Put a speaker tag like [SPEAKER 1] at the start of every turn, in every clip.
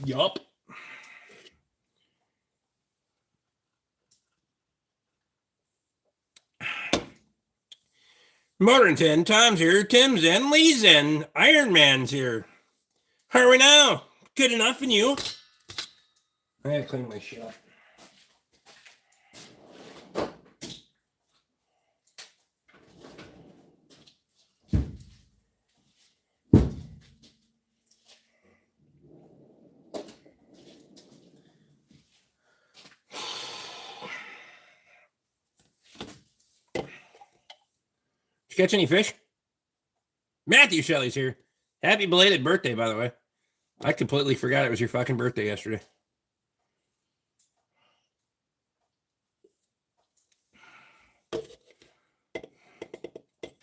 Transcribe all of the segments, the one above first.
[SPEAKER 1] Yup. Mornington, Tom's here, Tim's in, Lee's in, Iron Man's here. How are we now? Good enough, and you? I gotta clean my shit up. Did you catch any fish? Matthew Shelley's here. Happy belated birthday, by the way. I completely forgot it was your fucking birthday yesterday.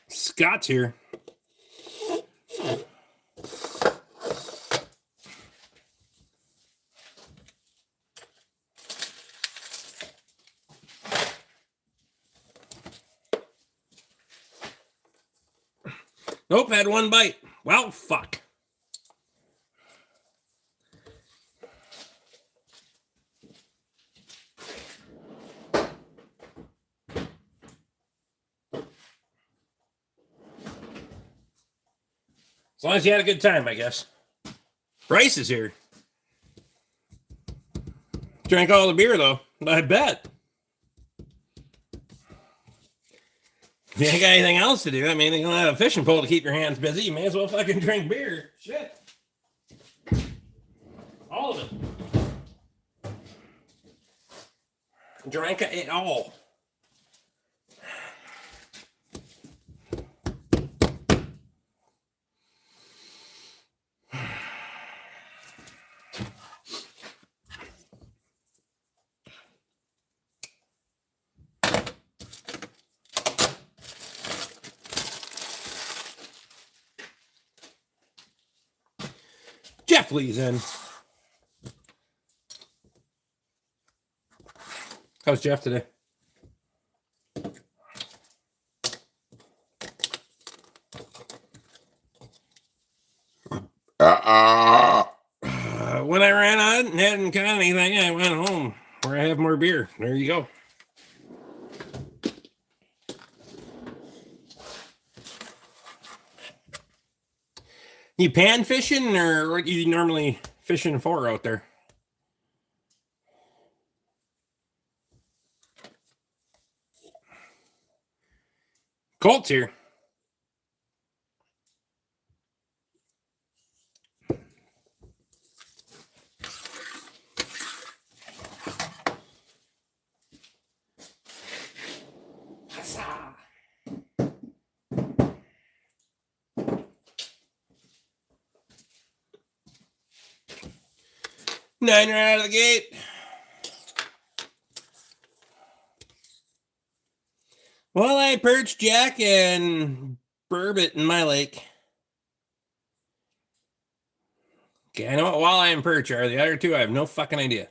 [SPEAKER 1] Scott's here. Nope, had one bite. Well, fuck. As long as you had a good time, I guess. Bryce is here. Drank all the beer, though. I bet. If you ain't got anything else to do, I mean, you don't have a fishing pole to keep your hands busy. You may as well fucking drink beer. Shit. All of it. Drank it all. Jeff Lee's in. How's Jeff today? When I ran out and hadn't caught anything, I went home where I have more beer. There you go. You pan fishing, or what you normally fishing for out there? Colt's here. Niner out of the gate. Well, I perched Jack and burbot in my lake. Okay, I know what walleye and perch are. The other two, I have no fucking idea.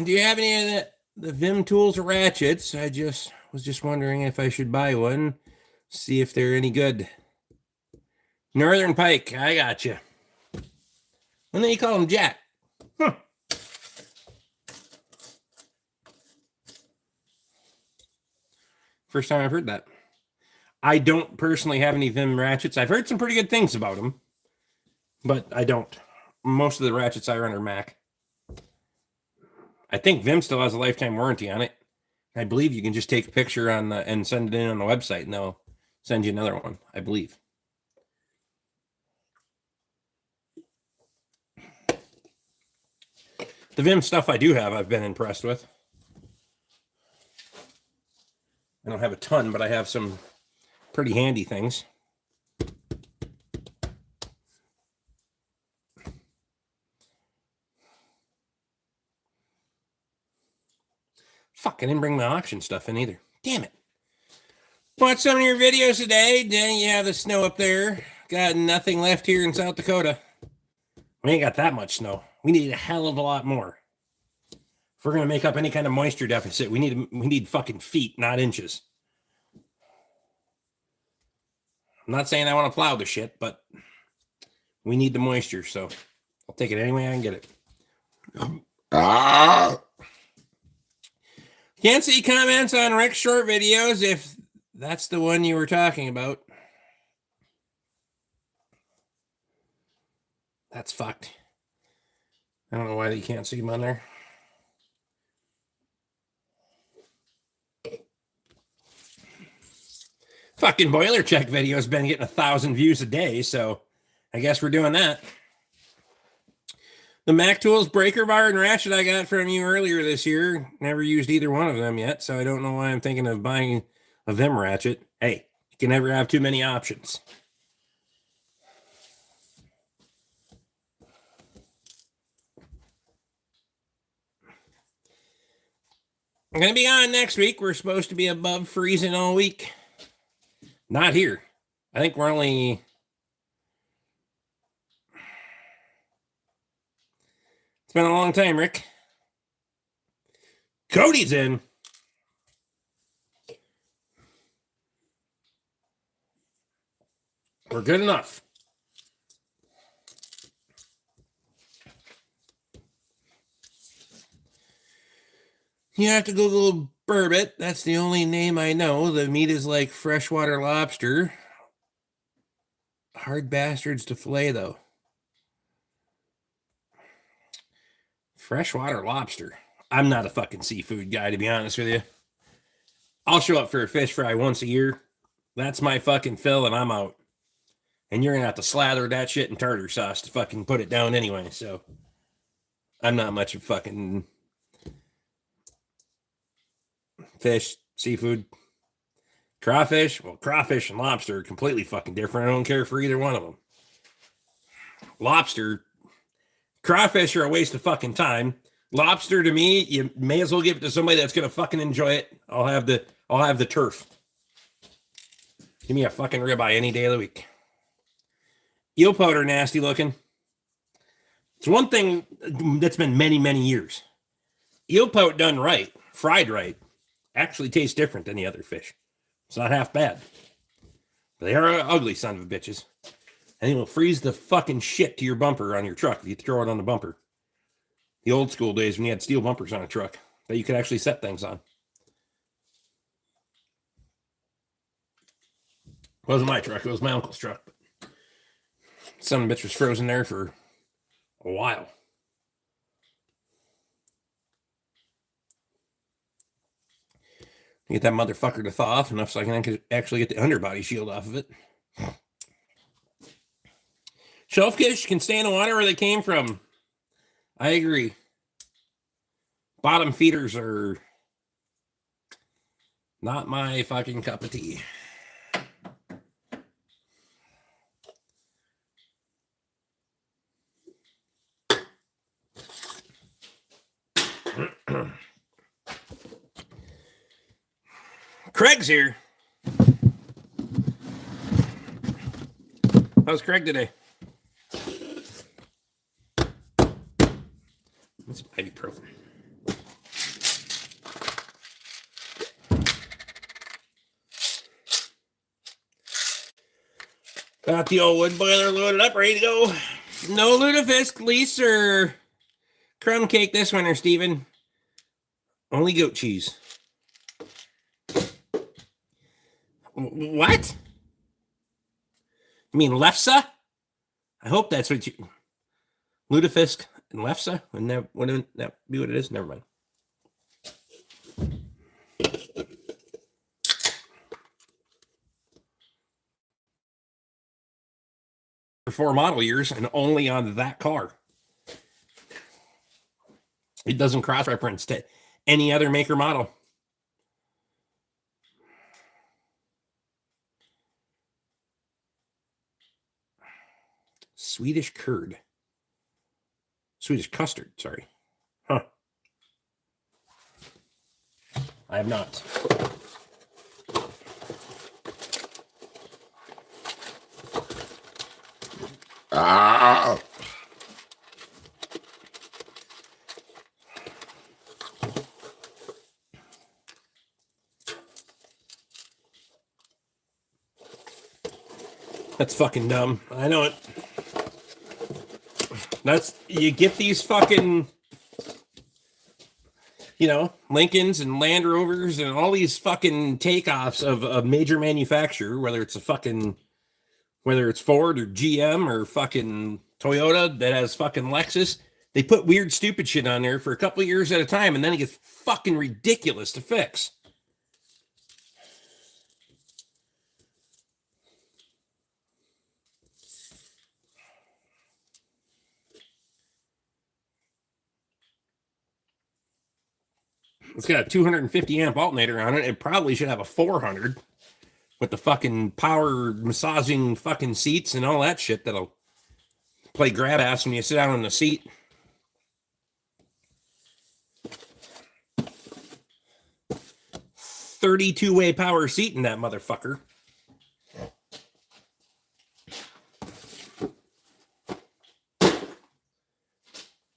[SPEAKER 1] Do you have any of the Vim tools or ratchets? I was just wondering if I should buy one, see if they're any good. Northern Pike, I got you. And then you call him Jack. Huh. First time I've heard that. I don't personally have any Vim ratchets. I've heard some pretty good things about them, but I don't. Most of the ratchets I run are Mac. I think Vim still has a lifetime warranty on it. I believe you can just take a picture on the and send it in on the website, and they'll send you another one, I believe. The Vim stuff I do have, I've been impressed with. I don't have a ton, but I have some pretty handy things. Fuck, I didn't bring my auction stuff in either. Damn it. Watch some of your videos today. Dang, you have the snow up there. Got nothing left here in South Dakota. We ain't got that much snow. We need a hell of a lot more. If we're gonna make up any kind of moisture deficit, we need fucking feet, not inches. I'm not saying I want to plow the shit, but we need the moisture, so I'll take it any way I can get it. Can't see comments on Rick's short videos if that's the one you were talking about. That's fucked. I don't know why you can't see them on there. Fucking boiler check video has been getting 1,000 views a day, so I guess we're doing that. The Mac Tools breaker bar and ratchet I got from you earlier this year, never used either one of them yet, so I don't know why I'm thinking of buying a Vim ratchet. Hey, you can never have too many options. I'm going to be on next week. We're supposed to be above freezing all week. Not here. I think we're only... It's been a long time, Rick. Cody's in. We're good enough. You have to Google burbot. That's the only name I know. The meat is like freshwater lobster. Hard bastards to fillet, though. Freshwater lobster. I'm not a fucking seafood guy, to be honest with you. I'll show up for a fish fry once a year. That's my fucking fill, and I'm out. And you're going to have to slather that shit in tartar sauce to fucking put it down anyway, so I'm not much of fucking fish, seafood. Crawfish, well, crawfish and lobster are completely fucking different. I don't care for either one of them. Lobster, crawfish are a waste of fucking time. Lobster, to me, you may as well give it to somebody that's gonna fucking enjoy it. I'll have the turf. Give me a fucking ribeye any day of the week. Eel powder, nasty looking. It's one thing that's been many, many years. Eel powder done right, fried right, actually tastes different than the other fish. It's not half bad. They are ugly son of bitches. And it will freeze the fucking shit to your bumper on your truck if you throw it on the bumper. The old school days when you had steel bumpers on a truck that you could actually set things on. It wasn't my truck, it was my uncle's truck. Son of a bitch was frozen there for a while. Get that motherfucker to thaw off enough so I can actually get the underbody shield off of it. Shelffish can stay in the water where they came from. I agree. Bottom feeders are not my fucking cup of tea. Craig's here. How's Craig today? That's ibuprofen. Got the old wood boiler loaded up, ready to go. No lutefisk, lease, or crumb cake this winter, Steven. Only goat cheese. What? You mean lefse? I hope that's what you... Lutefisk and lefse? Wouldn't that be what it is? Never mind. For 4 model years and only on that car. It doesn't cross-reference to any other maker model. Swedish curd. Swedish custard, sorry. Huh. I have not. Ah. That's fucking dumb. I know it. You get these fucking, Lincolns and Land Rovers and all these fucking takeoffs of a major manufacturer, whether it's Ford or GM or fucking Toyota that has fucking Lexus. They put weird, stupid shit on there for a couple of years at a time, and then it gets fucking ridiculous to fix. It's got a 250 amp alternator on it. It probably should have a 400 with the fucking power massaging fucking seats and all that shit that'll play grab ass when you sit down on the seat. "32-way power seat in that motherfucker."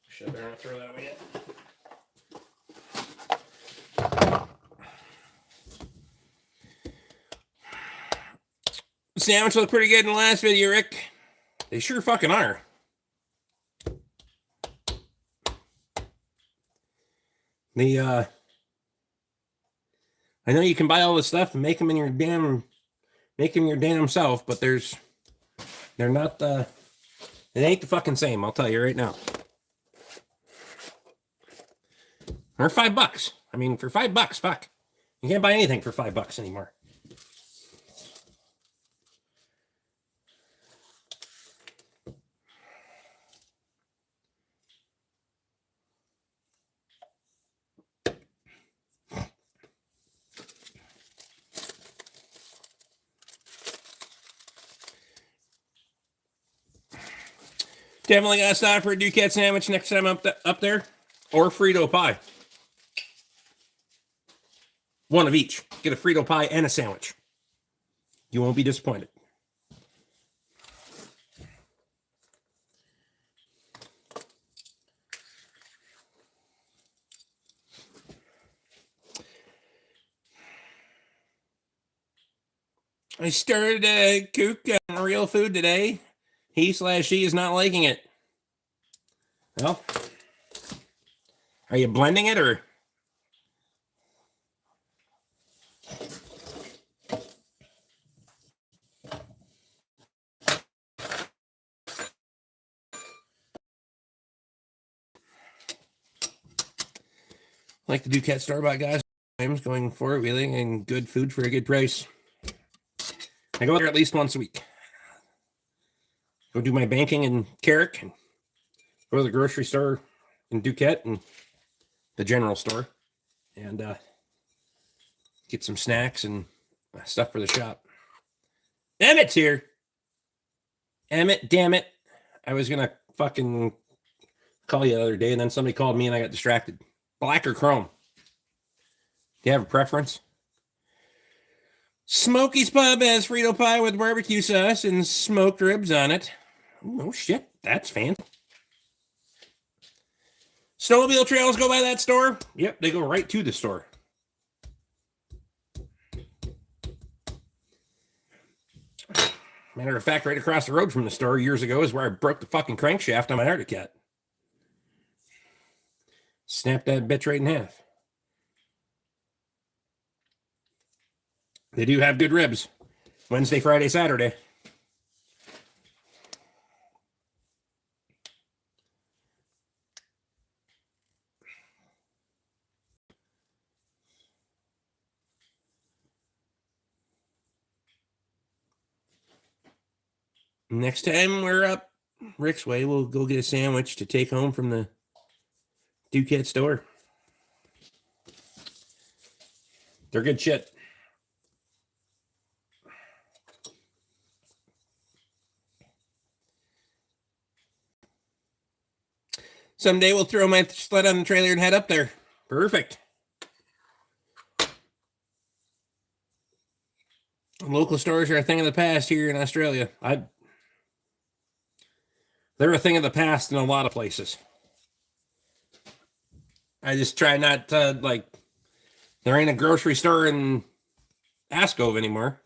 [SPEAKER 1] Should I better not throw that away yet? Sandwich looked pretty good in the last video, Rick. They sure fucking are. I know you can buy all this stuff and make them your damn self, but they're not it ain't the fucking same, I'll tell you right now. Or $5. I mean, for $5, fuck. You can't buy anything for $5 anymore. Definitely gotta stop for a Duquette sandwich next time up there, or Frito pie. One of each. Get a Frito pie and a sandwich. You won't be disappointed. I started a kook on real food today. He/she is not liking it. Well, are you blending it or? Like the Duquette store-bought guys, I'm going for it, wheeling and good food for a good price. I go there at least once a week. Go do my banking in Carrick and go to the grocery store in Duquette and the general store and get some snacks and stuff for the shop. Emmett's here. Emmett, damn it. I was going to fucking call you the other day and then somebody called me and I got distracted. Black or chrome? Do you have a preference? Smokey's Pub has Frito pie with barbecue sauce and smoked ribs on it. Oh, shit. That's fancy. Snowmobile trails go by that store? Yep, they go right to the store. Matter of fact, right across the road from the store years ago is where I broke the fucking crankshaft on my Arctic Cat. Snapped that bitch right in half. They do have good ribs. Wednesday, Friday, Saturday. Next time we're up Rick's way, we'll go get a sandwich to take home from the Duquette store. They're good shit. Someday we'll throw my sled on the trailer and head up there. Perfect. local stores are a thing of the past here in Australia. They're a thing of the past in a lot of places. I just try not to, like, there ain't a grocery store in Ascove anymore.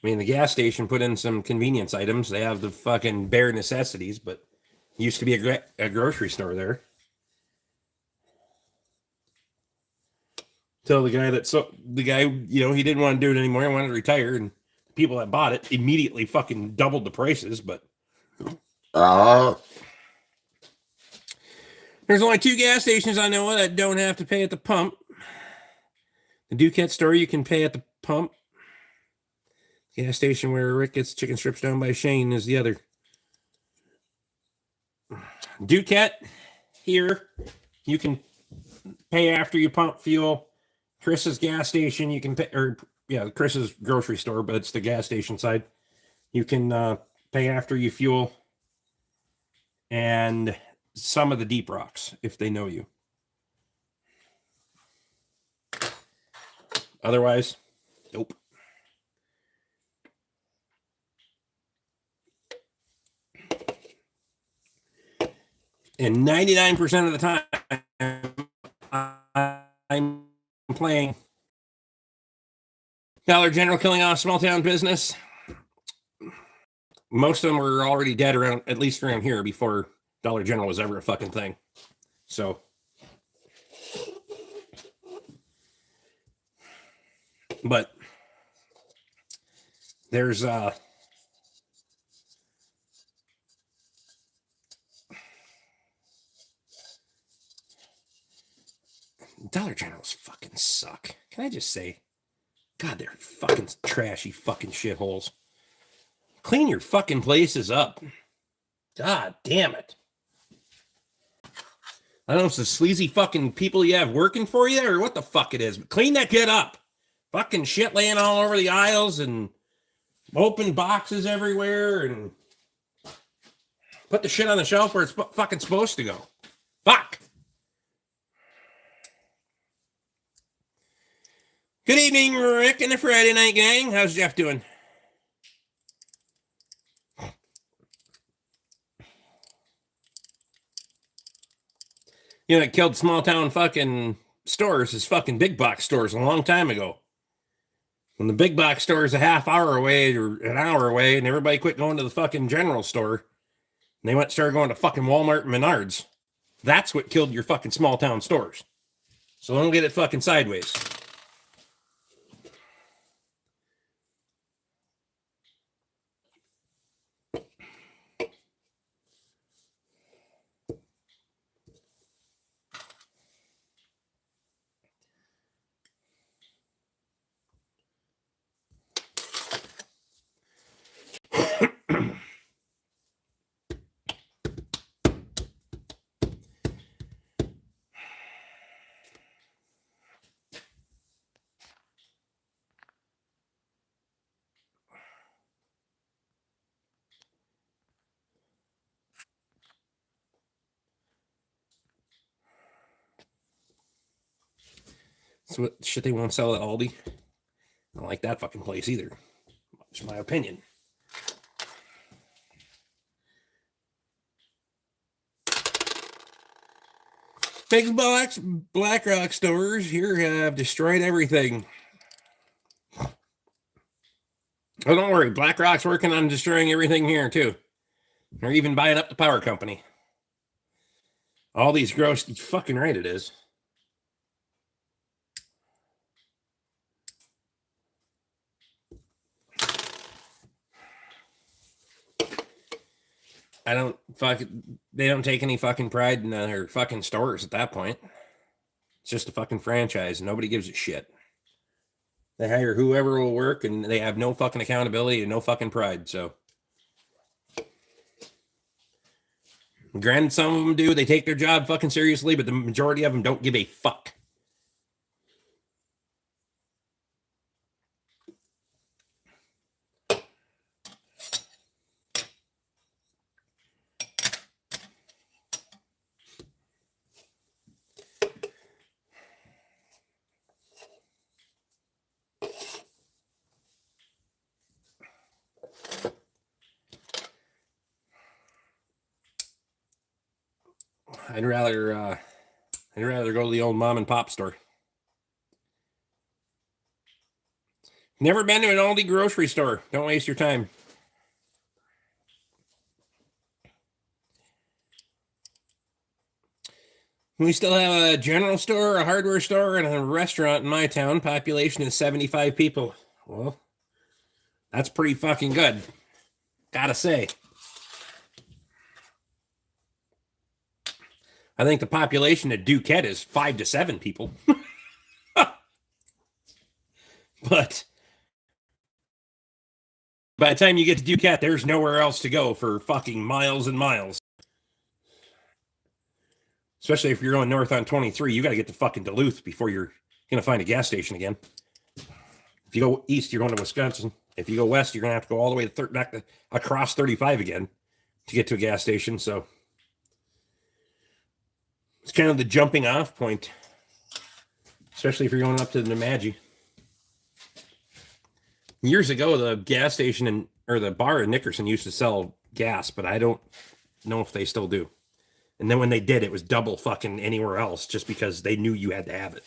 [SPEAKER 1] I mean, the gas station put in some convenience items. They have the fucking bare necessities, but used to be a grocery store there. Tell the guy he didn't want to do it anymore. He wanted to retire, and the people that bought it immediately fucking doubled the prices. But there's only 2 gas stations I know of that don't have to pay at the pump. The Duquette store, you can pay at the pump. Gas station where Rick gets chicken strips down by Shane is the other. Duquette, here, you can pay after you pump fuel. Chris's gas station, you can pay, Chris's grocery store, but it's the gas station side. You can pay after you fuel. And some of the Deep Rocks, if they know you. Otherwise, nope. And 99% of the time, I'm playing Dollar General killing off small town business. Most of them were already dead around, at least around here, before Dollar General was ever a fucking thing. So, but there's Dollar Generals fucking suck. Can I just say, God, they're fucking trashy fucking shitholes. Clean your fucking places up. God damn it. I don't know if it's the sleazy fucking people you have working for you or what the fuck it is, but clean that shit up. Fucking shit laying all over the aisles and open boxes everywhere and put the shit on the shelf where it's fucking supposed to go. Fuck. Good evening, Rick and the Friday Night Gang. How's Jeff doing? You know, that killed small town fucking stores is fucking big box stores a long time ago. When the big box store is a half hour away or an hour away and everybody quit going to the fucking general store and they started going to fucking Walmart and Menards. That's what killed your fucking small town stores. So don't get it fucking sideways. That's what shit they won't sell at Aldi. I don't like that fucking place either. That's my opinion. Big Black Rock stores here have destroyed everything. Oh, don't worry. Black Rock's working on destroying everything here, too. They're even buying up the power company. All these gross... Fucking right it is. They don't take any fucking pride in their fucking stores at that point. It's just a fucking franchise. Nobody gives a shit. They hire whoever will work and they have no fucking accountability and no fucking pride. So, granted, some of them do. They take their job fucking seriously, but the majority of them don't give a fuck. I'd rather go to the old mom and pop store. Never been to an Aldi grocery store. Don't waste your time. We still have a general store, a hardware store, and a restaurant in my town. Population is 75 people. Well, that's pretty fucking good. Gotta say. I think the population of Duquette is 5 to 7 people. But by the time you get to Duquette, there's nowhere else to go for fucking miles and miles. Especially if you're going north on 23, you got to get to fucking Duluth before you're going to find a gas station again. If you go east, you're going to Wisconsin. If you go west, you're going to have to go all the way back across 35 again to get to a gas station. So it's kind of the jumping off point, especially if you're going up to the Nemadji. Years ago, the gas station or the bar in Nickerson used to sell gas, but I don't know if they still do. And then when they did, it was double fucking anywhere else just because they knew you had to have it.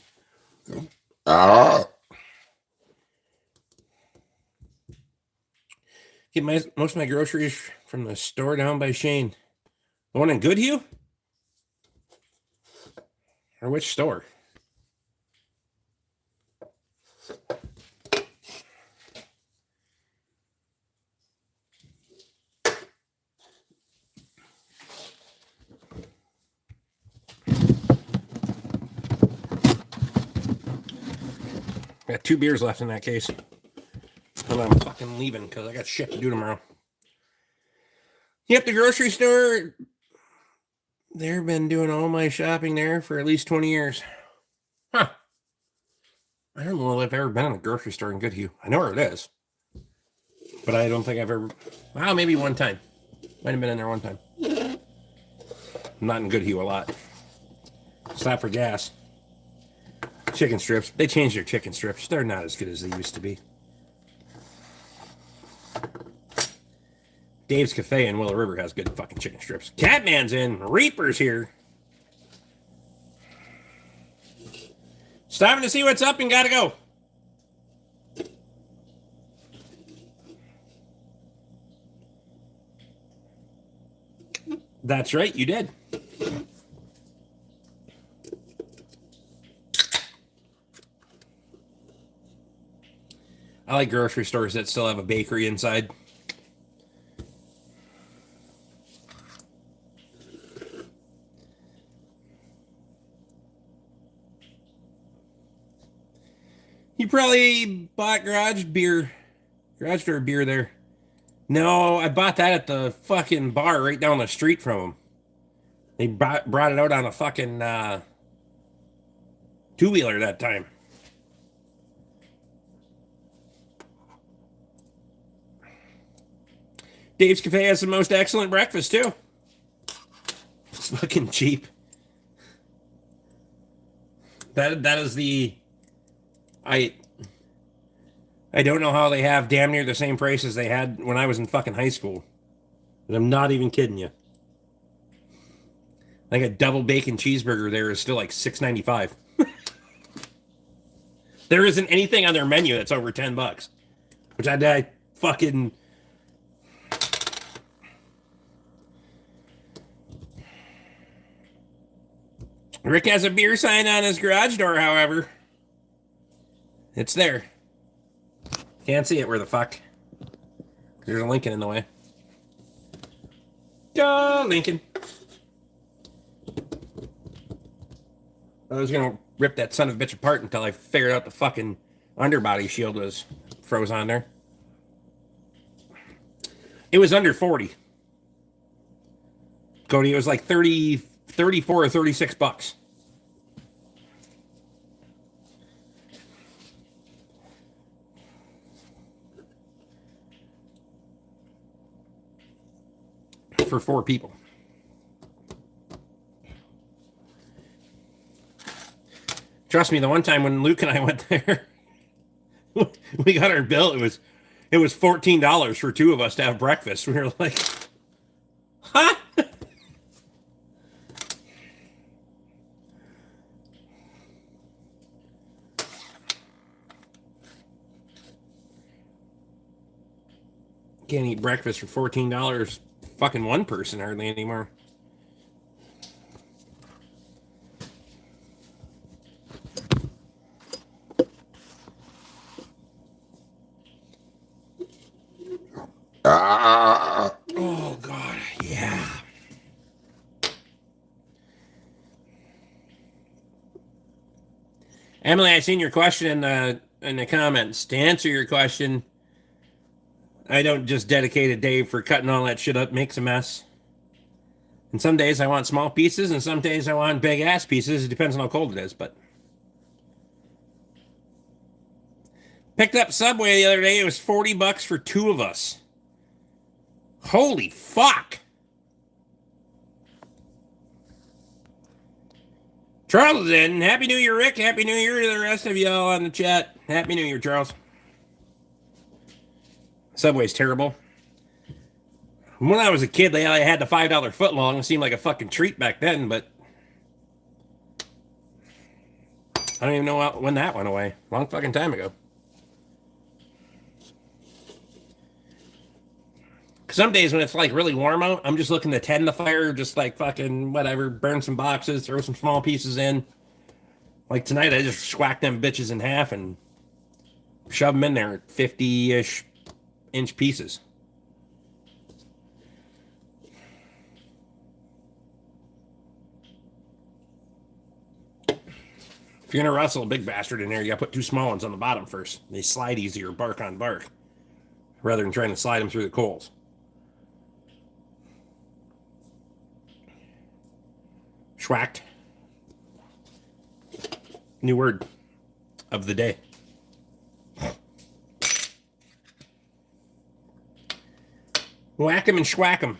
[SPEAKER 1] Get most of my groceries from the store down by Shane. The one in Goodhue? Or which store? I got 2 beers left in that case. And I'm fucking leaving because I got shit to do tomorrow. Yep, the grocery store. They've been doing all my shopping there for at least 20 years. Huh. I don't know if I've ever been in a grocery store in Goodhue. I know where it is. But I don't think I've ever... Well, maybe one time. Might have been in there one time. I'm not in Goodhue a lot. Stop for gas. Chicken strips. They changed their chicken strips. They're not as good as they used to be. Dave's Cafe in Willow River has good fucking chicken strips. Catman's in. Reaper's here. Stopping to see what's up and gotta go. That's right, you did. I like grocery stores that still have a bakery inside. You probably bought garage door beer there. No, I bought that at the fucking bar right down the street from them. They brought it out on a fucking two-wheeler that time. Dave's Cafe has the most excellent breakfast, too. It's fucking cheap. That is the... I don't know how they have damn near the same prices they had when I was in fucking high school. And I'm not even kidding you. Like a double bacon cheeseburger there is still like $6.95. There isn't anything on their menu that's over $10. Which I fucking... Rick has a beer sign on his garage door, however. It's there. Can't see it where the fuck. There's a Lincoln in the way. Go, Lincoln. I was going to rip that son of a bitch apart until I figured out the fucking underbody shield was froze on there. It was under 40. Cody, it was like 34 or $36. For 4 people. Trust me, the one time when Luke and I went there, we got our bill. It was $14 for 2 of us to have breakfast. We were like, huh? Can't eat breakfast for $14. Fucking one person hardly anymore. Oh God, yeah. Emily, I seen your question in the comments. To answer your question, I don't just dedicate a day for cutting all that shit up, makes a mess. And some days I want small pieces, and some days I want big ass pieces. It depends on how cold it is. But picked up Subway the other day. It was $40 for two of us. Holy fuck! Charles is in. Happy New Year, Rick. Happy New Year to the rest of y'all on the chat. Happy New Year, Charles. Subway's terrible. When I was a kid, they had the $5 footlong. It seemed like a fucking treat back then, but I don't even know when that went away. Long fucking time ago. Some days when it's like really warm out, I'm just looking to tend the fire, just like fucking whatever, burn some boxes, throw some small pieces in. Like tonight, I just schwacked them bitches in half and shove them in there, 50-ish inch pieces. If you're gonna rustle a big bastard in there, you gotta put two small ones on the bottom first. They slide easier, bark on bark, rather than trying to slide them through the coals. Schwacked. New word of the day. Whack 'em and schwack 'em.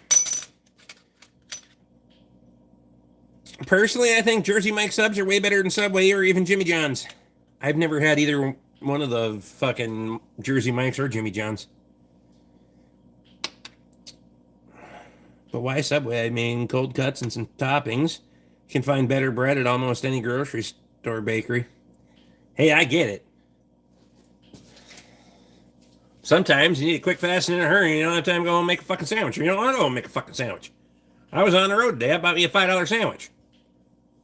[SPEAKER 1] Personally, I think Jersey Mike subs are way better than Subway or even Jimmy John's. I've never had either one of the fucking Jersey Mikes or Jimmy John's. But why Subway? I mean, cold cuts and some toppings. You can find better bread at almost any grocery store bakery. Hey, I get it. Sometimes you need a quick, fast, and in a hurry. You don't have time to go and make a fucking sandwich. Or you don't want to go and make a fucking sandwich. I was on the road today. I bought me a $5 sandwich.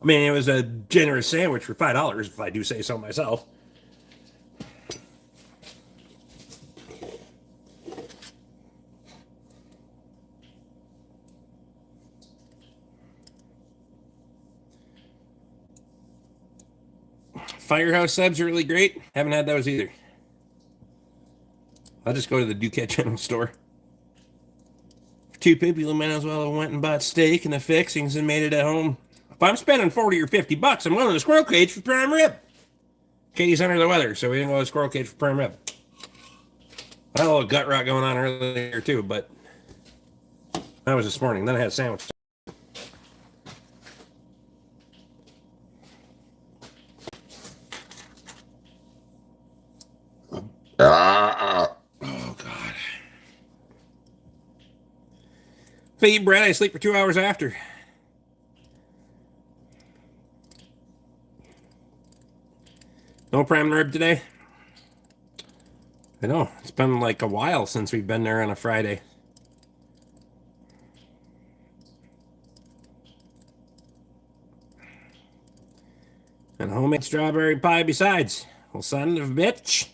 [SPEAKER 1] I mean, it was a generous sandwich for $5, if I do say so myself. Firehouse subs are really great. Haven't had those either. I'll just go to the Duquette General store. For two people, you might as well have went and bought steak and the fixings and made it at home. If I'm spending 40 or 50 bucks, I'm going to the squirrel cage for prime rib. Katie's under the weather, so we didn't go to the squirrel cage for prime rib. I had a little gut rot going on earlier too, but that was this morning. Then I had a sandwich. Oh, God. If I eat bread, I sleep for 2 hours after. No prime rib today? I know. It's been like a while since we've been there on a Friday. And homemade strawberry pie besides. Well, son of a bitch.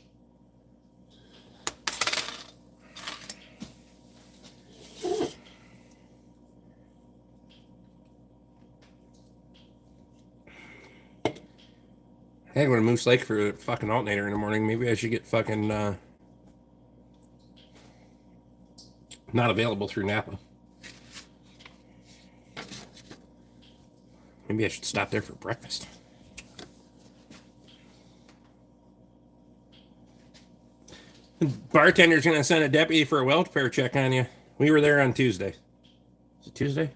[SPEAKER 1] Hey, I go to Moose Lake for a fucking alternator in the morning. Maybe I should get fucking not available through Napa. Maybe I should stop there for breakfast. The bartender's going to send a deputy for a welfare check on you. We were there on Tuesday. Is it Tuesday?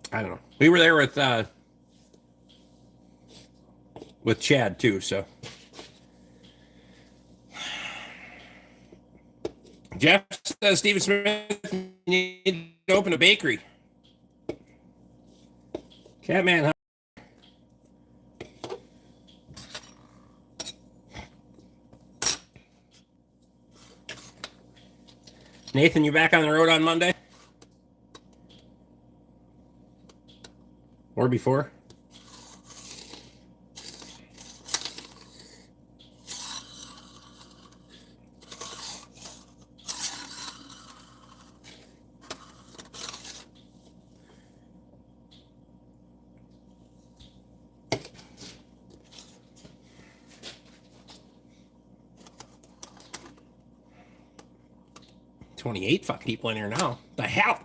[SPEAKER 1] I don't know. We were there with Chad too, so. Jeff says Stephen Smith need to open a bakery. Catman, huh? Nathan, you back on the road on Monday? Or before? $28 fucking people in here now. The hell?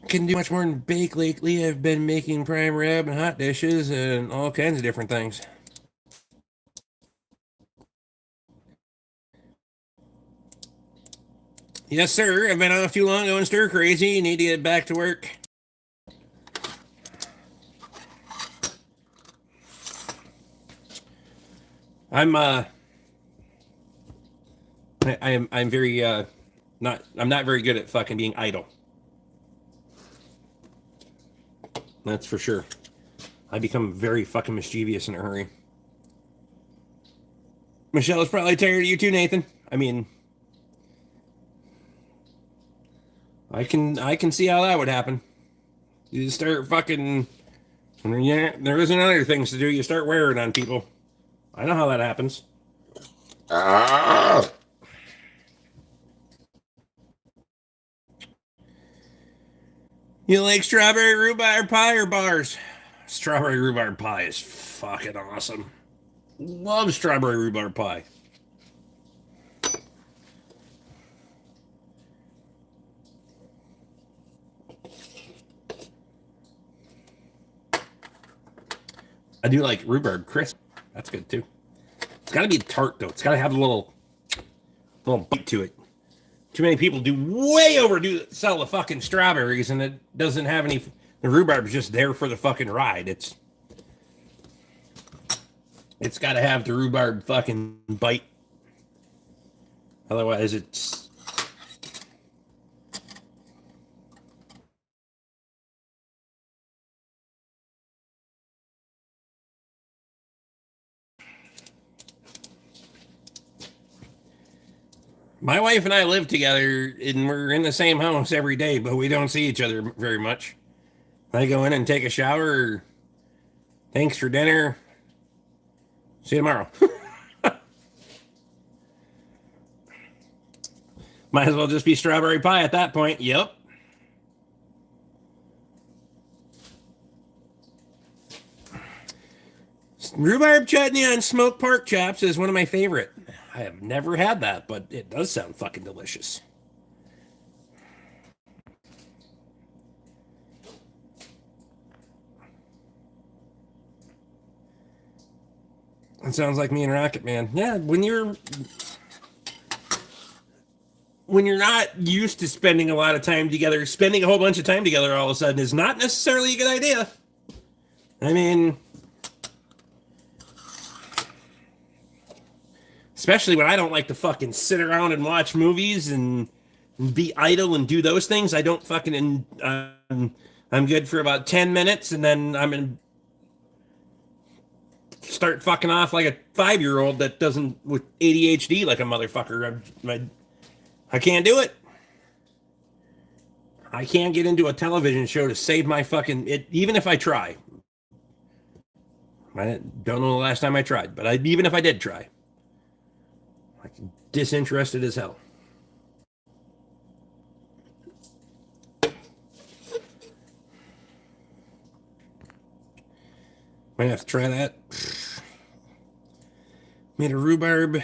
[SPEAKER 1] Couldn't do much more than bake lately. I've been making prime rib and hot dishes and all kinds of different things. Yes, sir. I've been off too long going stir crazy. Need to get back to work. I'm very I'm not very good at fucking being idle. That's for sure. I become very fucking mischievous in a hurry. Michelle is probably tired of you too, Nathan. I mean, I can see how that would happen. You start fucking, yeah, there isn't other things to do. You start wearing on people. I know how that happens. You like strawberry rhubarb pie or bars? Strawberry rhubarb pie is fucking awesome. Love strawberry rhubarb pie. I do like rhubarb crisp. That's good too. It's got to be tart though. It's got to have a little bite to it. Too many people do way overdo sell the fucking strawberries, and it doesn't have any. The rhubarb's just there for the fucking ride. It's got to have the rhubarb fucking bite. Otherwise, it's. My wife and I live together, and we're in the same house every day, but we don't see each other very much. I go in and take a shower. Thanks for dinner. See you tomorrow. Might as well just be strawberry pie at that point. Yep. Rhubarb chutney on smoked pork chops is one of my favorite. I have never had that, but it does sound fucking delicious. It sounds like me and Rocket Man. Yeah, when you're not used to spending a lot of time together, spending a whole bunch of time together all of a sudden is not necessarily a good idea. I mean, especially when I don't like to fucking sit around and watch movies and be idle and do those things. I don't fucking. I'm good for about 10 minutes, and then I'm in. Start fucking off like a 5-year-old that doesn't with ADHD like a motherfucker. I can't do it. I can't get into a television show to save my fucking it. Even if I try, I don't know the last time I tried, but even if I did try, I'm disinterested as hell. Might have to try that. Made a rhubarb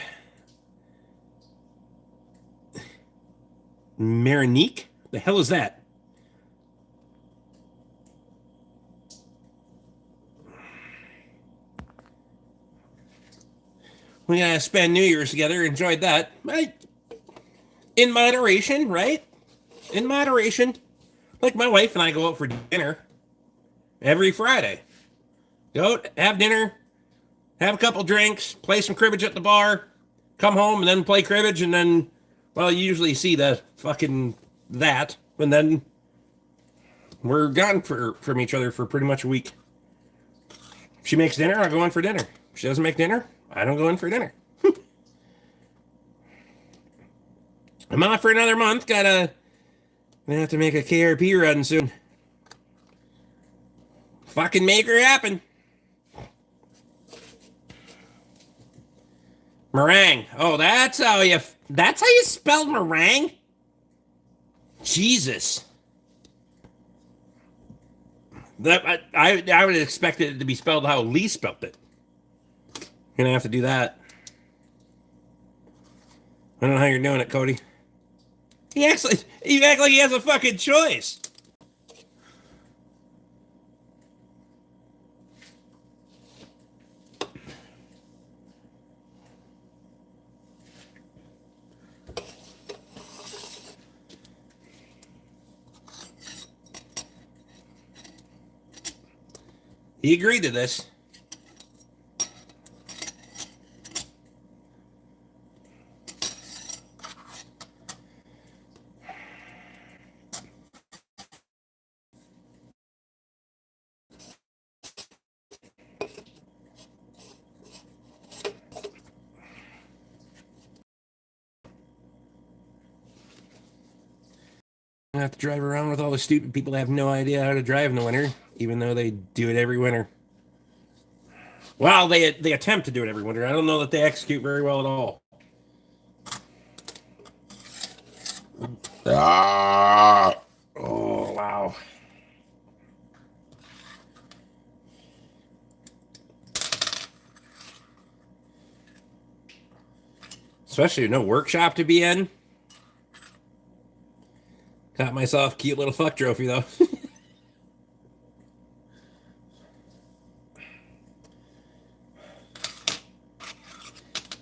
[SPEAKER 1] marinique? The hell is that? We gotta spend New Year's together. Enjoyed that. In moderation, right? In moderation. Like my wife and I go out for dinner every Friday. Go have dinner, have a couple drinks, play some cribbage at the bar, come home and then play cribbage, and then, well, you usually see the fucking that, and then we're gone from each other for pretty much a week. If she makes dinner, I go in for dinner. If she doesn't make dinner, I don't go in for dinner. I'm off for another month. Gonna have to make a KRP run soon. Fucking make her happen. Meringue. Oh, that's how you spelled meringue? Jesus. I would expect it to be spelled how Lee spelled it. Gonna have to do that. I don't know how you're doing it, Cody. You act like he has a fucking choice. He agreed to this. I have to drive around with all the stupid people that have no idea how to drive in the winter, even though they do it every winter. Well, they attempt to do it every winter. I don't know that they execute very well at all. Oh, wow. Especially no workshop to be in. Got myself a cute little fuck trophy, though.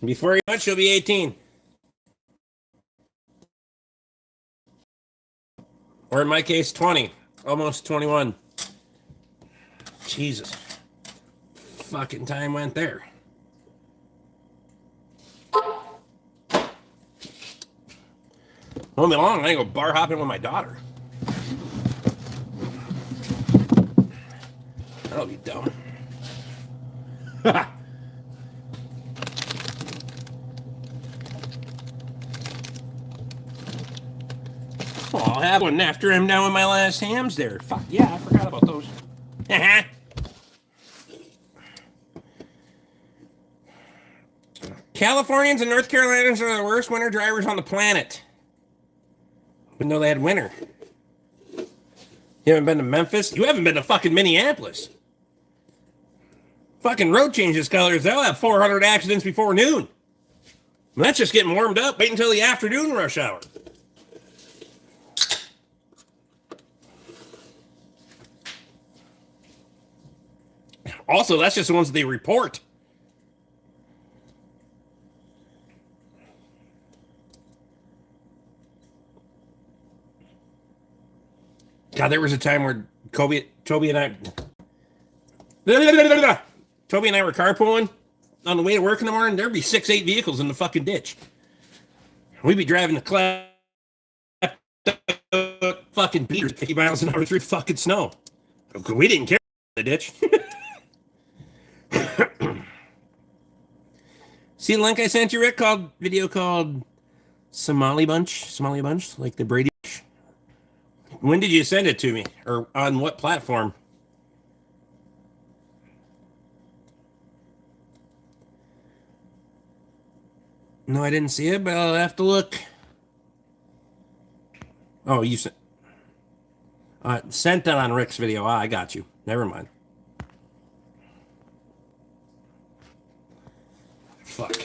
[SPEAKER 1] Before you know it, she'll be 18. Or in my case, 20. Almost 21. Jesus. Fucking time went there. Won't be long. I go bar hopping with my daughter. That'll be dumb. Oh, I'll have one after I'm done with my last hams there. Fuck yeah, I forgot about those. Californians and North Carolinians are the worst winter drivers on the planet. Even though they had winter. You haven't been to Memphis? You haven't been to fucking Minneapolis. Fucking road changes colors. They'll have 400 accidents before noon. And that's just getting warmed up. Wait until the afternoon rush hour. Also, that's just the ones that they report. God, there was a time where Toby and I were carpooling on the way to work in the morning. There'd be 6-8 vehicles in the fucking ditch. We'd be driving the clap fucking beaters 50 miles an hour through fucking snow. We didn't care the ditch. See the link I sent you, Rick? Video called Somali Bunch, like the Brady Bunch. When did you send it to me? Or on what platform? No, I didn't see it, but I'll have to look. Oh, you sent that on Rick's video. I got you. Never mind. Fuck.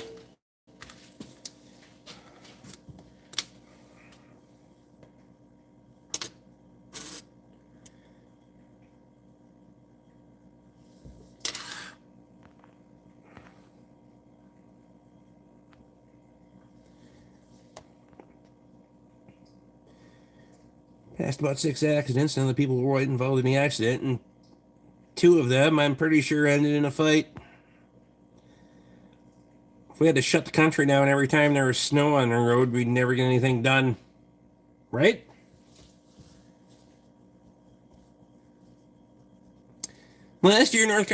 [SPEAKER 1] Passed about 6 accidents. None of the people were involved in the accident, and 2 of them, I'm pretty sure, ended in a fight. If we had to shut the country down every time there was snow on the road, we'd never get anything done. Right? Last year, North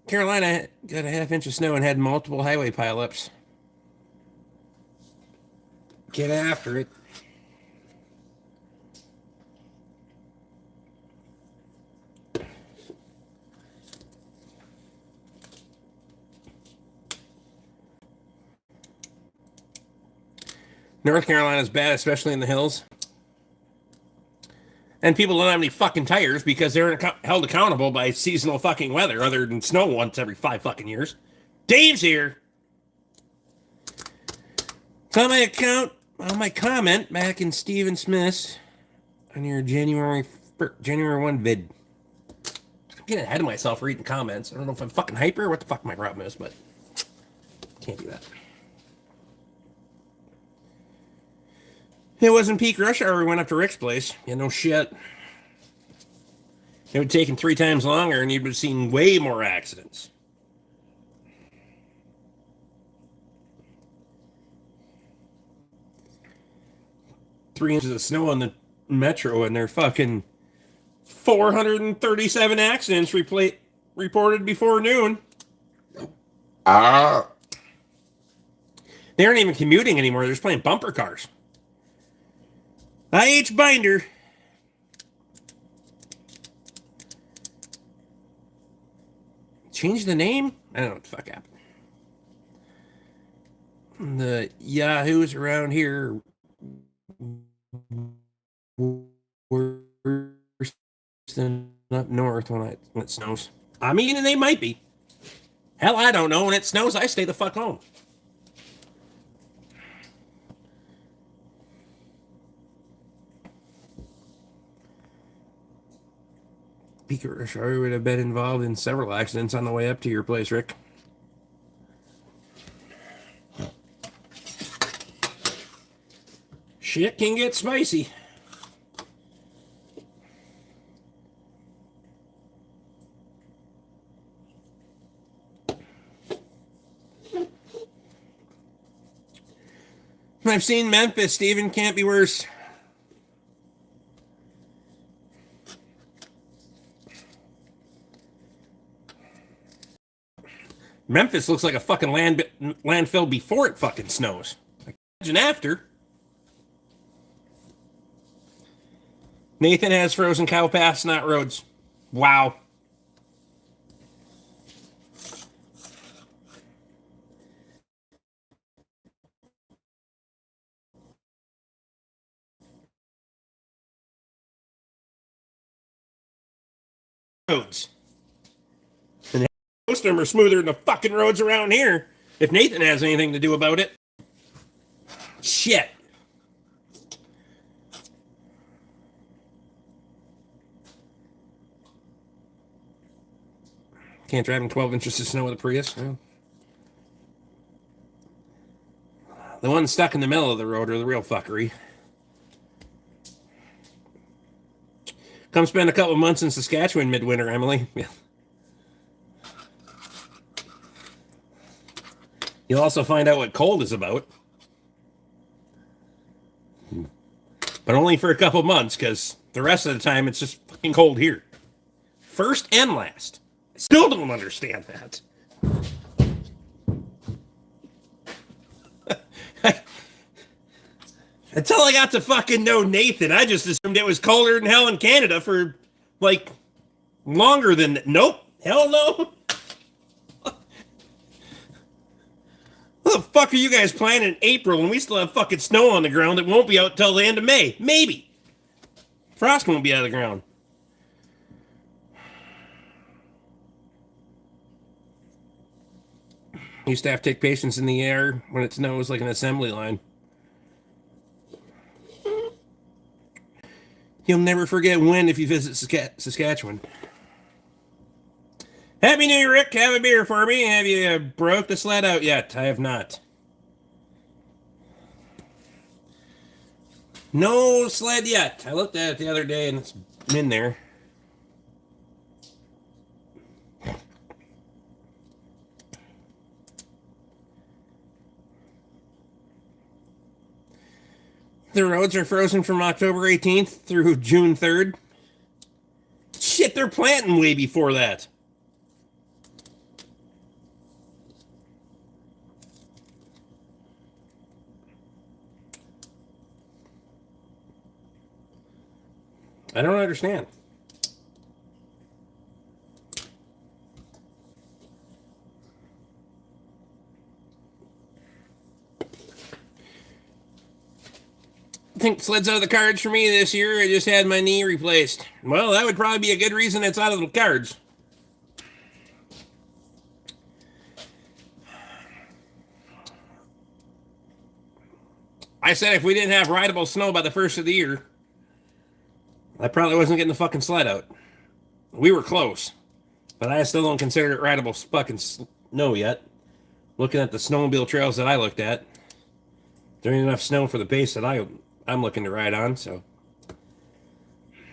[SPEAKER 1] Carolina got a half-inch of snow and had multiple highway pileups. Get after it. North Carolina's bad, especially in the hills. And people don't have any fucking tires because they're held accountable by seasonal fucking weather other than snow once every 5 fucking years. Dave's here. So on my comment back in Stephen Smith's on your January 1 vid. I'm getting ahead of myself reading comments. I don't know if I'm fucking hyper or what the fuck my problem is, but can't do that. It wasn't peak rush hour. We went up to Rick's place. Yeah, no shit. It would have taken 3 times longer, and you'd have seen way more accidents. Three inches of snow on the metro, and they're fucking 437 accidents reported before noon. They aren't even commuting anymore. They're just playing bumper cars. IH Binder. Change the name? I don't know what the fuck happened. The Yahoos around here worse than up north when it snows. I mean, and they might be. Hell, I don't know. When it snows, I stay the fuck home. Peak rush hour would have been involved in several accidents on the way up to your place, Rick. Shit can get spicy. I've seen Memphis. Steven, can't be worse. Memphis looks like a fucking landfill before it fucking snows. Imagine after. Nathan has frozen cow paths, not roads. Wow. Roads. And most of them are smoother than the fucking roads around here. If Nathan has anything to do about it. Shit. Can't drive in 12 inches of snow with a Prius. No. The ones stuck in the middle of the road are the real fuckery. Come spend a couple months in Saskatchewan midwinter, Emily. Yeah. You'll also find out what cold is about. But only for a couple months, because the rest of the time it's just fucking cold here. First and last. I still don't understand that. Until I got to fucking know Nathan, I just assumed it was colder than hell in Canada for, like, longer than... Nope. Hell no. What the fuck are you guys planning in April when we still have fucking snow on the ground that won't be out till the end of May? Maybe. Frost won't be out of the ground. Used to have to take patients in the air when it snows like an assembly line. You'll never forget when if you visit Saskatchewan. Happy New Year, Rick. Have a beer for me. Have you broke the sled out yet? I have not. No sled yet. I looked at it the other day and it's in there. The roads are frozen from October 18th through June 3rd. Shit, they're planting way before that. I don't understand. think sleds out of the cards for me this year? I just had my knee replaced. Well, that would probably be a good reason it's out of the cards. I said if we didn't have rideable snow by the first of the year, I probably wasn't getting the fucking sled out. We were close, but I still don't consider it rideable fucking snow yet. Looking at the snowmobile trails that I looked at, there ain't enough snow for the base that I'm looking to ride on, so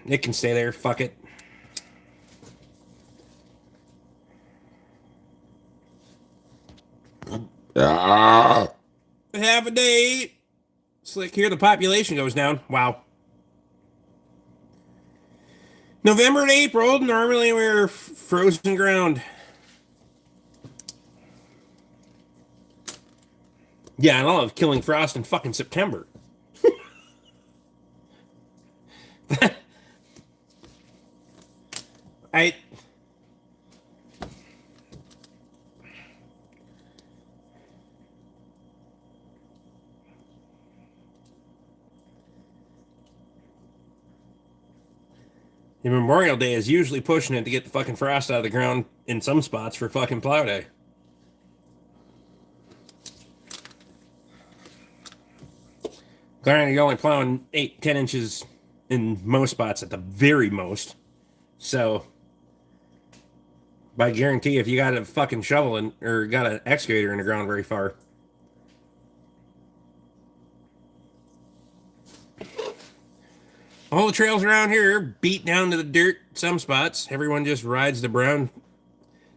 [SPEAKER 1] it can stay there. Fuck it. Half a day. Slick here, the population goes down. Wow. November and April, normally we're frozen ground. Yeah, and I'll have killing frost in fucking September. I The Memorial Day is usually pushing it to get the fucking frost out of the ground in some spots for fucking plow day. Granted, you're only plowing 8-10 inches in most spots at the very most. So, by guarantee, if you got a fucking shovel or got an excavator in the ground very far, all the trails around here are beat down to the dirt. Some spots, everyone just rides the brown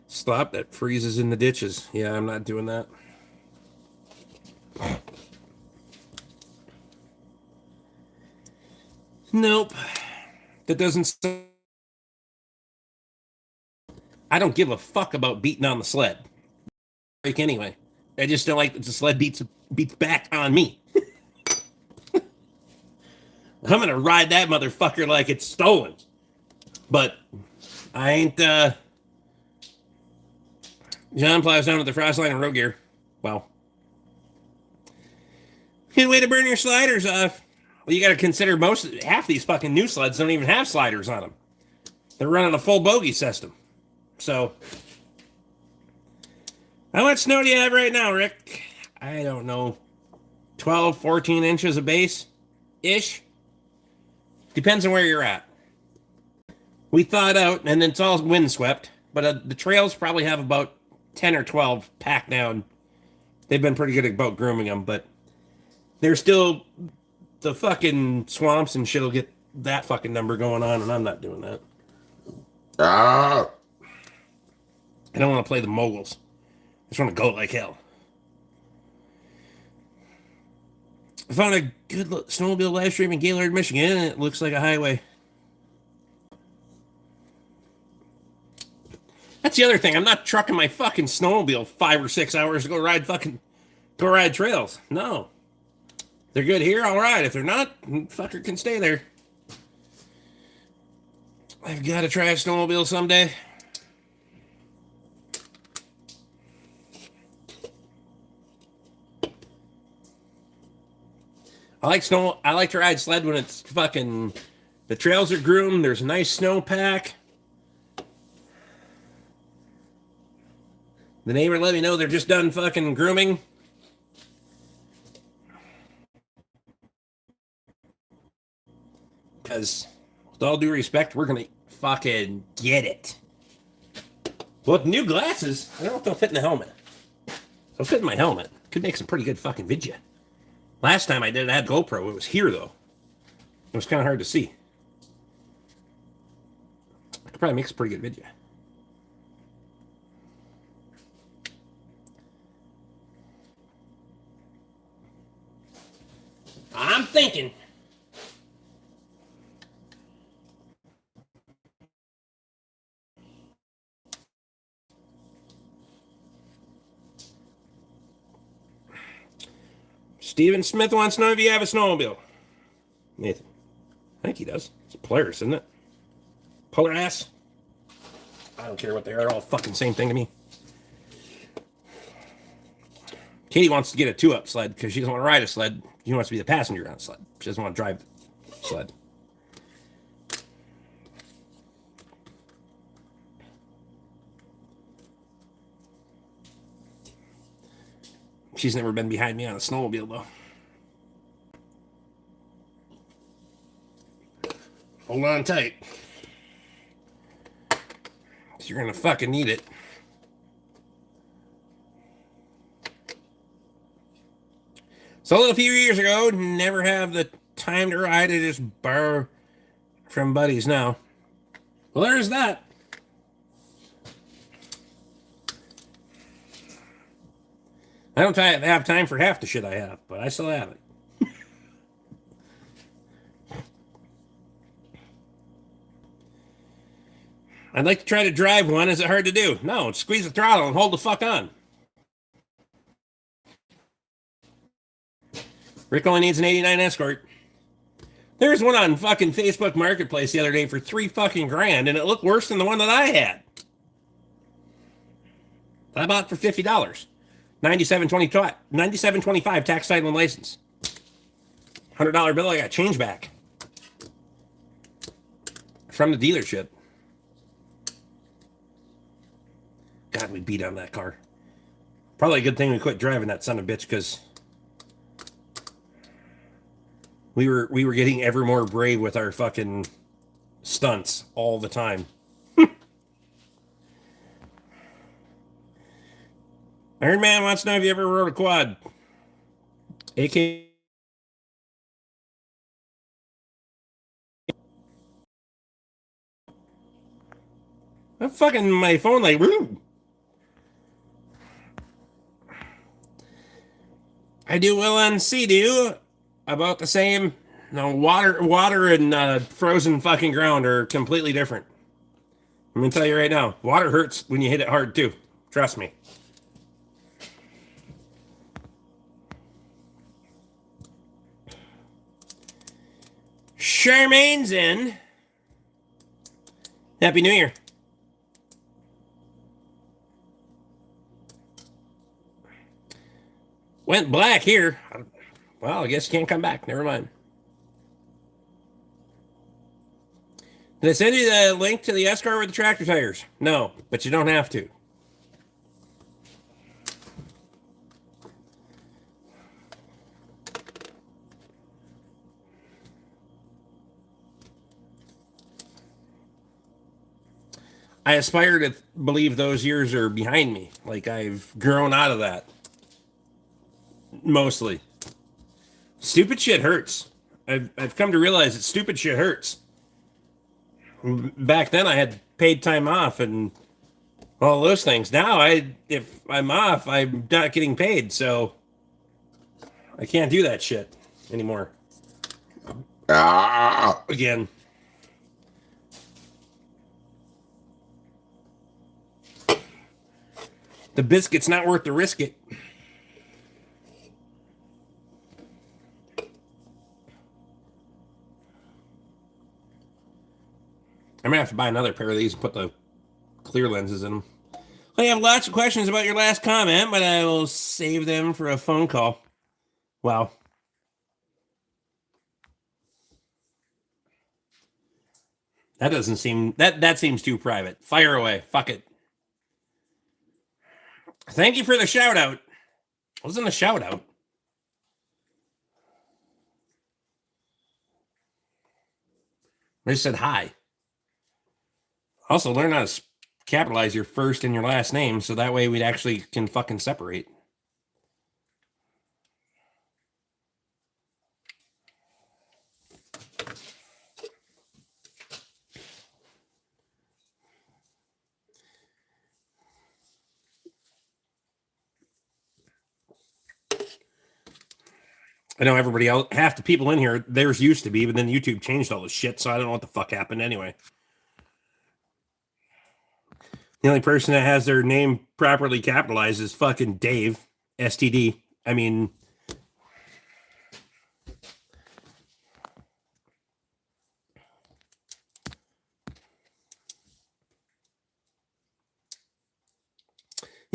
[SPEAKER 1] slop that freezes in the ditches. Yeah, I'm not doing that. Nope. That doesn't. I don't give a fuck about beating on the sled. Anyway, I just don't like that the sled beats back on me. I'm gonna ride that motherfucker like it's stolen. But I ain't. John plows down with the frost line and road gear. Wow. Good way to burn your sliders off. Well, you got to consider half these fucking new sleds don't even have sliders on them. They're running a full bogey system. So, how much snow do you have right now, Rick? I don't know. 12, 14 inches of base-ish. Depends on where you're at. We thawed out, and it's all windswept, but the trails probably have about 10 or 12 packed down. They've been pretty good about grooming them, but they're still... The fucking swamps and shit will get that fucking number going on, and I'm not doing that. I don't want to play the moguls. I just want to go like hell. I found a good snowmobile live stream in Gaylord, Michigan, and it looks like a highway. That's the other thing. I'm not trucking my fucking snowmobile 5 or 6 hours to go ride trails. No. They're good here, all right. If they're not, fucker can stay there. I've got to try a snowmobile someday. I like to ride sled when it's fucking... The trails are groomed. There's a nice snowpack. The neighbor let me know they're just done fucking grooming. Because, with all due respect, we're going to fucking get it. Well, with new glasses, I don't know if they'll fit in the helmet. They'll fit in my helmet. Could make some pretty good fucking video. Last time I did it, I had GoPro. It was here, though. It was kind of hard to see. I could probably make some pretty good video. I'm thinking... Steven Smith wants to know if you have a snowmobile. Nathan. I think he does. It's a Polaris, isn't it? Polaris. I don't care what they are. They're all fucking same thing to me. Katie wants to get a 2-up sled because she doesn't want to ride a sled. She wants to be the passenger on a sled. She doesn't want to drive the sled. She's never been behind me on a snowmobile, though. Hold on tight. You're going to fucking need it. Sold it a few years ago. Never have the time to ride. I just borrow from buddies now. Well, there's that. I don't have time for half the shit I have, but I still have it. I'd like to try to drive one. Is it hard to do? No, squeeze the throttle and hold the fuck on. Rick only needs an 89 Escort. There's one on fucking Facebook Marketplace the other day for $3 fucking grand, and it looked worse than the one that I had. I bought it for $50. $97.25 tax, title, and license. $100 bill. I got change back from the dealership. God, we beat on that car. Probably a good thing we quit driving that son of a bitch because we were getting ever more brave with our fucking stunts all the time. Iron Man wants to know if you ever rode a quad. AK. I'm fucking my phone like. Woo. I do will on sea do about the same. No, water and frozen fucking ground are completely different. I'm gonna tell you right now, water hurts when you hit it hard too. Trust me. Charmaine's in. Happy New Year. Went black here. Well, I guess you can't come back. Never mind. Did I send you the link to the Escort with the tractor tires? No, but you don't have to. I aspire to believe those years are behind me. Like I've grown out of that. Mostly. Stupid shit hurts. I've come to realize that stupid shit hurts. Back then I had paid time off and all those things. Now if I'm off, I'm not getting paid, so I can't do that shit anymore. Again. The biscuit's not worth the risk it. I'm gonna have to buy another pair of these and put the clear lenses in them. I have lots of questions about your last comment, but I will save them for a phone call. Wow. That doesn't seem that seems too private. Fire away. Fuck it. Thank you for the shout out. Wasn't a shout out. I just said hi. Also, learn how to capitalize your first and your last name so that way we actually can fucking separate. I know everybody else, half the people in here, theirs used to be, but then YouTube changed all this shit, so I don't know what the fuck happened anyway. The only person that has their name properly capitalized is fucking Dave, STD. I mean,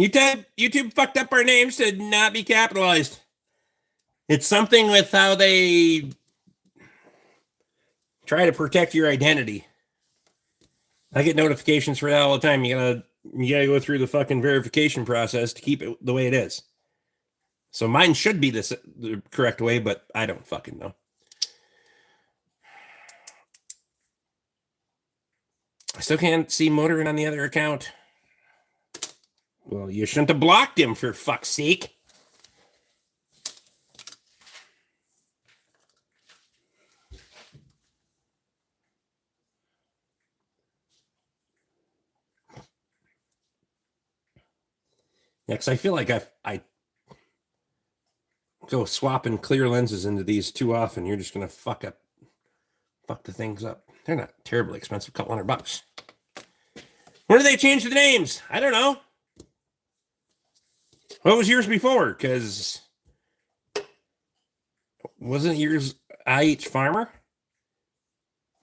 [SPEAKER 1] YouTube fucked up our names to not be capitalized. It's something with how they try to protect your identity. I get notifications for that all the time. You gotta go through the fucking verification process to keep it the way it is. So mine should be the correct way, but I don't fucking know. I still can't see motoring on the other account. Well, you shouldn't have blocked him, for fuck's sake. Yeah, because I feel like I go swapping clear lenses into these too often. You're just gonna fuck the things up. They're not terribly expensive, couple $100. When did they change the names? I don't know. What was yours before? Because wasn't yours IH Farmer?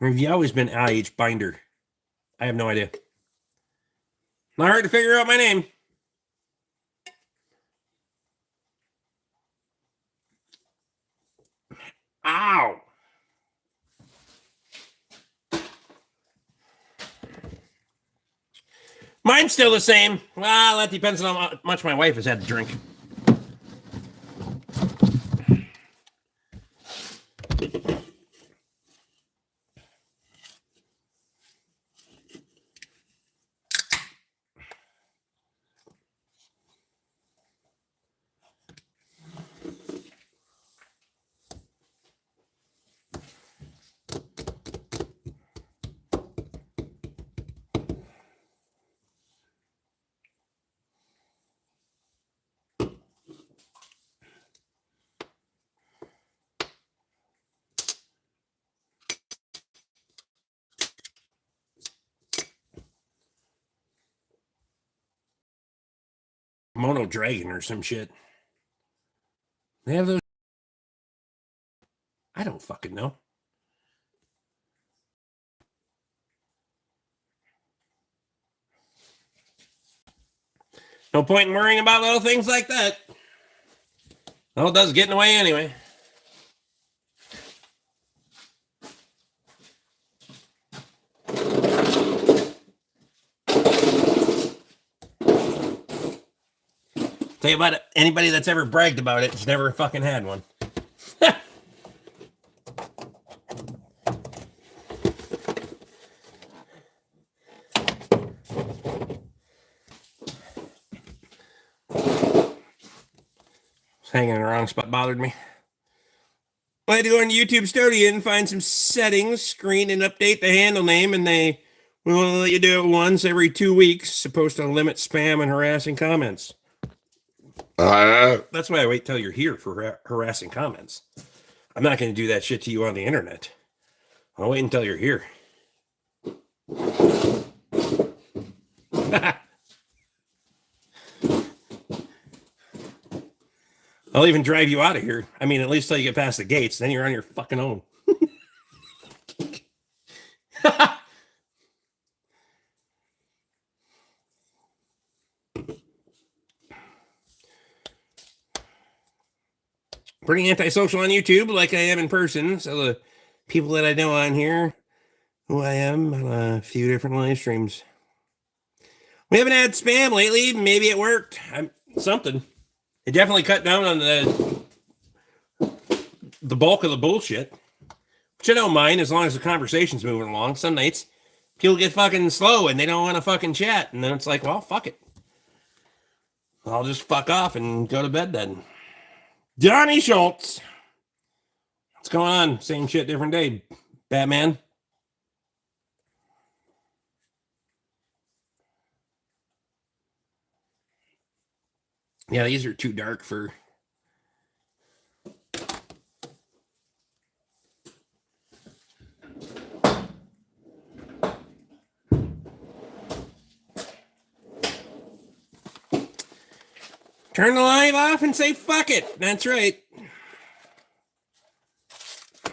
[SPEAKER 1] Or have you always been IH Binder? I have no idea. Not hard to figure out my name. Ow! Mine's still the same. Well, that depends on how much my wife has had to drink. Mono Dragon or some shit. They have those. I don't fucking know. No point in worrying about little things like that. Well, it does get in the way anyway. Tell you about it. Anybody that's ever bragged about it has never fucking had one. Hanging in the wrong spot bothered me. I had to go into YouTube Studio and find some settings, screen, and update the handle name, and they will only let you do it once every 2 weeks. Supposed to limit spam and harassing comments. That's why I wait till you're here for harassing comments. I'm not going to do that shit to you on the internet. I'll wait until you're here. I'll even drive you out of here. I mean, at least till you get past the gates. Then you're on your fucking own. Pretty antisocial on YouTube, like I am in person. So the people that I know on here, who I am on a few different live streams. We haven't had spam lately. Maybe it worked. Something. It definitely cut down on the bulk of the bullshit. Which I don't mind as long as the conversation's moving along. Some nights people get fucking slow and they don't want to fucking chat. And then it's like, well, fuck it. I'll just fuck off and go to bed then. Johnny Schultz. What's going on? Same shit, different day. Batman. Yeah, these are too dark for... Turn the live off and say fuck it. That's right. I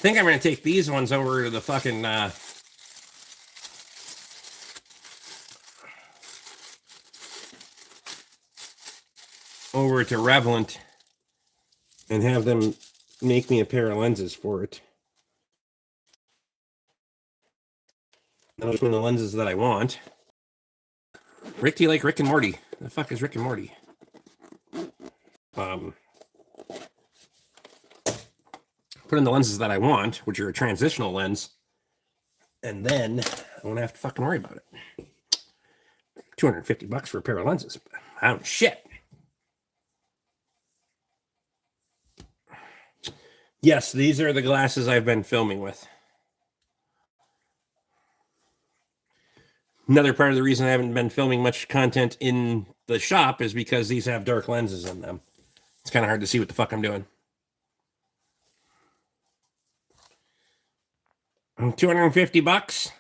[SPEAKER 1] think I'm going to take these ones over to the fucking... over to Revlent and have them make me a pair of lenses for it. I'll just the lenses that I want. Rick, do you like Rick and Morty? The fuck is Rick and Morty? Put in the lenses that I want, which are a transitional lens, and then I won't have to fucking worry about it. $250 for a pair of lenses. Oh shit. Yes, these are the glasses I've been filming with. Another part of the reason I haven't been filming much content in the shop is because these have dark lenses in them. It's kind of hard to see what the fuck I'm doing. $250.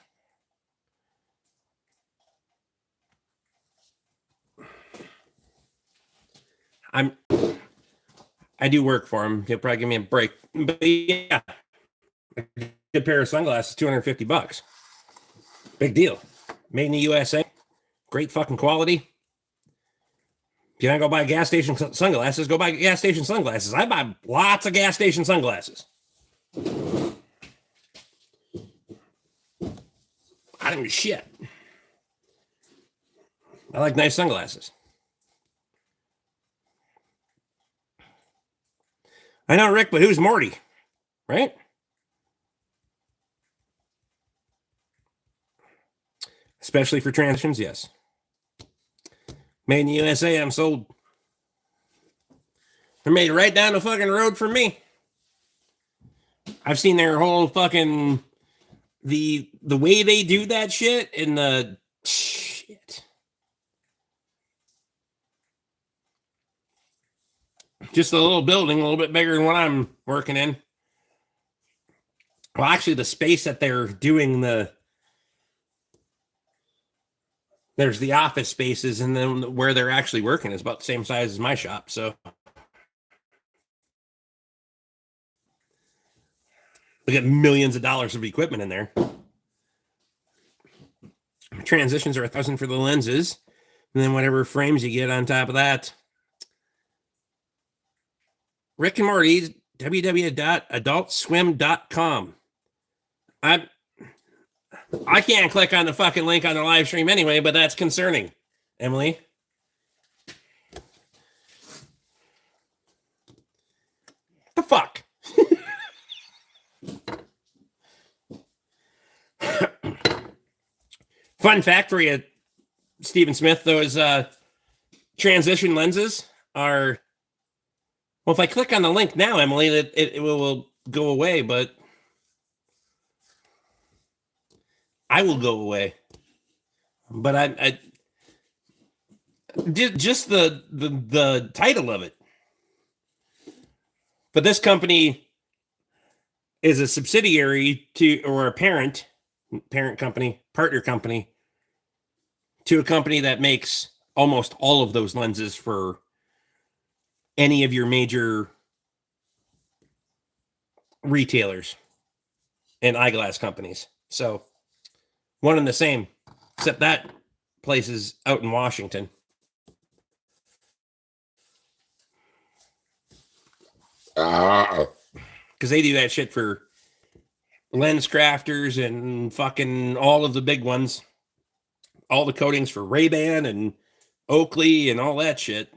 [SPEAKER 1] I do work for him. He'll probably give me a break. But yeah, a good pair of sunglasses, $250. Big deal. Made in the USA. Great fucking quality. If you want to go buy gas station sunglasses, go buy gas station sunglasses. I buy lots of gas station sunglasses. I don't give a shit. I like nice sunglasses. I know, Rick, but who's Morty? Right? Especially for transitions, yes. Made in the USA, I'm sold. They're made right down the fucking road from me. I've seen their whole fucking the way they do that shit and the shit. Just a little building, a little bit bigger than what I'm working in. Well, actually, the space that they're doing there's the office spaces, and then where they're actually working is about the same size as my shop. So we get millions of dollars of equipment in there. Transitions are $1,000 for the lenses, and then whatever frames you get on top of that. Rick and Morty, www.adultswim.com. I can't click on the fucking link on the live stream anyway, but that's concerning. Emily? The fuck? Fun fact for you, Stephen Smith, those transition lenses are... Well, if I click on the link now, Emily, it will go away, but I will go away. But I just the title of it. But this company is a subsidiary to, or a parent company, partner company to a company that makes almost all of those lenses for any of your major retailers and eyeglass companies. So one and the same, except that place is out in Washington. Because they do that shit for Lens Crafters and fucking all of the big ones. All the coatings for Ray-Ban and Oakley and all that shit.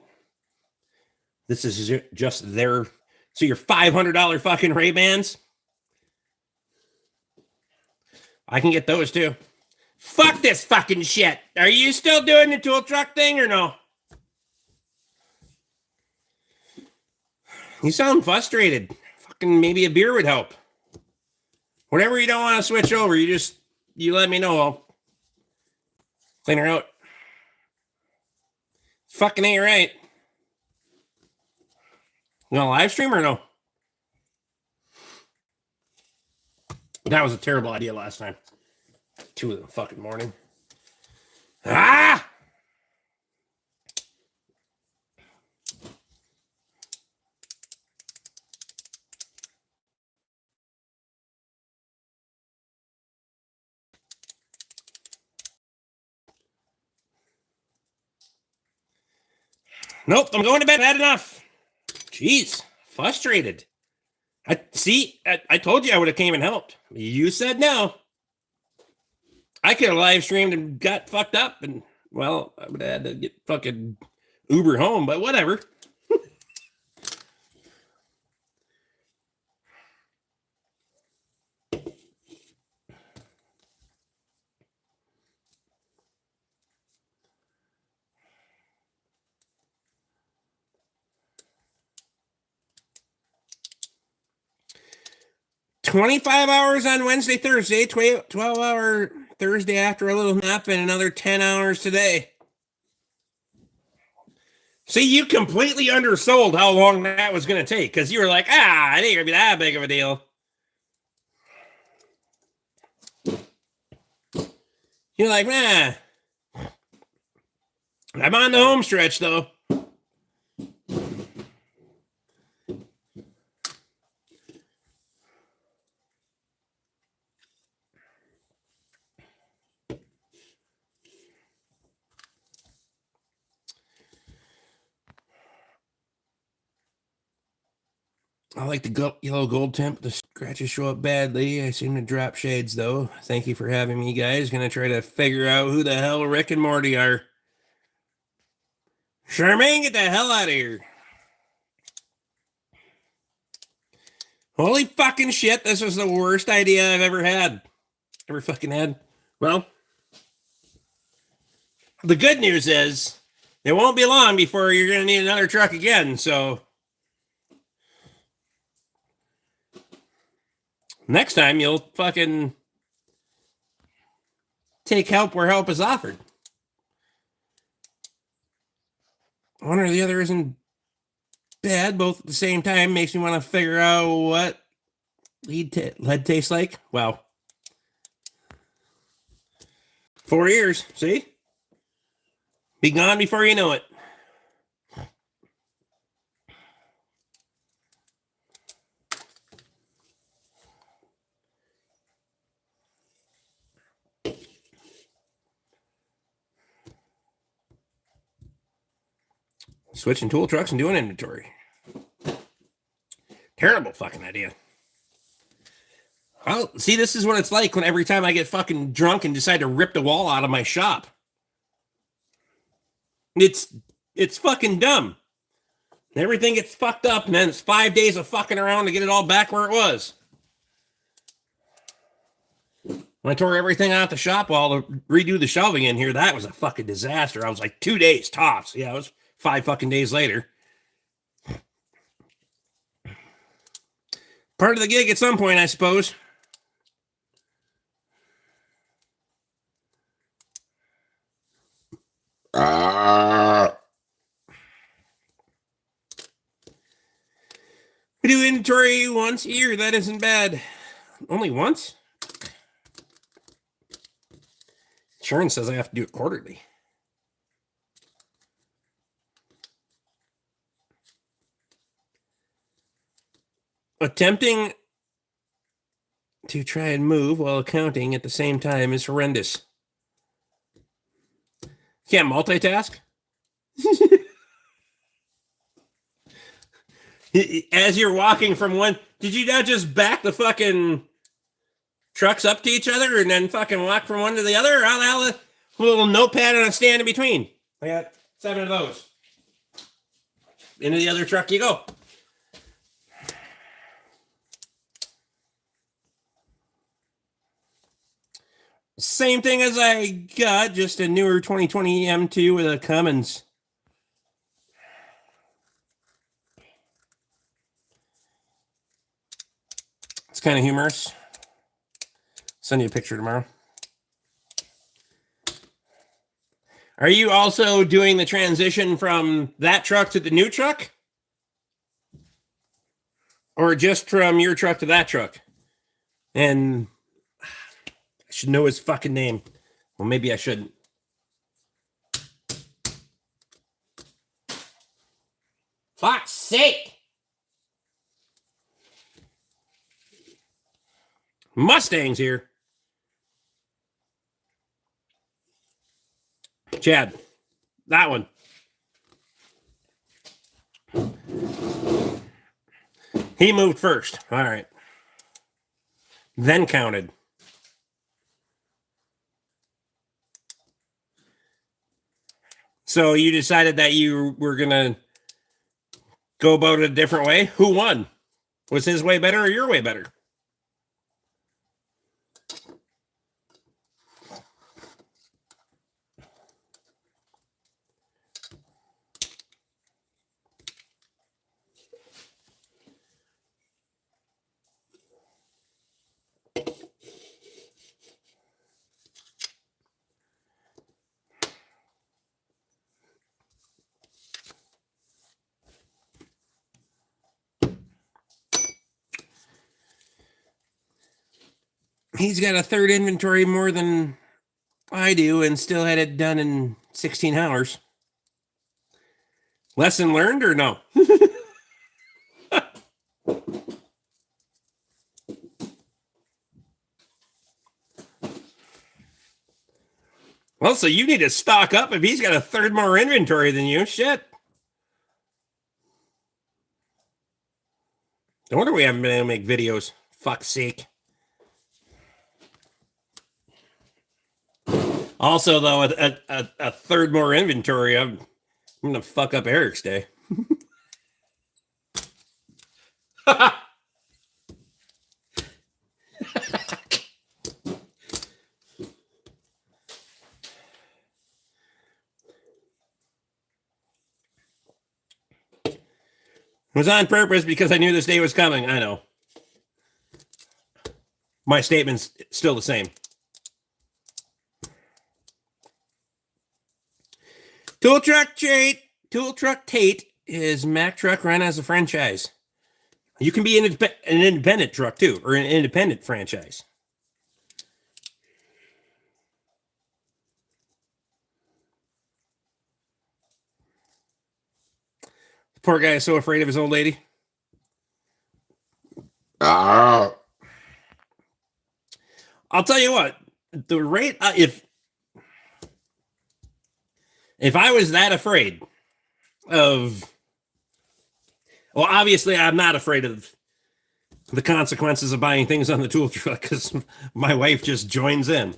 [SPEAKER 1] This is just their... So your $500 fucking Ray-Bans, I can get those too. Fuck this fucking shit. Are you still doing the tool truck thing or no? You sound frustrated. Fucking maybe a beer would help. Whatever you don't want to switch over, you let me know. I'll clean her out. Fucking ain't right. You want a live stream or no? That was a terrible idea last time. 2 in the fucking morning. Ah! Nope, I'm going to bed. Had enough. Jeez, frustrated. I told you I would have came and helped. You said no. I could have live streamed and got fucked up, and well, I would have had to get fucking Uber home, but whatever. $25 hours on Wednesday, Thursday, 12-hour Thursday after a little nap, and another 10 hours today. See, you completely undersold how long that was going to take because you were like, it ain't going to be that big of a deal. You're like, I'm on the home stretch, though. I like the yellow gold temp. The scratches show up badly. I seem to drop shades, though. Thank you for having me, guys. Gonna try to figure out who the hell Rick and Morty are. Charmaine, get the hell out of here. Holy fucking shit, this was the worst idea I've ever fucking had. Well, the good news is it won't be long before you're going to need another truck again, so next time you'll fucking take help where help is offered. One or the other isn't bad, both at the same time. Makes me want to figure out what lead tastes like. Well, 4 years, see? Be gone before you know it. Switching tool trucks and doing inventory. Terrible fucking idea. Well, see, this is what it's like when every time I get fucking drunk and decide to rip the wall out of my shop. It's fucking dumb. Everything gets fucked up, and then it's 5 days of fucking around to get it all back where it was. When I tore everything out the shop while to redo the shelving in here, that was a fucking disaster. I was like 2 days tops. Yeah, it was 5 fucking days later. Part of the gig at some point, I suppose. We do inventory once a year. That isn't bad. Only once? Sharon says I have to do it quarterly. Attempting to try and move while accounting at the same time is horrendous. Can't multitask? As you're walking from one, did you not just back the fucking trucks up to each other and then fucking walk from one to the other? Or how the hell a little notepad and a stand in between? I got 7 of those. Into the other truck you go. Same thing as I got, just a newer 2020 M2 with a Cummins. It's kind of humorous. Send you a picture tomorrow. Are you also doing the transition from that truck to the new truck? Or just from your truck to that truck? And I should know his fucking name. Well, maybe I shouldn't. Fuck's sake! Mustang's here. Chad, that one. He moved first. All right. Then counted. So you decided that you were going to go about it a different way? Who won? Was his way better or your way better? He's got a third inventory more than I do and still had it done in 16 hours. Lesson learned or no? Well, so you need to stock up if he's got a third more inventory than you. Shit. No wonder we haven't been able to make videos. Fuck's sake. Also, though, a third more inventory, I'm going to fuck up Eric's day. It was on purpose because I knew this day was coming. I know. My statement's still the same. Tool Truck Tate is Mack Truck run as a franchise. You can be an independent truck too, or an independent franchise. The poor guy is so afraid of his old lady. I'll tell you what, the rate, if I was that afraid of, well, obviously I'm not afraid of the consequences of buying things on the tool truck because my wife just joins in.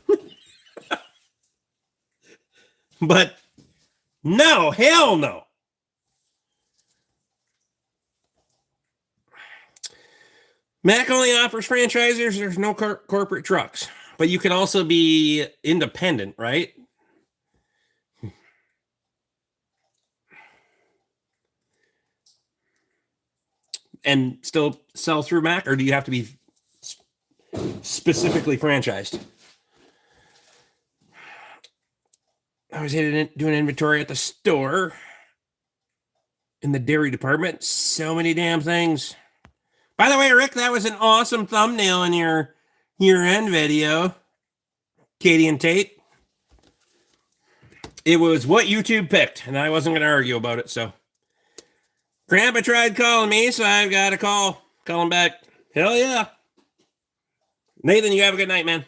[SPEAKER 1] But no, hell no. Mack only offers franchisers. There's no corporate trucks, but you can also be independent, right? And still sell through Mack, or do you have to be specifically franchised? I was doing inventory at the store in the dairy department. So many damn things. By the way, Rick, that was an awesome thumbnail in your year-end video, Katie and Tate. It was what YouTube picked, and I wasn't going to argue about it, so. Grandpa tried calling me, so I've got to call him back. Hell yeah. Nathan, you have a good night, man.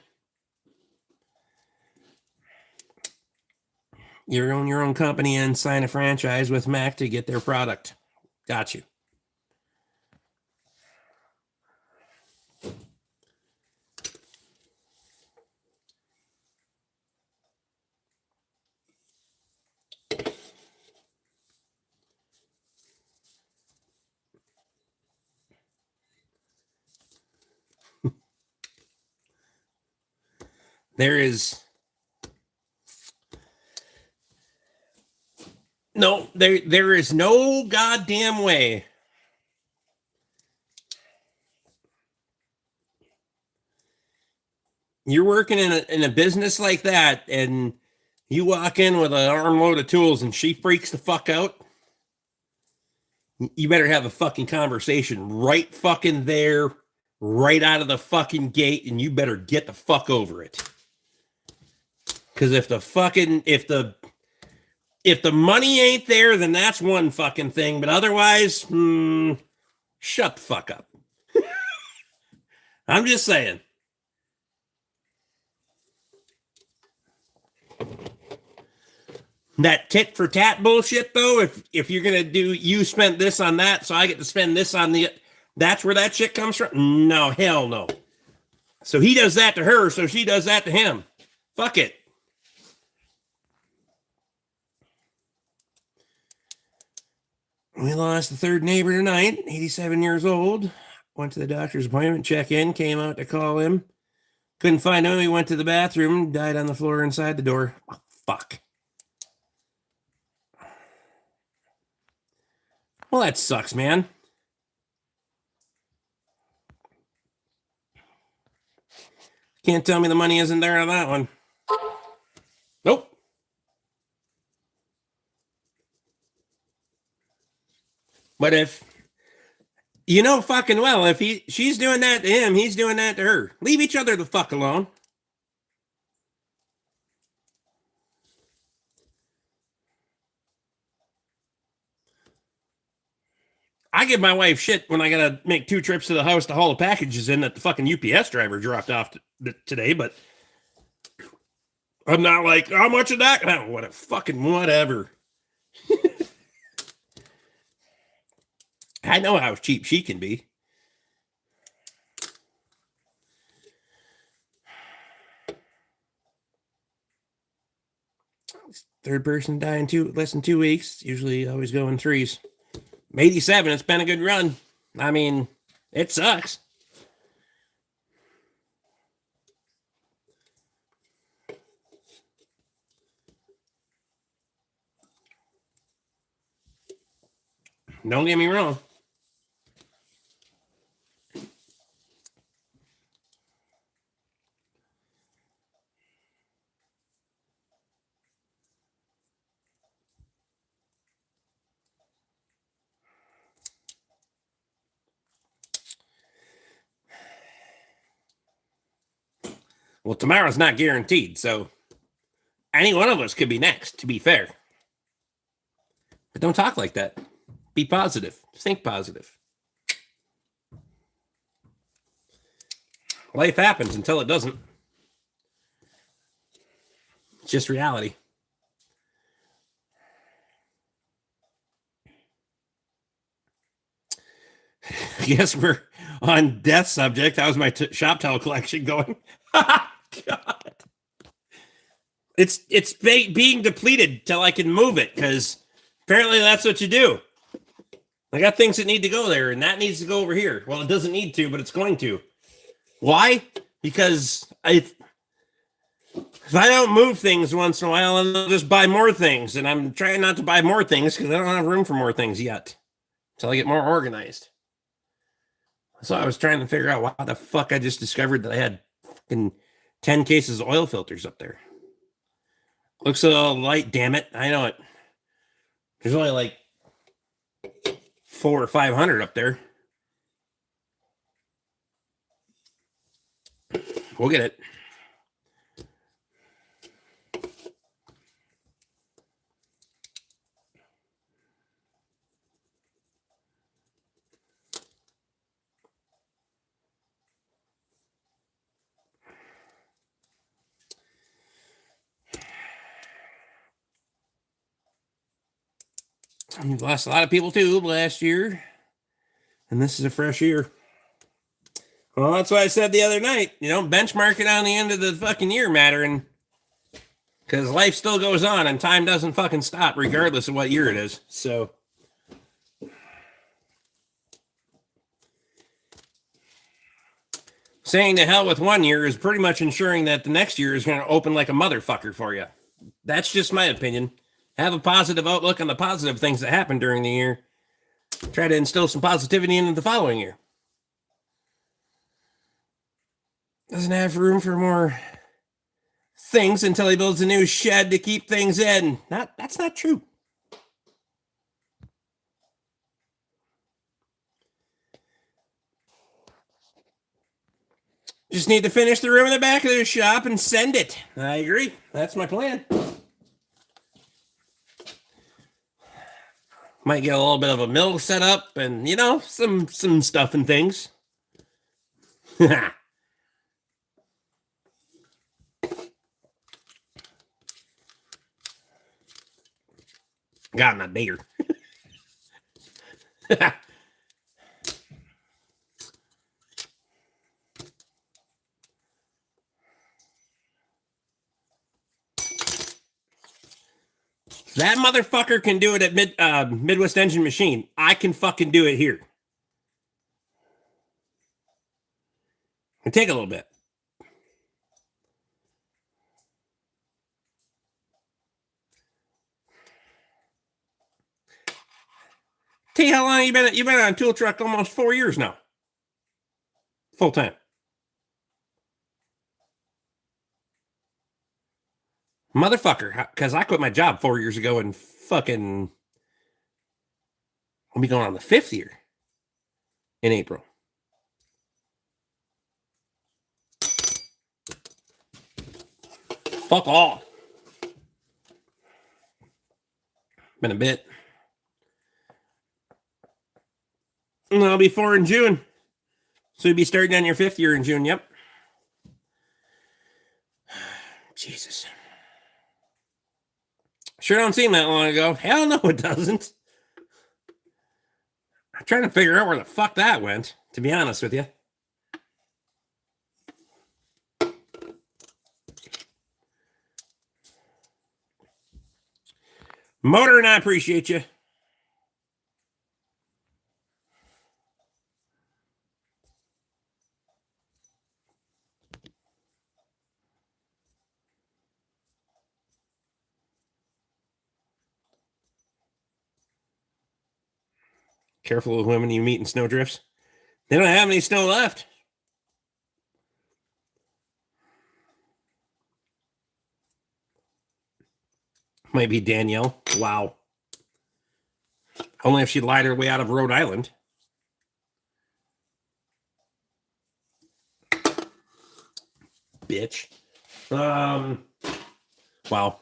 [SPEAKER 1] You own your own company and sign a franchise with Mack to get their product. Got you. There is no goddamn way you're working in a business like that and you walk in with an armload of tools and she freaks the fuck out. You better have a fucking conversation right fucking there, right out of the fucking gate, and you better get the fuck over it. Because if the money ain't there, then that's one fucking thing. But otherwise, shut the fuck up. I'm just saying. That tit for tat bullshit, though, if you're gonna do, you spent this on that, so I get to spend this on the, that's where that shit comes from. No, hell no. So he does that to her, so she does that to him. Fuck it. We lost the third neighbor tonight, 87 years old. Went to the doctor's appointment, check in, came out to call him. Couldn't find him. He went to the bathroom, died on the floor inside the door. Oh, fuck. Well, that sucks, man. Can't tell me the money isn't there on that one. Nope. But if, you know fucking well, if she's doing that to him, he's doing that to her. Leave each other the fuck alone. I give my wife shit when I gotta make 2 trips to the house to haul the packages in that the fucking UPS driver dropped off today, but I'm not like, how much of that? Oh, what a fucking whatever. I know how cheap she can be. Third person die in less than 2 weeks. Usually always go in threes. 87, it's been a good run. I mean, it sucks. Don't get me wrong. Well, tomorrow's not guaranteed, so any one of us could be next, to be fair. But don't talk like that. Be positive. Think positive. Life happens until it doesn't. It's just reality. I guess we're on death subject. How's my shop towel collection going? God. It's being depleted till I can move it, because apparently that's what you do. I got things that need to go there, and that needs to go over here. Well, it doesn't need to, but it's going to. Why? Because if I don't move things once in a while, I'll just buy more things, and I'm trying not to buy more things because I don't have room for more things yet until I get more organized. So I was trying to figure out why the fuck I just discovered that I had fucking 10 cases of oil filters up there. Looks a little light, damn it. I know it. There's only like 400 or 500 up there. We'll get it. We've lost a lot of people too last year, and this is a fresh year. Well, that's why I said the other night, benchmark it on the end of the fucking year mattering, because life still goes on and time doesn't fucking stop regardless of what year it is. So saying to hell with one year is pretty much ensuring that the next year is going to open like a motherfucker for you. That's just my opinion. Have a positive outlook on the positive things that happen during the year. Try to instill some positivity into the following year. Doesn't have room for more things until he builds a new shed to keep things in. That's not true. Just need to finish the room in the back of the shop and send it. I agree. That's my plan. Might get a little bit of a mill set up and, some stuff and things. God, not bigger. That motherfucker can do it at Midwest Engine Machine. I can fucking do it here. It'll take a little bit. Tell you how long you've been on a tool truck, almost 4 years now. Full time. Motherfucker, because I quit my job 4 years ago and fucking I'll be going on the 5th year in April. Fuck all. Been a bit. And I'll be 4 in June. So you'll be starting on your 5th year in June. Yep. Jesus. Sure don't seem that long ago. Hell no, it doesn't. I'm trying to figure out where the fuck that went, to be honest with you. Motor and I appreciate you. Careful with women you meet in snowdrifts. They don't have any snow left. Might be Danielle. Wow. Only if she lied her way out of Rhode Island. Bitch. Wow.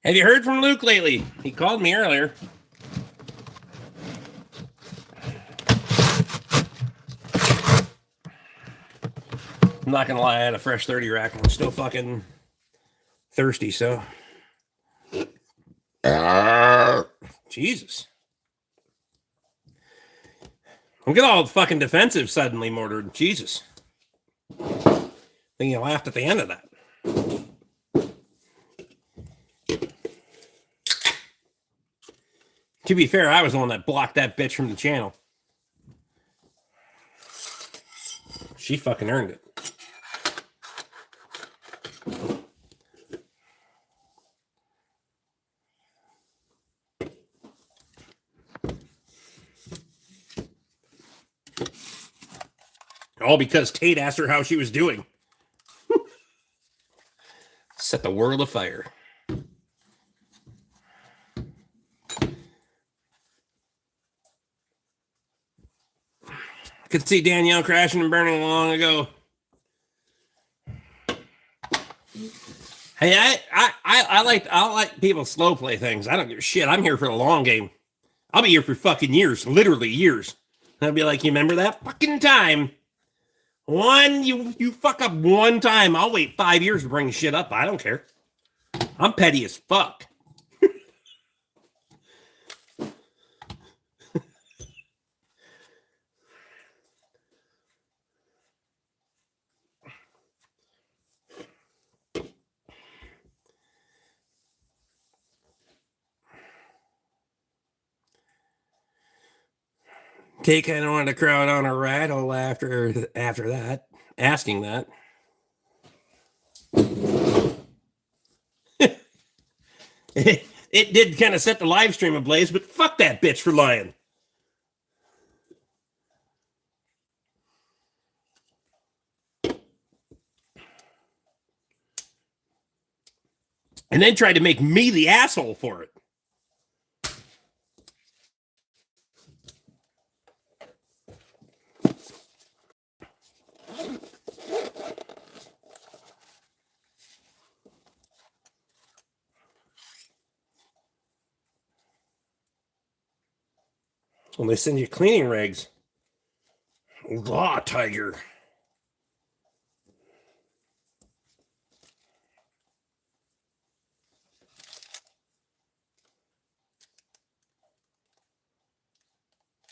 [SPEAKER 1] Have you heard from Luke lately? He called me earlier. I'm not gonna lie, I had a fresh 30 rack and I'm still fucking thirsty, so. Jesus. I'm getting all fucking defensive suddenly, Mortar. Jesus. I think you laughed at the end of that. To be fair, I was the one that blocked that bitch from the channel. She fucking earned it. All because Tate asked her how she was doing. Set the world afire. Could see Danielle crashing and burning long ago. Hey, I like people slow play things. I don't give a shit. I'm here for the long game. I'll be here for fucking years, literally years. I'll be like, you remember that fucking time? You fuck up one time. I'll wait 5 years to bring shit up. I don't care. I'm petty as fuck. Tay kind of wanted to crowd on a rattle after that, asking that. It did kind of set the live stream ablaze, but fuck that bitch for lying. And then tried to make me the asshole for it. When they send you cleaning rigs. Law Tiger.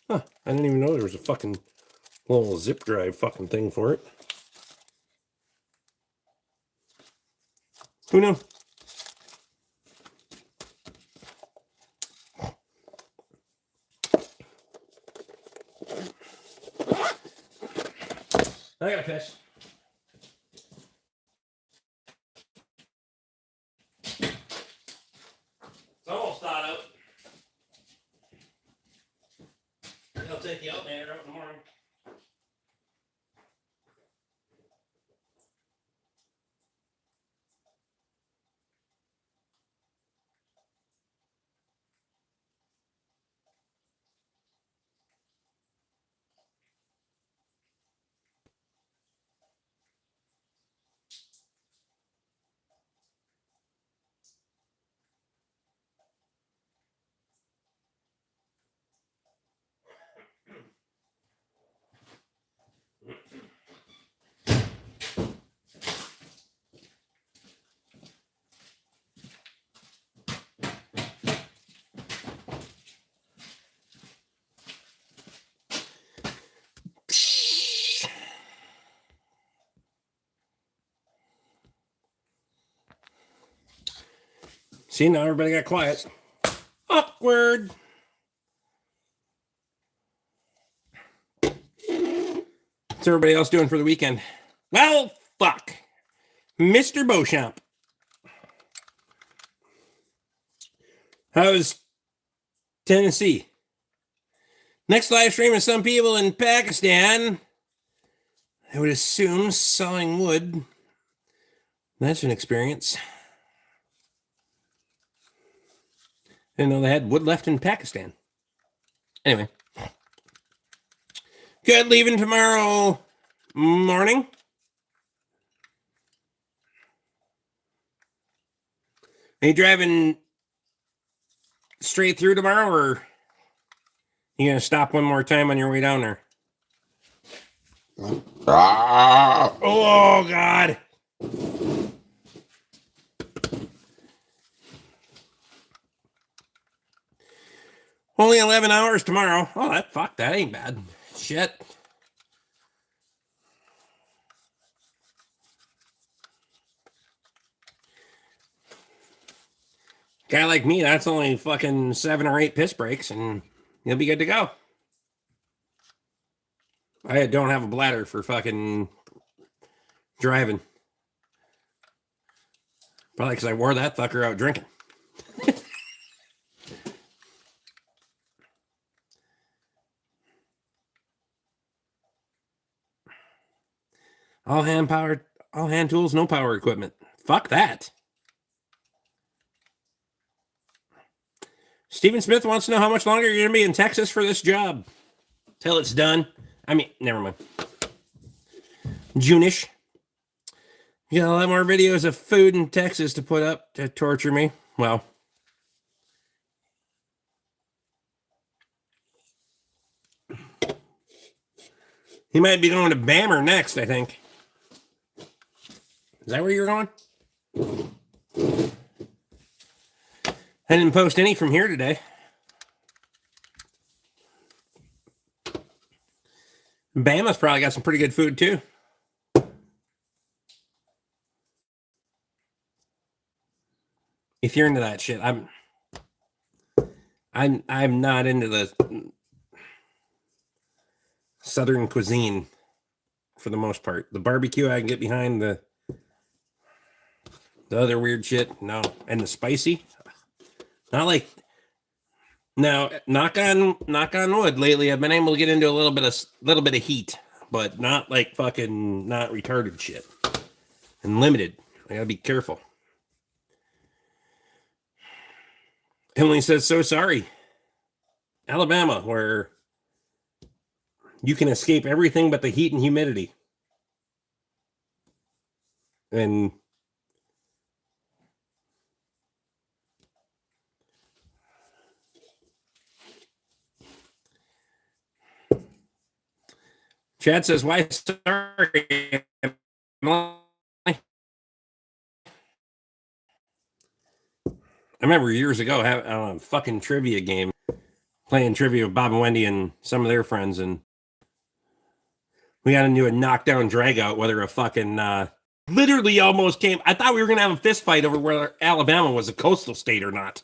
[SPEAKER 1] Huh, I didn't even know there was a fucking little zip drive fucking thing for it. Who knew? I got a piss. It's almost thawed out. I'll take the alternator out in the morning. See, now everybody got quiet. Awkward. What's everybody else doing for the weekend? Well, fuck. Mr. Beauchamp. How's Tennessee? Next live stream is some people in Pakistan. I would assume sawing wood. That's an experience. Didn't know they had wood left in Pakistan. Anyway. Good, leaving tomorrow morning. Are you driving straight through tomorrow, or you gonna stop one more time on your way down there? Oh, God. Only 11 hours tomorrow. Oh, that ain't bad. Shit. Guy like me, that's only fucking 7 or 8 piss breaks, and you'll be good to go. I don't have a bladder for fucking driving. Probably because I wore that fucker out drinking. All hand tools, no power equipment. Fuck that. Stephen Smith wants to know how much longer you're going to be in Texas for this job. Till it's done. I mean, never mind. June-ish. You got a lot more videos of food in Texas to put up to torture me. Well. He might be going to Bammer next, I think. Is that where you're going? I didn't post any from here today. Bama's probably got some pretty good food too. If you're into that shit, I'm not into the Southern cuisine for the most part. The barbecue I can get behind, the other weird shit, no. And the spicy, not like. Now, knock on wood. Lately, I've been able to get into a little bit of heat, but not like fucking not retarded shit. And limited. I gotta be careful. Emily says, "So sorry." Alabama, where you can escape everything but the heat and humidity. And Chad says, "Why sorry?" I remember years ago having a fucking trivia game. playing trivia with Bob and Wendy and some of their friends, and we got into a knockdown drag out whether a fucking literally almost came. I thought we were gonna have a fist fight over whether Alabama was a coastal state or not.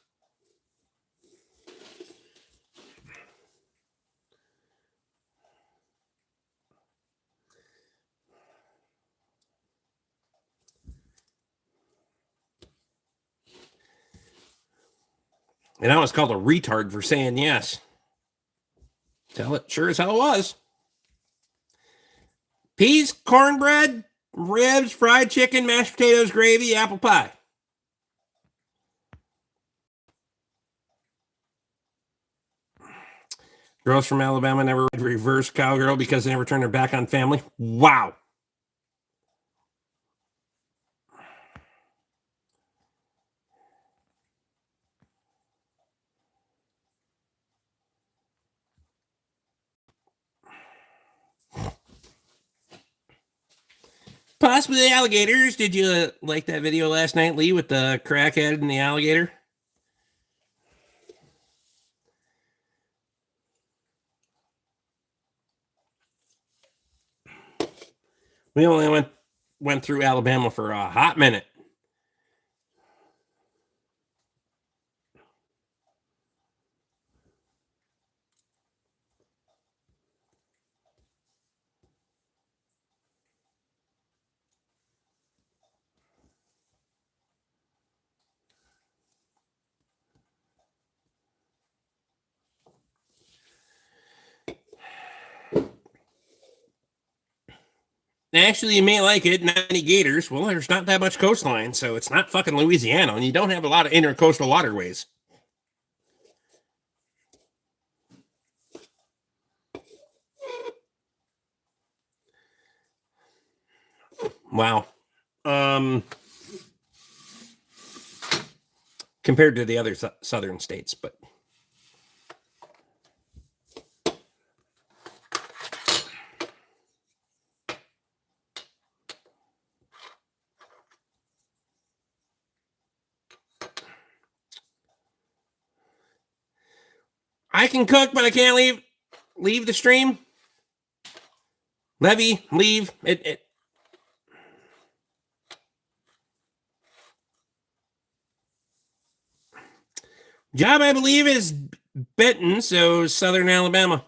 [SPEAKER 1] And I was called a retard for saying yes. Tell it sure as hell was. Peas, cornbread, ribs, fried chicken, mashed potatoes, gravy, apple pie. Girls from Alabama never reverse cowgirl because they never turned their back on family. Wow. Possibly alligators. Did you like that video last night, Lee, with the crackhead and the alligator? We only went through Alabama for a hot minute. Actually, you may like it. 90 gators. Well, there's not that much coastline, so it's not fucking Louisiana, and you don't have a lot of intercoastal waterways. Wow. Compared to the other southern states, but I can cook, but I can't leave the stream. Levy, leave. Job, I believe, is Benton, so southern Alabama.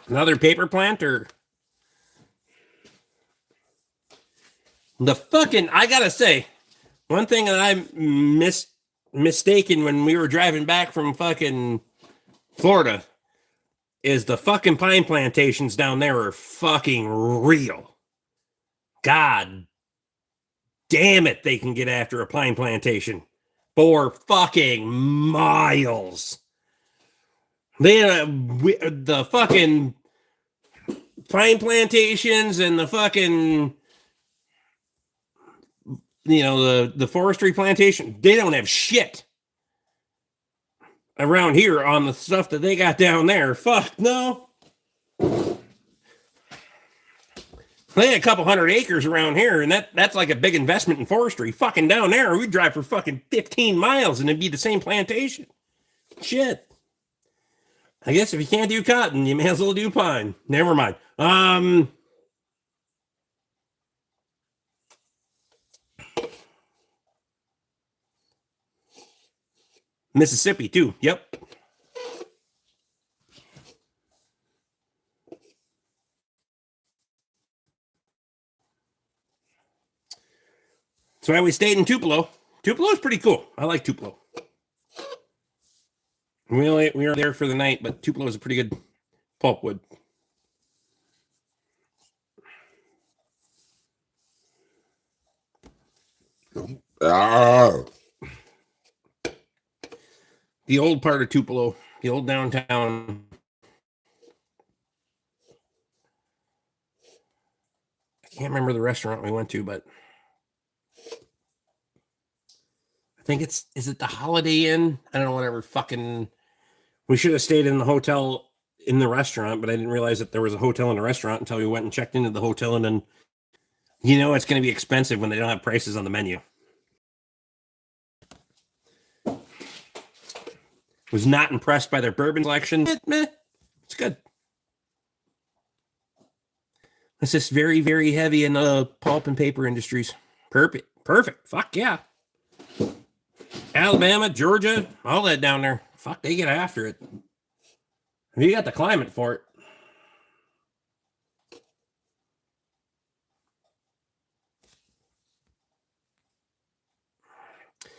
[SPEAKER 1] Another paper plant or the fucking, I gotta say, one thing that I mistaken when we were driving back from fucking Florida is the fucking pine plantations down there are fucking real. God damn it, they can get after a pine plantation for fucking miles. The fucking pine plantations and the fucking, you know, the forestry plantation, they don't have shit around here on the stuff that they got down there. Fuck no. They had a couple hundred acres around here, and that's like a big investment in forestry. Fucking down there, we'd drive for fucking 15 miles and it'd be the same plantation. Shit. I guess if you can't do cotton, you may as well do pine. Never mind. Mississippi too. Yep. So we stayed in Tupelo. Tupelo is pretty cool. I like Tupelo. We were there for the night, but Tupelo is a pretty good pulpwood. The old part of Tupelo, the old downtown. I can't remember the restaurant we went to, but I think is it the Holiday Inn? I don't know, whatever fucking. We should have stayed in the hotel in the restaurant, but I didn't realize that there was a hotel in the restaurant until we went and checked into the hotel, and then, you know, it's going to be expensive when they don't have prices on the menu. Was not impressed by their bourbon selection. Meh, it's good. It's just very, very heavy in pulp and paper industries. Perfect. Fuck yeah. Alabama, Georgia, all that down there. Fuck, they get after it. You got the climate for it.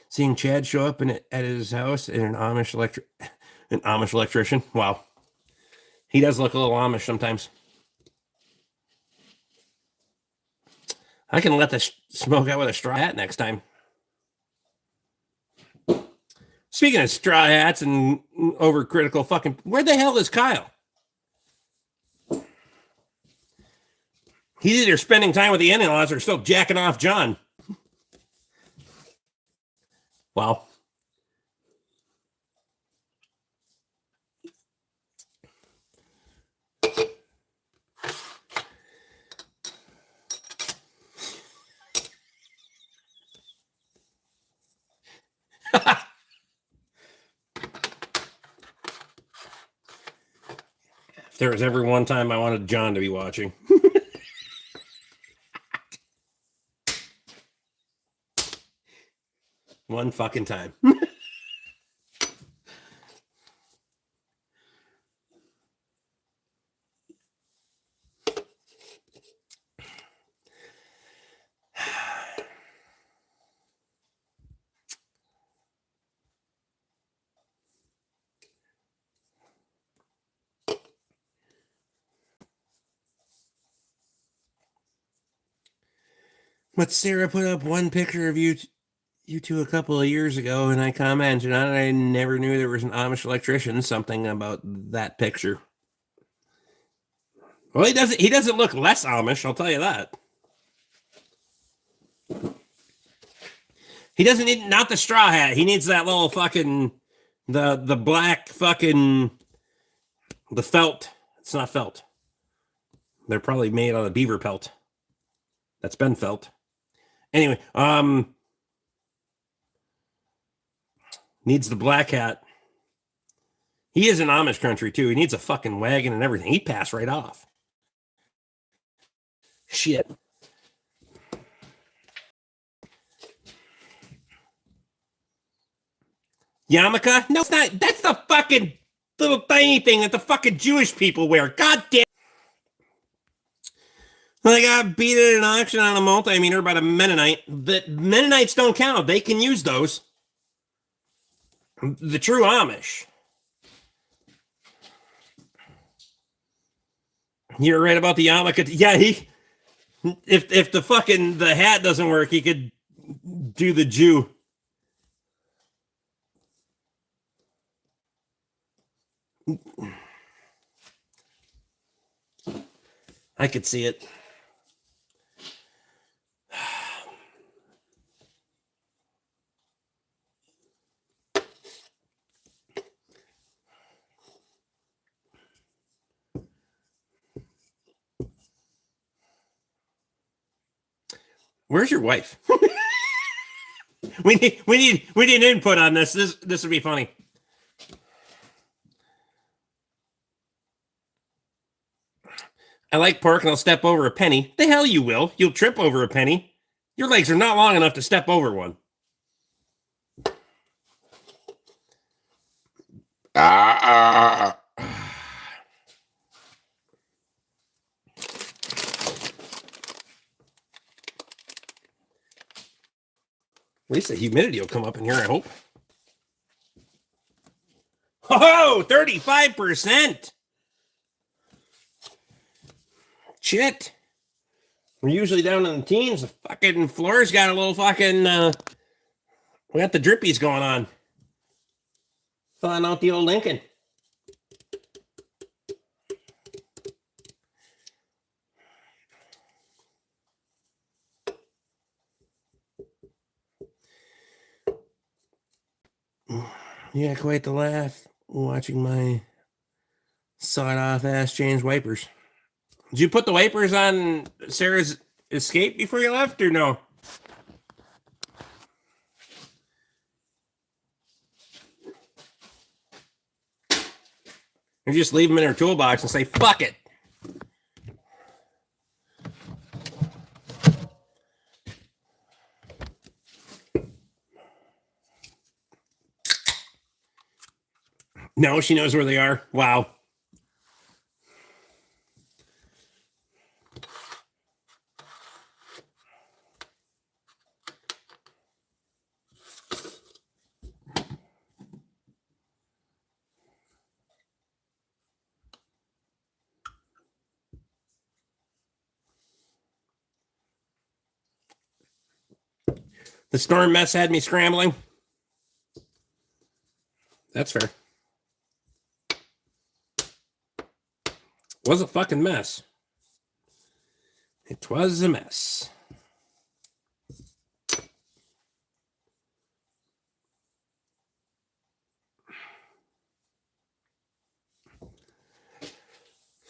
[SPEAKER 1] Seeing Chad show up at his house in an Amish electrician. Wow. He does look a little Amish sometimes. I can let the smoke out with a straw hat next time. Speaking of straw hats and overcritical fucking... Where the hell is Kyle? He's either spending time with the in-laws or still jacking off John. Wow. If there was ever one time I wanted John to be watching. One fucking time. But Sarah put up one picture of you two a couple of years ago, and I commented on it. I never knew there was an Amish electrician. Something about that picture. Well, he doesn't look less Amish, I'll tell you that. He doesn't need not the straw hat. He needs that little fucking the black fucking the felt. It's not felt. They're probably made out of beaver pelt. That's been felt. Anyway, needs the black hat. He is in Amish country too. He needs a fucking wagon and everything. He'd pass right off. Shit. Yarmulke? No, it's not. That's the fucking little tiny thing that the fucking Jewish people wear. God damn. Well, they got beat at an auction on a multi-meter by a Mennonite. The Mennonites don't count. They can use those. The true Amish. You're right about the yarmulke. Yeah, if the fucking the hat doesn't work, he could do the Jew. I could see it. Where's your wife? we need input on this. This would be funny. I like pork and I'll step over a penny. The hell you will. You'll trip over a penny. Your legs are not long enough to step over one. At least the humidity will come up in here, I hope. Oh, 35%. Shit. We're usually down in the teens. The fucking floor's got a little fucking, we got the drippies going on. Thawing out the old Lincoln. Yeah, quite the laugh watching my sawed-off ass change wipers. Did you put the wipers on Sarah's Escape before you left, or no? Or just leave them in her toolbox and say, fuck it. No, she knows where they are. Wow. The storm mess had me scrambling. That's fair. Was a fucking mess. It was a mess.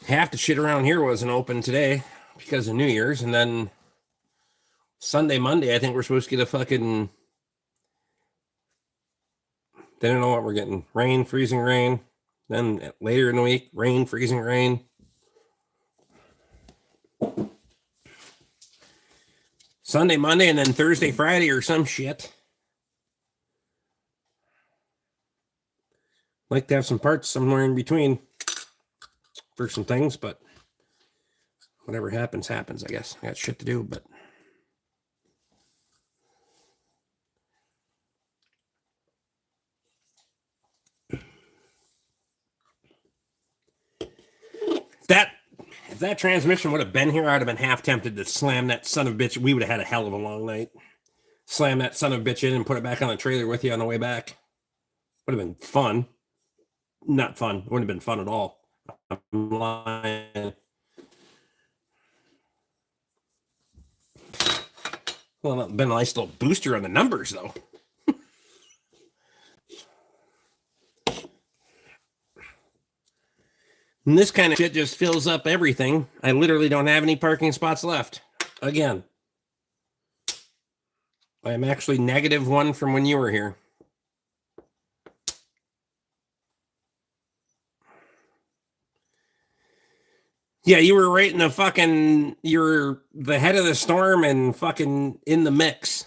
[SPEAKER 1] Half the shit around here wasn't open today because of New Year's, and then Sunday, Monday, I think we're supposed to get a fucking... They don't know what we're getting. Rain, freezing rain. Then later in the week, rain, freezing rain. Sunday, Monday, and then Thursday, Friday, or some shit. Like to have some parts somewhere in between for some things, but whatever happens, happens, I guess. I got shit to do, but... If that transmission would have been here, I'd have been half tempted to slam that son of a bitch. We would have had a hell of a long night. Slam that son of a bitch in and put it back on the trailer with you on the way back. Would have been fun. Not fun. It wouldn't have been fun at all. I'm lying. Well, it's been a nice little booster on the numbers, though. And this kind of shit just fills up everything. I literally don't have any parking spots left. Again. I'm actually -1 from when you were here. Yeah, you were right in the fucking... You're the head of the storm and fucking in the mix.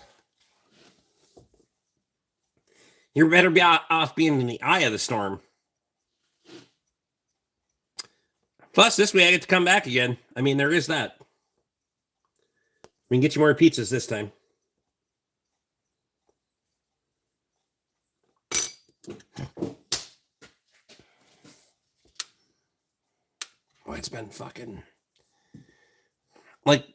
[SPEAKER 1] You better be off being in the eye of the storm. Plus, this way I get to come back again. I mean, there is that. We can get you more pizzas this time. Oh, it's been fucking... Like...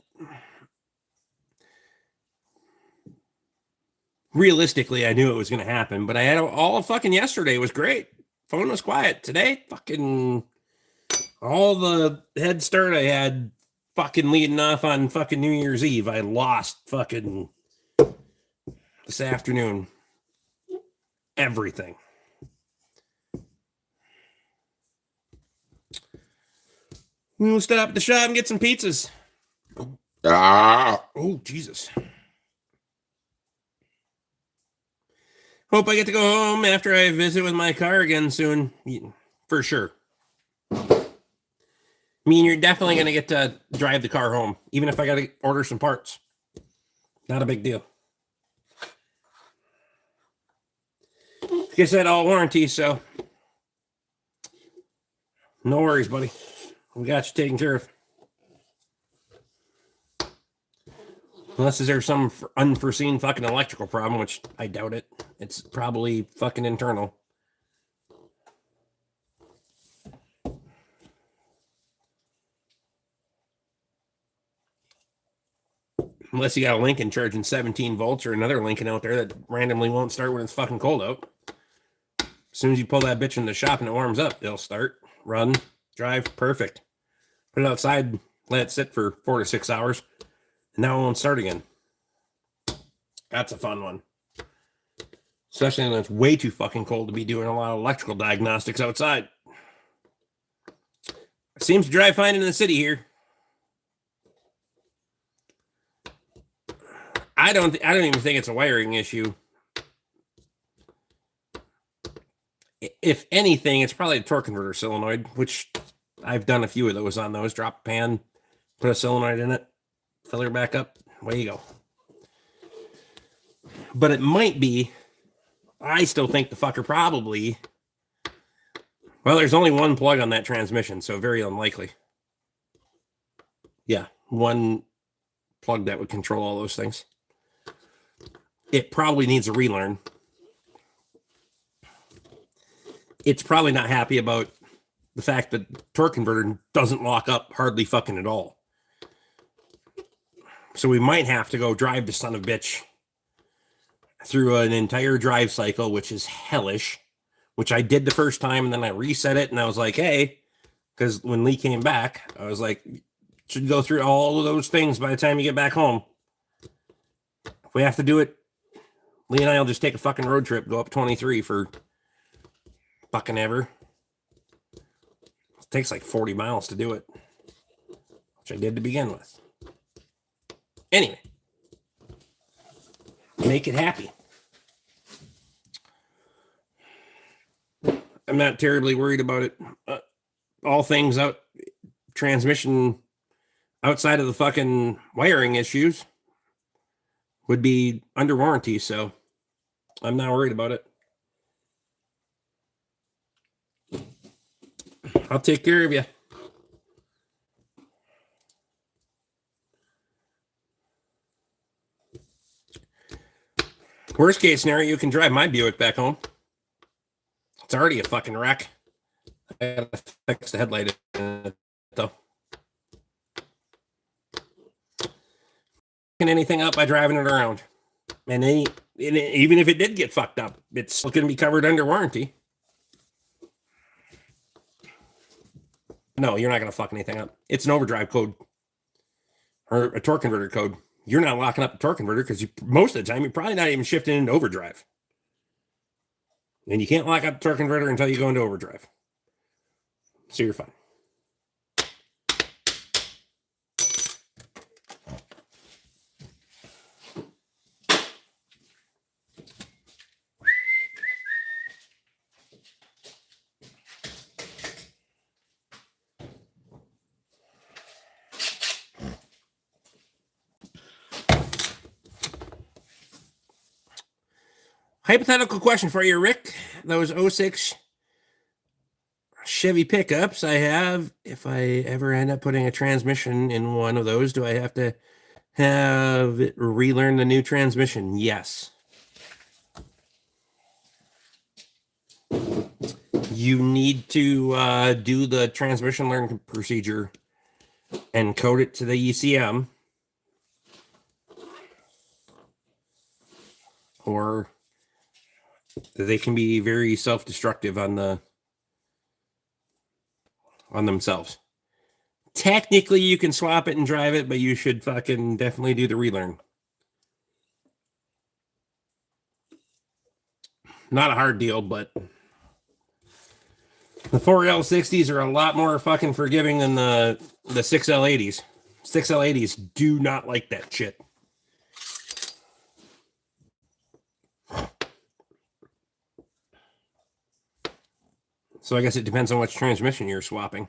[SPEAKER 1] Realistically, I knew it was going to happen, but I had all of fucking yesterday was great. Phone was quiet. Today, fucking... All the head start I had fucking leading off on fucking New Year's Eve, I lost fucking this afternoon. Everything. We'll stop at the shop and get some pizzas. Oh, Jesus. Hope I get to go home after I visit with my car again soon. For sure. I mean, you're definitely going to get to drive the car home, even if I got to order some parts. Not a big deal. Like I said, all warranty, so no worries, buddy. We got you taken care of. Unless there's some unforeseen fucking electrical problem, which I doubt it. It's probably fucking internal. Unless you got a Lincoln charging 17 volts or another Lincoln out there that randomly won't start when it's fucking cold out. As soon as you pull that bitch in the shop and it warms up, it'll start, run, drive, perfect. Put it outside, let it sit for 4 to 6 hours, and now it won't start again. That's a fun one. Especially when it's way too fucking cold to be doing a lot of electrical diagnostics outside. It seems to drive fine in the city here. I don't even think it's a wiring issue. If anything, it's probably a torque converter solenoid, which I've done a few of those on those. Drop a pan, put a solenoid in it, fill her back up, away you go. But it might be, I still think the fucker probably, well, there's only one plug on that transmission, so very unlikely. Yeah, one plug that would control all those things. It probably needs a relearn. It's probably not happy about the fact that torque converter doesn't lock up hardly fucking at all. So we might have to go drive the son of a bitch through an entire drive cycle, which is hellish, which I did the first time, and then I reset it, and I was like, hey, because when Lee came back, I was like, should go through all of those things by the time you get back home. If we have to do it, Lee and I will just take a fucking road trip, go up 23 for fucking ever. It takes like 40 miles to do it, which I did to begin with. Anyway, make it happy. I'm not terribly worried about it. All things out, transmission outside of the fucking wiring issues would be under warranty, so I'm not worried about it. I'll take care of you. Worst case scenario, you can drive my Buick back home. It's already a fucking wreck. I gotta fix the headlight in it, though. Anything up by driving it around. And even if it did get fucked up, it's still going to be covered under warranty. No, you're not going to fuck anything up. It's an overdrive code or a torque converter code. You're not locking up the torque converter because most of the time you're probably not even shifting into overdrive. And you can't lock up the torque converter until you go into overdrive. So you're fine. Hypothetical question for you, Rick. Those 06 Chevy pickups I have, if I ever end up putting a transmission in one of those, do I have to have it relearn the new transmission? Yes. You need to do the transmission learn procedure and code it to the ECM. Or they can be very self-destructive on themselves. Technically, you can swap it and drive it, but you should fucking definitely do the relearn. Not a hard deal, but the 4L60s are a lot more fucking forgiving than the 6L80s. 6L80s do not like that shit. So I guess it depends on which transmission you're swapping.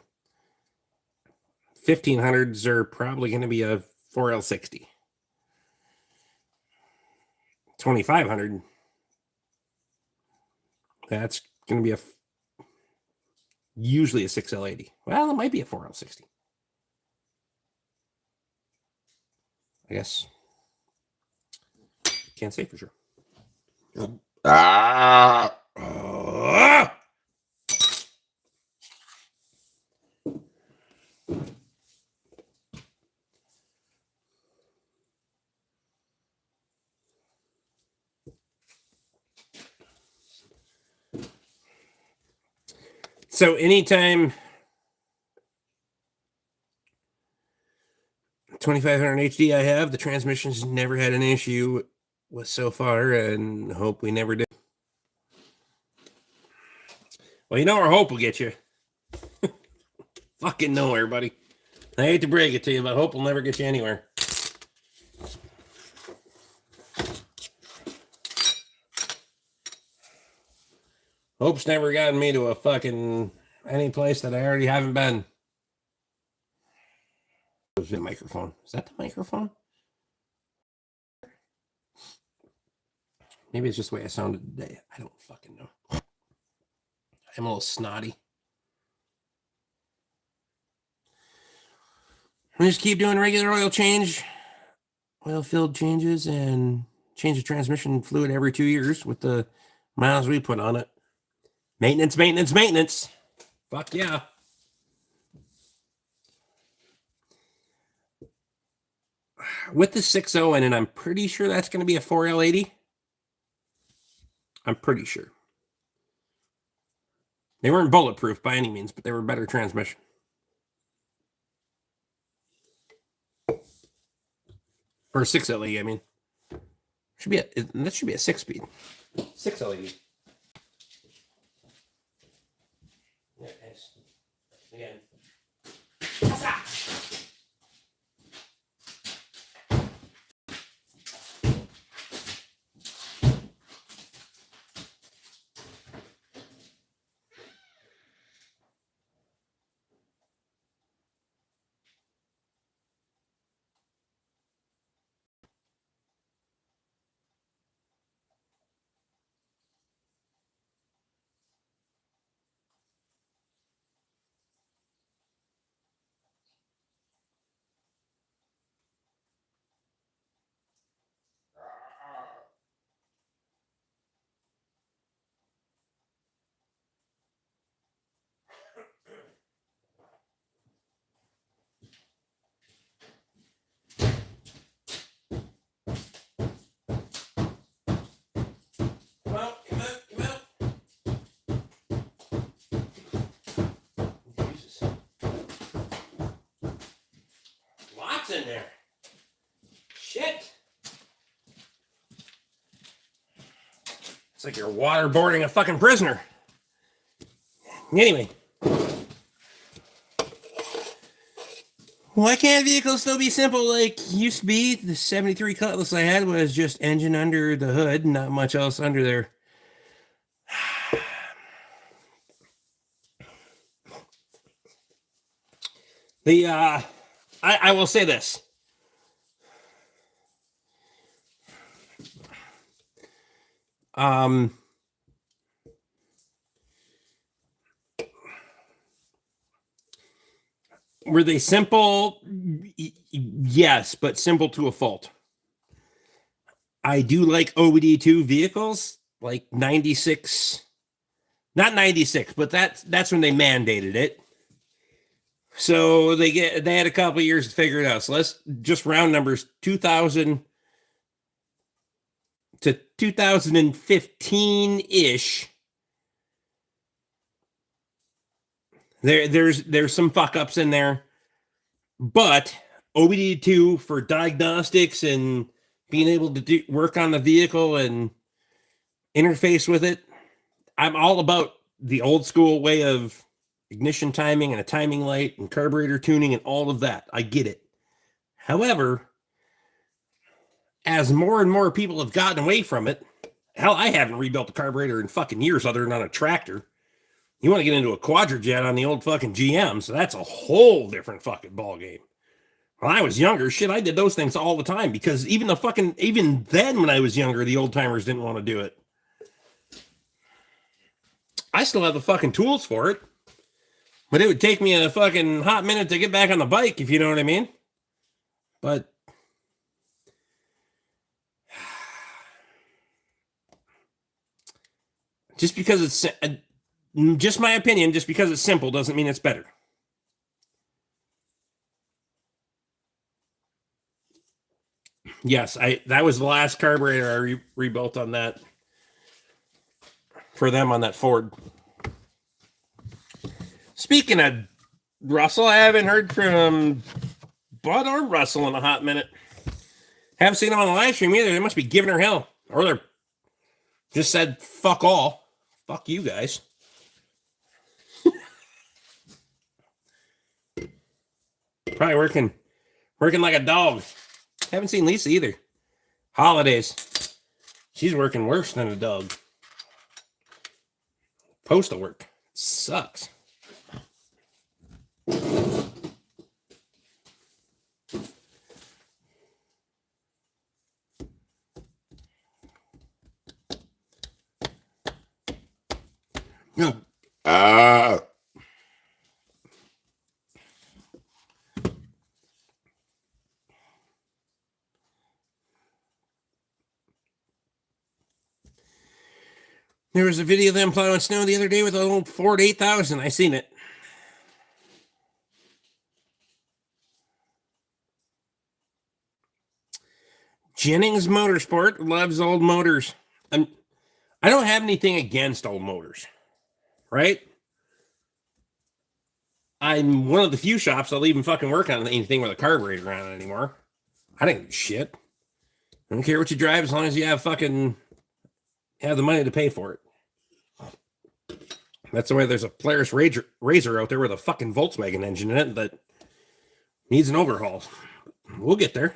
[SPEAKER 1] 1500s are probably going to be a 4L60. 2500, that's going to be usually a 6L80. Well, it might be a 4L60. I guess. Can't say for sure. So anytime 2500 HD I have, the transmission's never had an issue with so far, and hope we never do. Well, you know where hope will get you. Fucking nowhere, buddy. I hate to break it to you, but hope will never get you anywhere. Hope's never gotten me to a fucking any place that I already haven't been. The microphone. Is that the microphone? Maybe it's just the way I sounded today. I don't fucking know. I'm a little snotty. We just keep doing regular oil change, oil filled changes, and change the transmission fluid every 2 years with the miles we put on it. Maintenance, maintenance, maintenance. Fuck yeah. With the 6.0 in it, I'm pretty sure that's going to be a 4L80. I'm pretty sure. They weren't bulletproof by any means, but they were better transmission. Or 6L80, I mean. That should be a 6-speed. 6L80. Yeah, guys. Again. In there. Shit. It's like you're waterboarding a fucking prisoner. Anyway. Why can't vehicles still be simple like used to be? The 73 Cutlass I had was just engine under the hood, not much else under there. I will say this. Were they simple? Yes, but simple to a fault. I do like OBD2 vehicles, like 96, not 96, but that's when they mandated it. So they had a couple of years to figure it out. So let's just round numbers, 2000 to 2015-ish. There's some fuck ups in there, but OBD2 for diagnostics and being able to work on the vehicle and interface with it. I'm all about the old school way of ignition timing and a timing light and carburetor tuning and all of that. I get it. However, as more and more people have gotten away from it, hell, I haven't rebuilt a carburetor in fucking years other than on a tractor. You want to get into a quadrajet on the old fucking GM, so that's a whole different fucking ball game. When I was younger, shit, I did those things all the time because even then when I was younger, the old timers didn't want to do it. I still have the fucking tools for it, but it would take me a fucking hot minute to get back on the bike, if you know what I mean. But just because it's just my opinion, just because it's simple doesn't mean it's better. Yes, that was the last carburetor I rebuilt on that for them on that Ford. Speaking of Russell, I haven't heard from Bud or Russell in a hot minute. Haven't seen them on the live stream either. They must be giving her hell. Or they're just said fuck all. Fuck you guys. Probably working like a dog. Haven't seen Lisa either. Holidays. She's working worse than a dog. postal work. Sucks. No. There was a video of them plowing snow the other day with a little Ford 8000. I seen it. Jennings Motorsport loves old motors. I don't have anything against old motors, right? I'm one of the few shops that'll even fucking work on anything with a carburetor on it anymore. I don't give a shit. I don't care what you drive as long as you have the money to pay for it. That's the way there's a Polaris Razor out there with a fucking Volkswagen engine in it that needs an overhaul. We'll get there.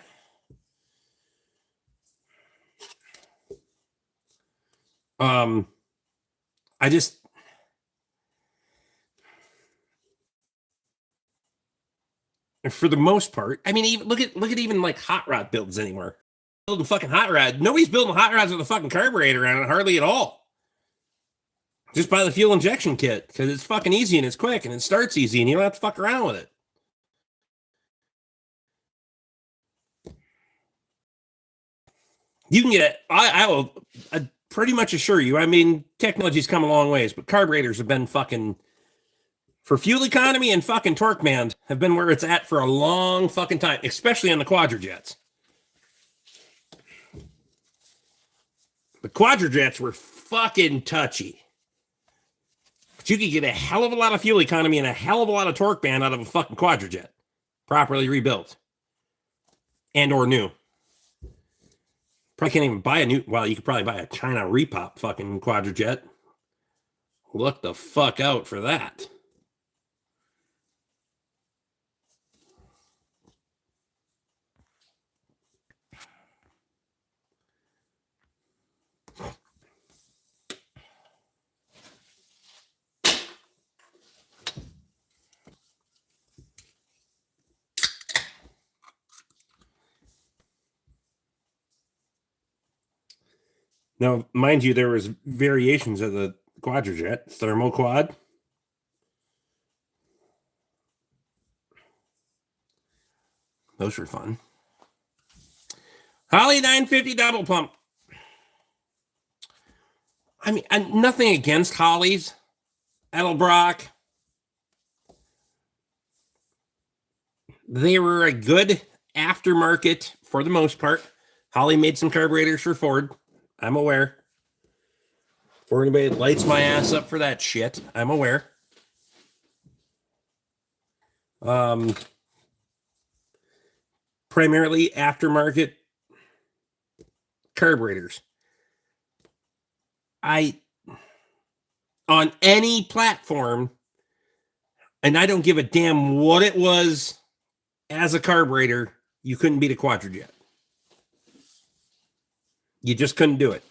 [SPEAKER 1] I just for the most part, I mean, even look at even like hot rod builds anymore. Building fucking hot rod. Nobody's building hot rods with a fucking carburetor on it, hardly at all. Just buy the fuel injection kit because it's fucking easy and it's quick and it starts easy and you don't have to fuck around with it. You can get, I will pretty much assure you, I mean, technology's come a long ways, but carburetors have been fucking, for fuel economy and fucking torque man, have been where it's at for a long fucking time, especially on the quadrajets. The quadrajets were fucking touchy. But you could get a hell of a lot of fuel economy and a hell of a lot of torque band out of a fucking quadrajet, properly rebuilt and or new. Probably can't even buy a new, well, you could probably buy a China repop fucking quadrajet. Look the fuck out for that. Now, mind you, there was variations of the quadrajet, thermal quad. Those were fun. Holly 950 double pump. I mean, nothing against Hollies, Edelbrock. They were a good aftermarket for the most part. Holly made some carburetors for Ford. I'm aware. For anybody that lights my ass up for that shit, I'm aware. Primarily aftermarket carburetors. On any platform, and I don't give a damn what it was as a carburetor, you couldn't beat a quadrajet. You just couldn't do it.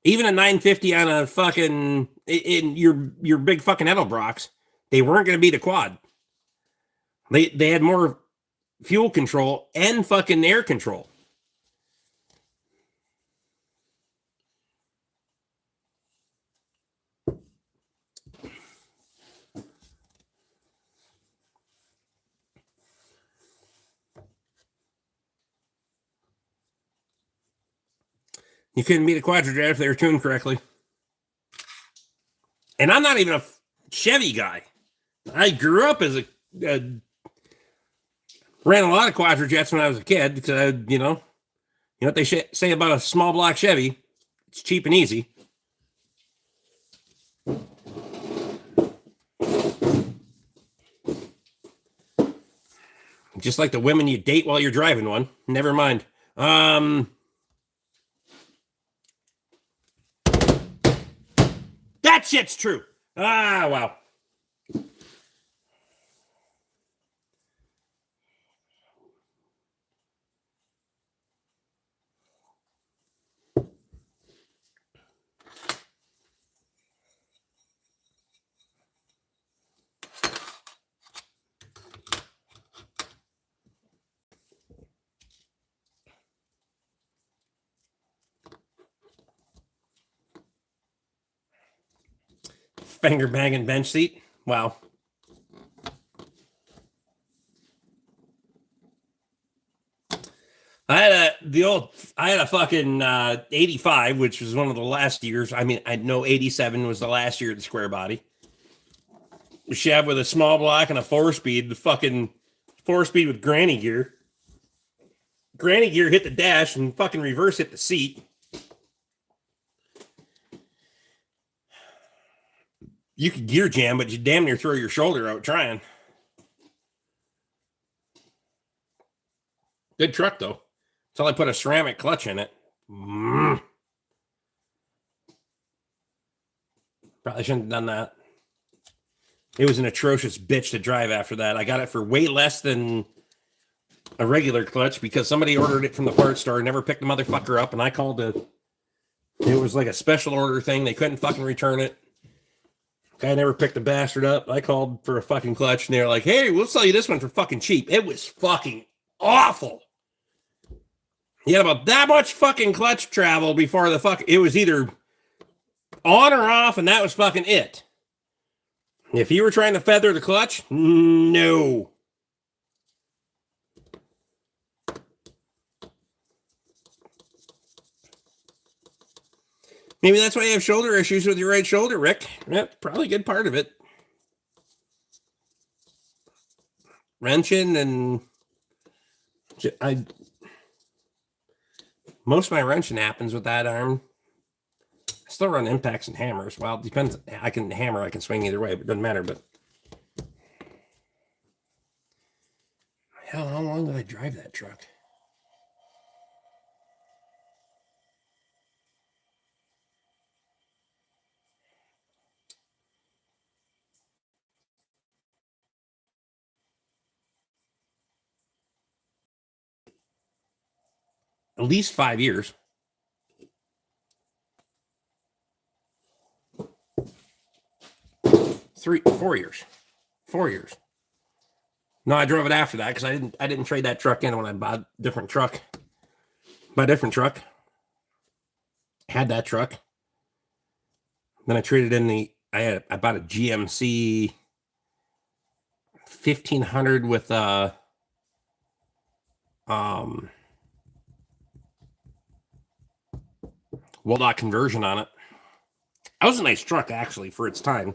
[SPEAKER 1] Even a 950 on a fucking, in your big fucking Edelbrocks, they weren't going to beat a quad. They had more fuel control and fucking air control. You couldn't beat a quadrajet if they were tuned correctly. And I'm not even a Chevy guy. I grew up as ran a lot of quadrajets when I was a kid because you know what they say about a small block Chevy? It's cheap and easy. Just like the women you date while you're driving one. Never mind. That shit's true. Ah, wow. Finger banging bench seat. Wow. I had a fucking 85, which was one of the last years. I mean, I know 87 was the last year of the square body. Chev with a small block and a 4-speed, the fucking 4-speed with granny gear. Granny gear hit the dash and fucking reverse hit the seat. You could gear jam, but you damn near throw your shoulder out trying. Good truck, though. Until I put a ceramic clutch in it. Probably shouldn't have done that. It was an atrocious bitch to drive after that. I got it for way less than a regular clutch because somebody ordered it from the parts store and never picked the motherfucker up, and I called it. It was like a special order thing. They couldn't fucking return it. Guy never picked the bastard up. I called for a fucking clutch, and they're like, hey, we'll sell you this one for fucking cheap. It was fucking awful. You had about that much fucking clutch travel before the fuck. It was either on or off, and that was fucking it. If you were trying to feather the clutch, no. Maybe that's why you have shoulder issues with your right shoulder, Rick. That's probably a good part of it. Wrenching and most of my wrenching happens with that arm. I still run impacts and hammers. Well, it depends. I can hammer, I can swing either way, but it doesn't matter. But hell, how long did I drive that truck? At least 5 years. 4 years. 4 years. No, I drove it after that because I didn't trade that truck in when I bought a different truck. My different truck. Had that truck. Then I traded in I bought a GMC 1500 with Wall-Dot conversion on it. That was a nice truck, actually, for its time.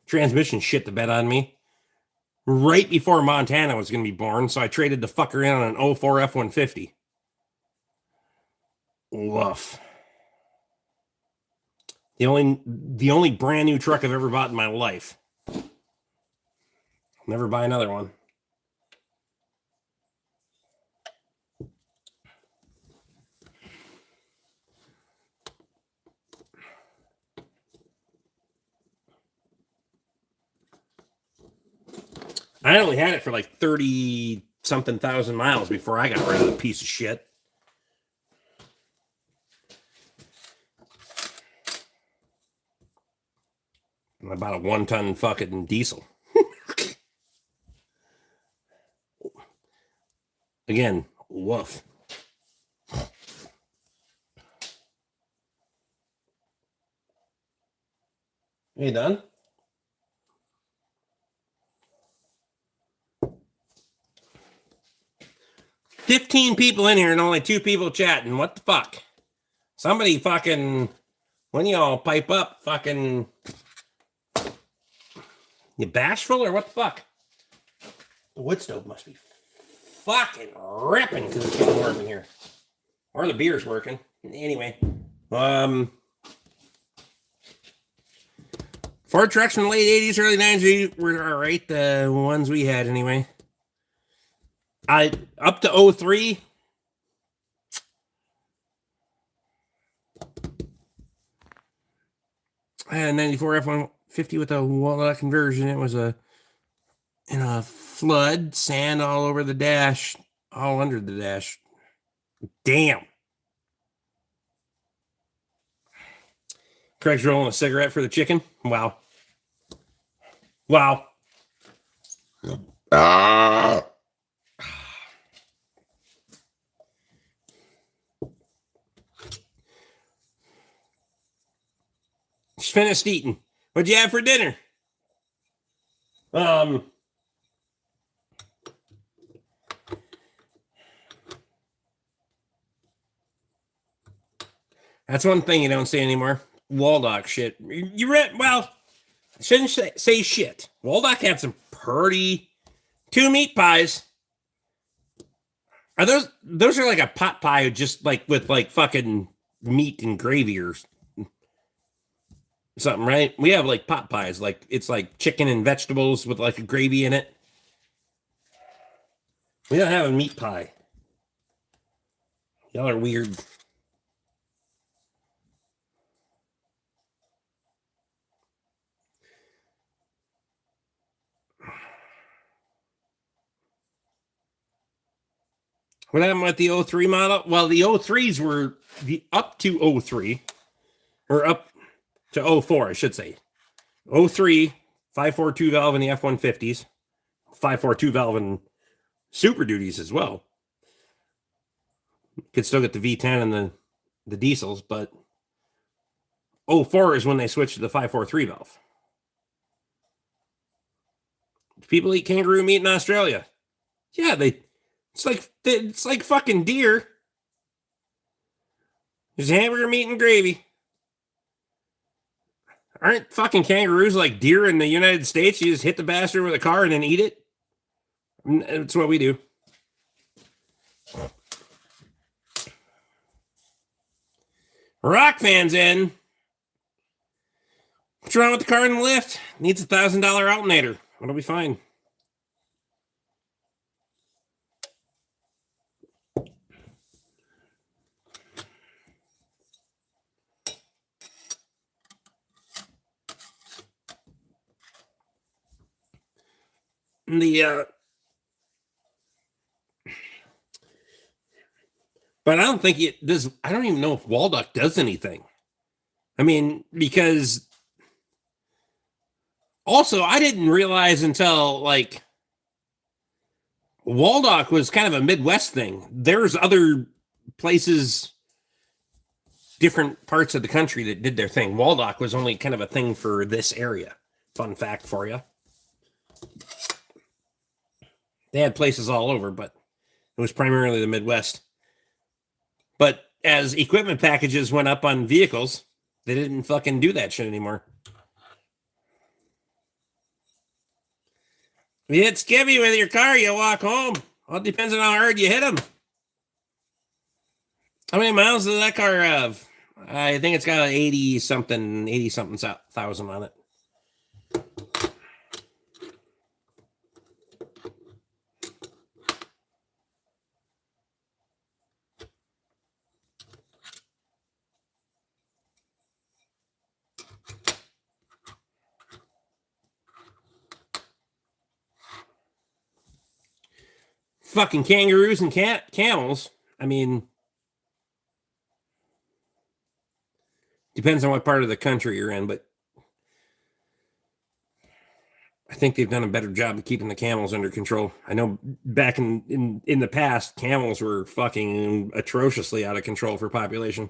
[SPEAKER 1] Transmission shit the bed on me. Right before Montana was going to be born, so I traded the fucker in on an 04 F-150. Woof. The only brand new truck I've ever bought in my life. I'll never buy another one. I only had it for like 30-something thousand miles before I got rid of the piece of shit. And I bought a 1-ton fucking diesel. Again, woof. You done? $15 people in here and only 2 people chatting. What the fuck? Somebody fucking, when y'all pipe up, fucking, you bashful or what the fuck? The wood stove must be fucking ripping because it's getting warm in here. Or the beer's working. Anyway, Ford trucks from the late 80s, early 90s were all right. The ones we had anyway. Up to 03. I had a 94 F-150 with a Wall-Dot conversion. It was in a flood, sand all over the dash, all under the dash. Damn. Craig's rolling a cigarette for the chicken. Wow. Wow. Just finished eating. What'd you have for dinner? That's one thing you don't see anymore. Waldock shit. You read, well, I shouldn't say shit. Waldock had some pretty 2 meat pies. Are those are like a pot pie just like with like fucking meat and gravy or something, right? We have like pot pies, like it's like chicken and vegetables with like a gravy in it. We don't have a meat pie. Y'all are weird. What happened with the 03 model? Well, the 03s were the up to 03 or up to 04, I should say. 03, 542 valve in the F-150s, 542 valve in Super Duties as well. Could still get the V10 and the diesels, but 04 is when they switched to the 543 valve. Do people eat kangaroo meat in Australia? Yeah, it's like fucking deer. There's hamburger meat and gravy. Aren't fucking kangaroos like deer in the United States? You just hit the bastard with a car and then eat it? That's what we do. Rock fans in. What's wrong with the car in the lift? Needs a $1,000 alternator. It'll be fine. But I don't think it does. I don't even know if Waldock does anything. I mean, because also I didn't realize until like Waldock was kind of a Midwest thing. There's other places, different parts of the country that did their thing. Waldock was only kind of a thing for this area. Fun fact for you. They had places all over, but it was primarily the Midwest. But as equipment packages went up on vehicles, they didn't fucking do that shit anymore. If you hit skivvy with your car, you walk home. Well, it depends on how hard you hit them. How many miles does that car have? I think it's got 80 something thousand on it. Fucking kangaroos and camels. I mean, depends on what part of the country you're in, but I think they've done a better job of keeping the camels under control. I know back in the past, camels were fucking atrociously out of control for population.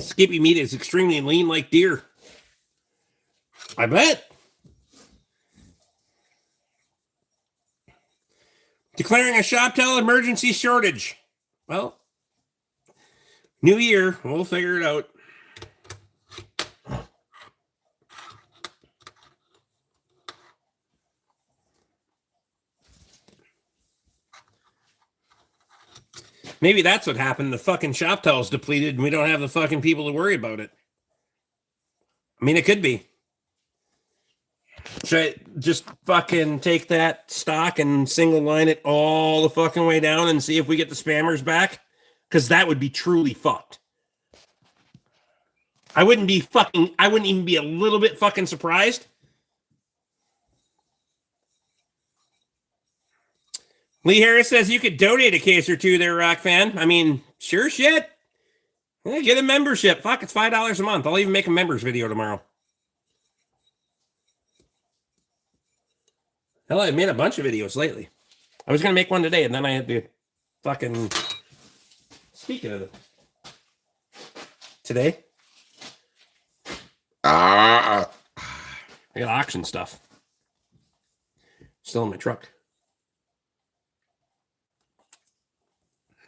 [SPEAKER 1] Skippy meat is extremely lean like deer. I bet. Declaring a ShopTel emergency shortage. Well, new year, we'll figure it out. Maybe that's what happened. The fucking ShopTel's depleted and we don't have the fucking people to worry about it. I mean, it could be. Should I just fucking take that stock and single line it all the fucking way down and see if we get the spammers back? Because that would be truly fucked. I wouldn't even be a little bit fucking surprised. Lee Harris says you could donate a case or two there, Rock fan. I mean, sure shit. Yeah, get a membership. Fuck, it's $5 a month. I'll even make a members video tomorrow. Hell, I've made a bunch of videos lately. I was going to make one today, and then I had to fucking... Speaking of it. Today, I got auction stuff still in my truck.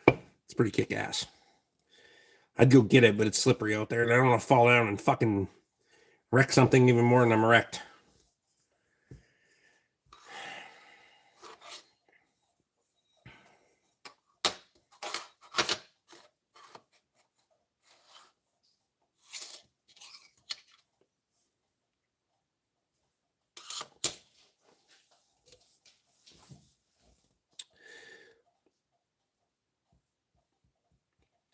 [SPEAKER 1] It's pretty kick-ass. I'd go get it, but it's slippery out there, and I don't want to fall down and fucking wreck something even more than I'm wrecked.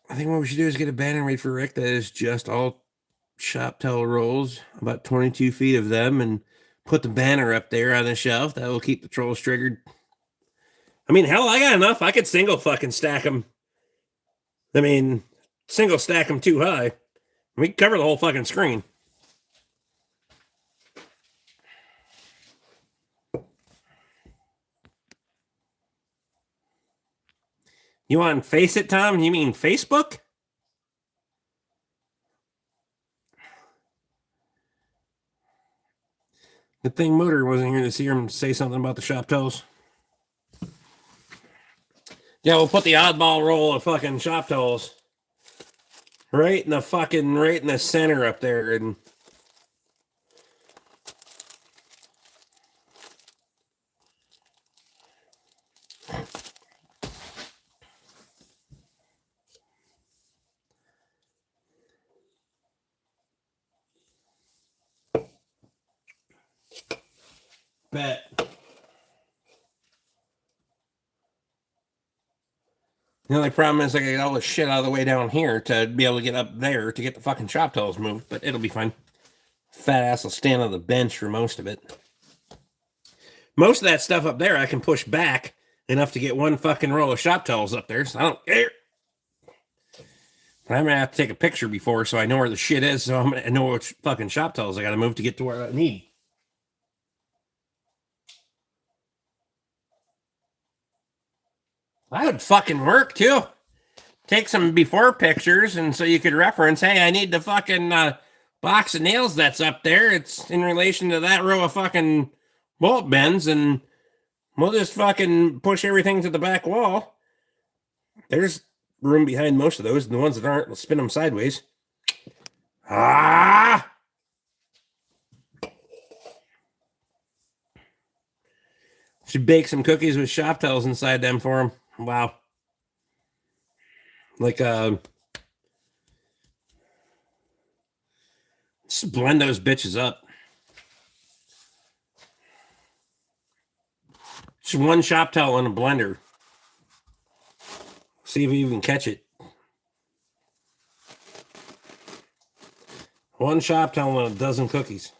[SPEAKER 1] I think what we should do is get a banner made for Rick that is just all shop towel rolls, about 22 feet of them, and put the banner up there on the shelf. That will keep the trolls triggered. I mean, hell, I got enough. I could single fucking stack them. I mean, single stack them too high. We can cover the whole fucking screen. You want to face it, Tom? You mean Facebook? Good thing Motor wasn't here to see him say something about the shop towels. Yeah, we'll put the oddball roll of fucking shop towels right in the center up there, and bet. The only problem is I got all this shit out of the way down here to be able to get up there to get the fucking shop towels moved, but it'll be fine. Fat ass will stand on the bench for most of it. Most of that stuff up there I can push back enough to get one fucking roll of shop towels up there, so I don't care. But I'm gonna have to take a picture before so I know where the shit is, so I'm gonna know which fucking shop towels I gotta move to get to where I need. That would fucking work too. Take some before pictures, and so you could reference, hey, I need the fucking box of nails that's up there. It's in relation to that row of fucking bolt bends, and we'll just fucking push everything to the back wall. There's room behind most of those, and the ones that aren't, we'll spin them sideways. Ah! Should bake some cookies with shop towels inside them for him. Wow. Like, just blend those bitches up. Just one shop towel in a blender. See if you even catch it. One shop towel and a dozen cookies.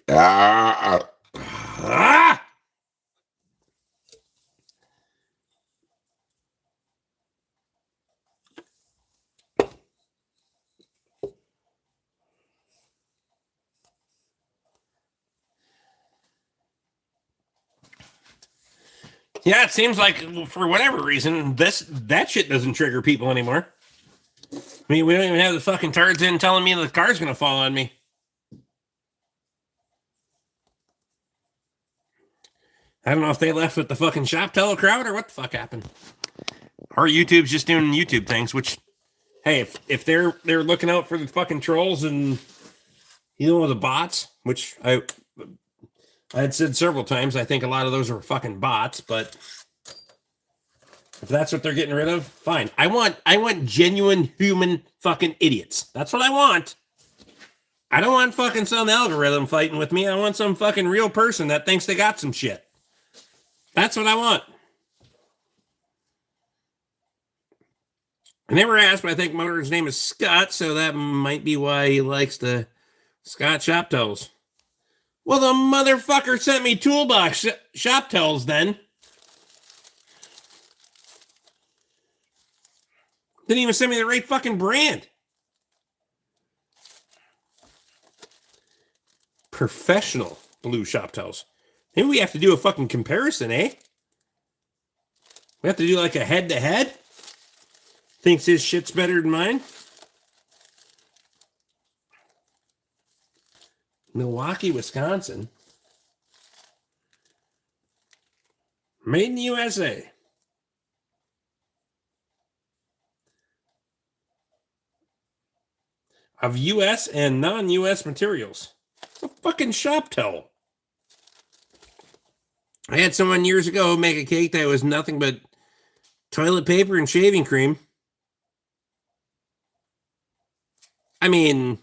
[SPEAKER 1] Ah! Yeah, it seems like for whatever reason, that shit doesn't trigger people anymore. I mean, we don't even have the fucking turds in telling me the car's gonna fall on me. I don't know if they left with the fucking shop towel crowd or what the fuck happened. Or YouTube's just doing YouTube things, which, hey, if they're looking out for the fucking trolls and the bots, which I had said several times, I think a lot of those are fucking bots, but if that's what they're getting rid of, fine. I want genuine human fucking idiots. That's what I want. I don't want fucking some algorithm fighting with me. I want some fucking real person that thinks they got some shit. That's what I want. I never asked, but I think Motor's name is Scott, so that might be why he likes the Scott shop towels. Well, the motherfucker sent me toolbox shop towels then. Didn't even send me the right fucking brand. professional blue shop towels. Maybe we have to do a fucking comparison, eh? We have to do like a head-to-head? Thinks his shit's better than mine? Milwaukee, Wisconsin. Made in the USA. Of U.S. and non-U.S. materials. It's a fucking shop towel. I had someone years ago make a cake that was nothing but toilet paper and shaving cream. I mean,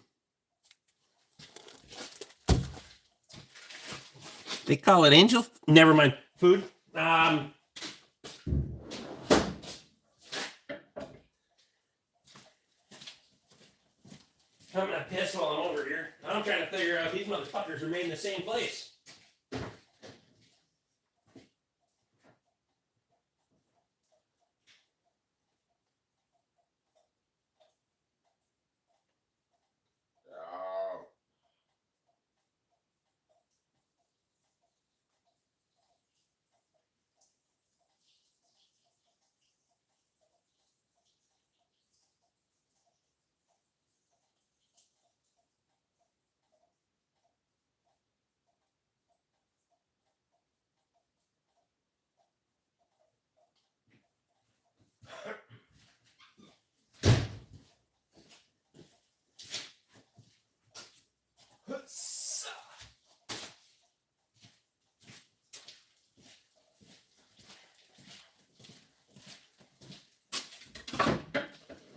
[SPEAKER 1] they call it angel. Never mind. Food. I'm gonna piss while I'm over here. I'm trying to figure out if these motherfuckers are made in the same place.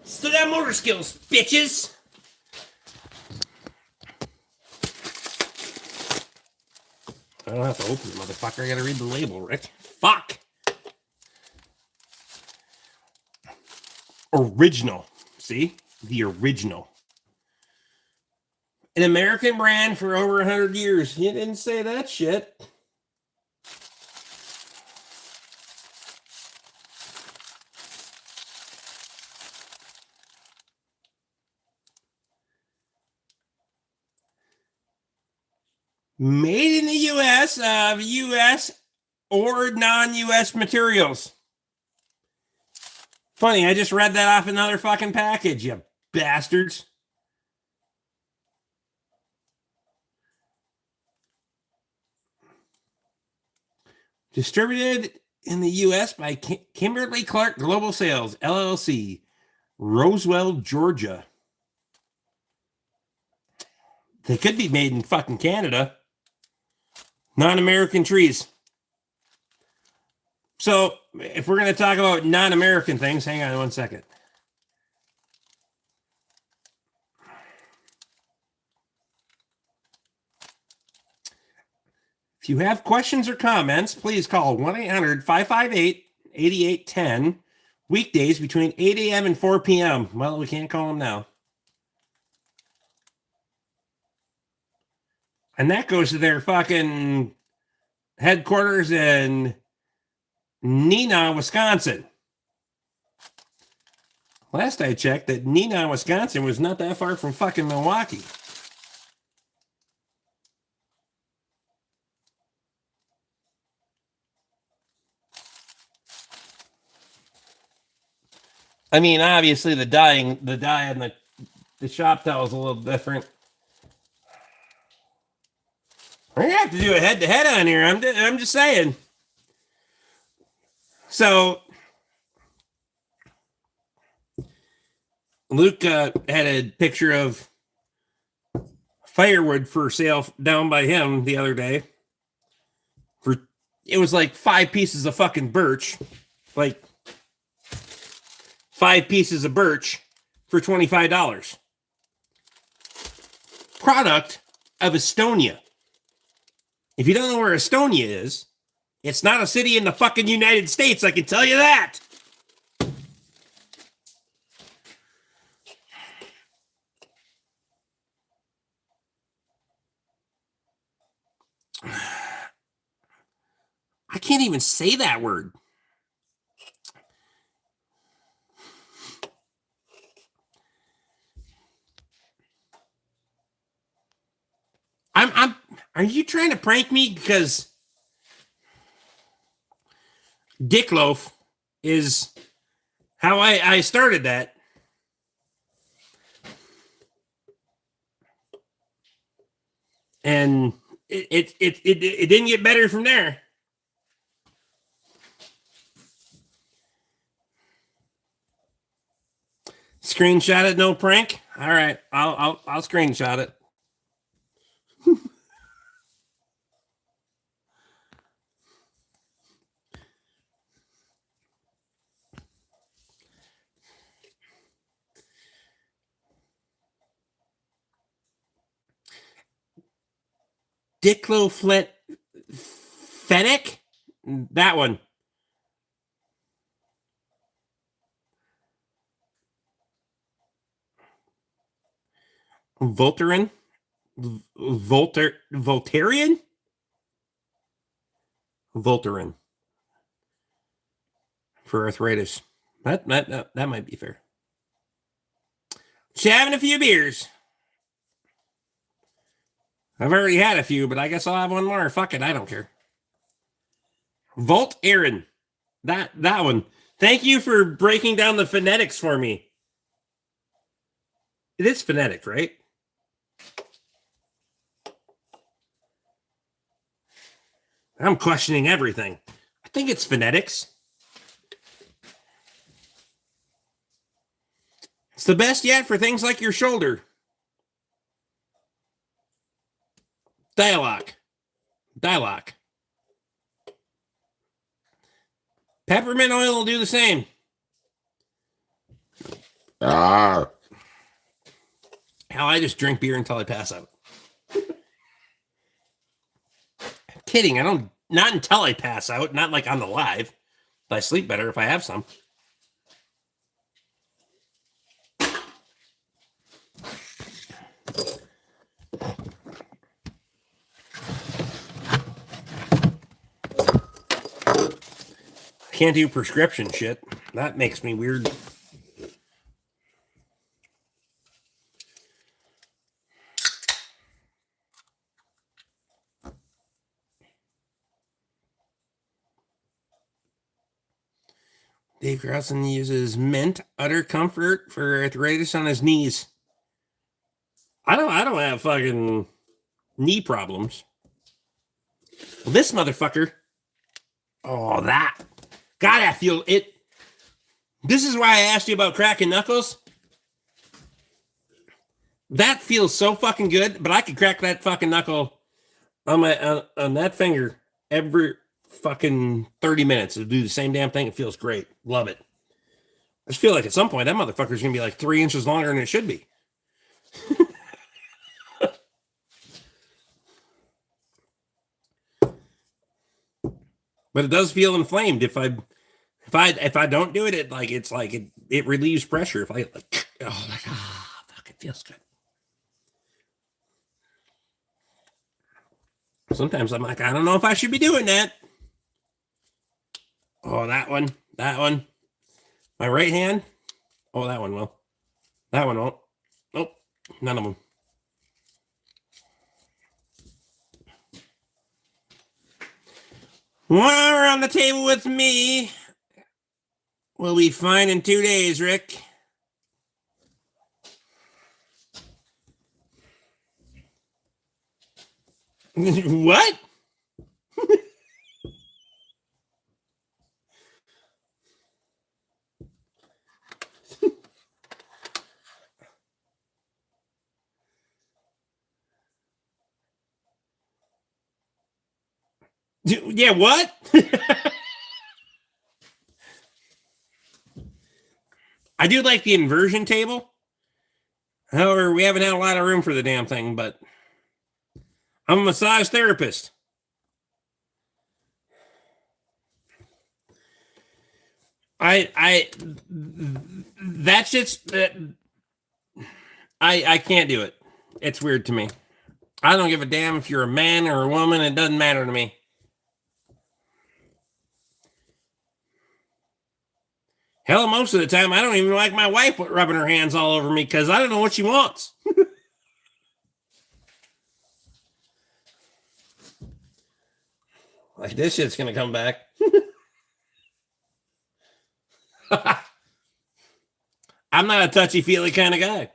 [SPEAKER 1] Still got motor skills, bitches. I don't have to open the motherfucker. I gotta read the label, Rick. Fuck. Original. See? The original. An American brand for over 100 years. You didn't say that shit. Made in the U.S. of U.S. or non-U.S. materials. Funny, I just read that off another fucking package, you bastards. Distributed in the U.S. by Kimberly Clark Global Sales, LLC, Roswell, Georgia. They could be made in fucking Canada. Non-American trees. So, if we're going to talk about non-American things, hang on one second. If you have questions or comments, please call 1-800-558-8810, weekdays between 8 a.m. and 4 p.m. Well, we can't call them now. And that goes to their fucking headquarters in Neenah, Wisconsin. Last I checked, that Neenah, Wisconsin was not that far from fucking Milwaukee. I mean, obviously the dye and the shop towel is a little different. We're gonna have to do a head-to-head on here. I'm just saying. So Luke had a picture of firewood for sale down by him the other day. It was like 5 pieces of fucking birch, like 5 pieces of birch for $25. Product of Estonia. If you don't know where Estonia is, it's not a city in the fucking United States, I can tell you that. I can't even say that word. Are you trying to prank me? Because Dick Loaf is how I started that. And it didn't get better from there. Screenshot it, no prank. All right, I'll screenshot it. Diclofenac? That one. Voltaren? Voltarian? Voltaren. For arthritis. That might be fair. She's having a few beers. I've already had a few, but I guess I'll have one more. Fuck it, I don't care. Voltaren. That one. Thank you for breaking down the phonetics for me. It is phonetic, right? I'm questioning everything. I think it's phonetics. It's the best yet for things like your shoulder. Dialogue. Peppermint oil will do the same. Hell, I just drink beer until I pass out. I'm kidding. I don't. Not until I pass out. Not like on the live. I sleep better if I have some. Can't do prescription shit. That makes me weird. Dave Carlson uses mint utter comfort for arthritis on his knees. I don't have fucking knee problems. Well, this motherfucker. Oh, that. God, I feel it. This is why I asked you about cracking knuckles. That feels so fucking good, but I could crack that fucking knuckle on my on that finger every fucking 30 minutes. It'll do the same damn thing. It feels great. Love it. I just feel like at some point that motherfucker's gonna be like 3 inches longer than it should be. But it does feel inflamed if I don't do it. It relieves pressure. If I fuck, it feels good. Sometimes I'm like, I don't know if I should be doing that. Oh, that one. My right hand. Oh, that one will. That one won't. Nope, none of them. One around the table with me. We'll be fine in 2 days, Rick. What? Yeah, what? I do like the inversion table. However, we haven't had a lot of room for the damn thing, but I'm a massage therapist. That's just I can't do it. It's weird to me. I don't give a damn if you're a man or a woman. It doesn't matter to me. Hell, most of the time, I don't even like my wife rubbing her hands all over me because I don't know what she wants. Like, this shit's gonna come back. I'm not a touchy-feely kind of guy.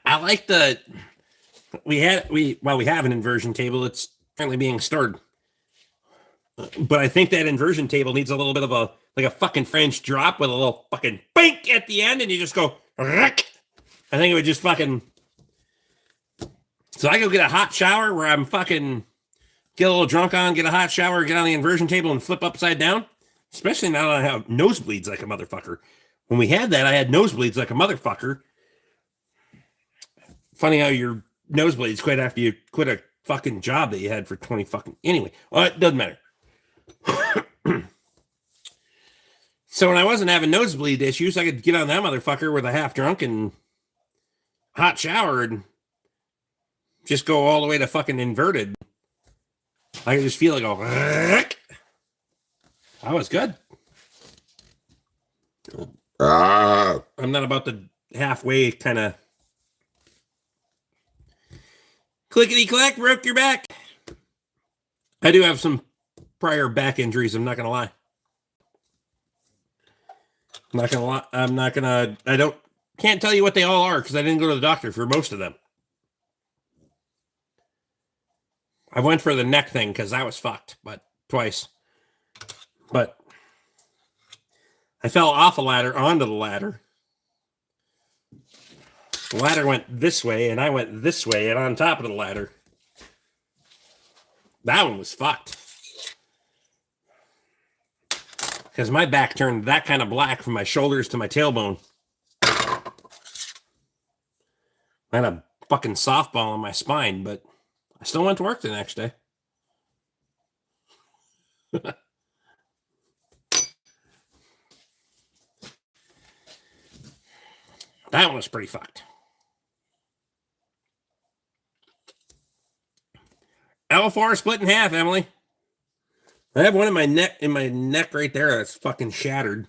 [SPEAKER 1] I like we have an inversion table. It's currently being stored, but I think that inversion table needs a little bit of a fucking French drop with a little fucking bink at the end, and you just go. Rick. I think it would just fucking. So I go get a hot shower where I'm fucking get a little drunk on, get a hot shower, get on the inversion table, and flip upside down. Especially now that I have nosebleeds like a motherfucker. When we had that, I had nosebleeds like a motherfucker. Funny how your nosebleeds quit after you quit a fucking job that you had for 20 fucking. Anyway, well, it doesn't matter. So when I wasn't having nosebleed issues, I could get on that motherfucker with a half drunk and hot shower and just go all the way to fucking inverted. I could just feel it go. That was good. I'm not about the halfway kind of clickety clack, broke your back. I do have some prior back injuries. I'm not gonna lie. Can't tell you what they all are because I didn't go to the doctor for most of them. I went for the neck thing because I was fucked, but twice. But I fell off a ladder onto the ladder. The ladder went this way, and I went this way, and on top of the ladder. That one was fucked. Because my back turned that kind of black from my shoulders to my tailbone. I had a fucking softball on my spine, but I still went to work the next day. That one was pretty fucked. L4 split in half, Emily. I have one in my neck right there that's fucking shattered.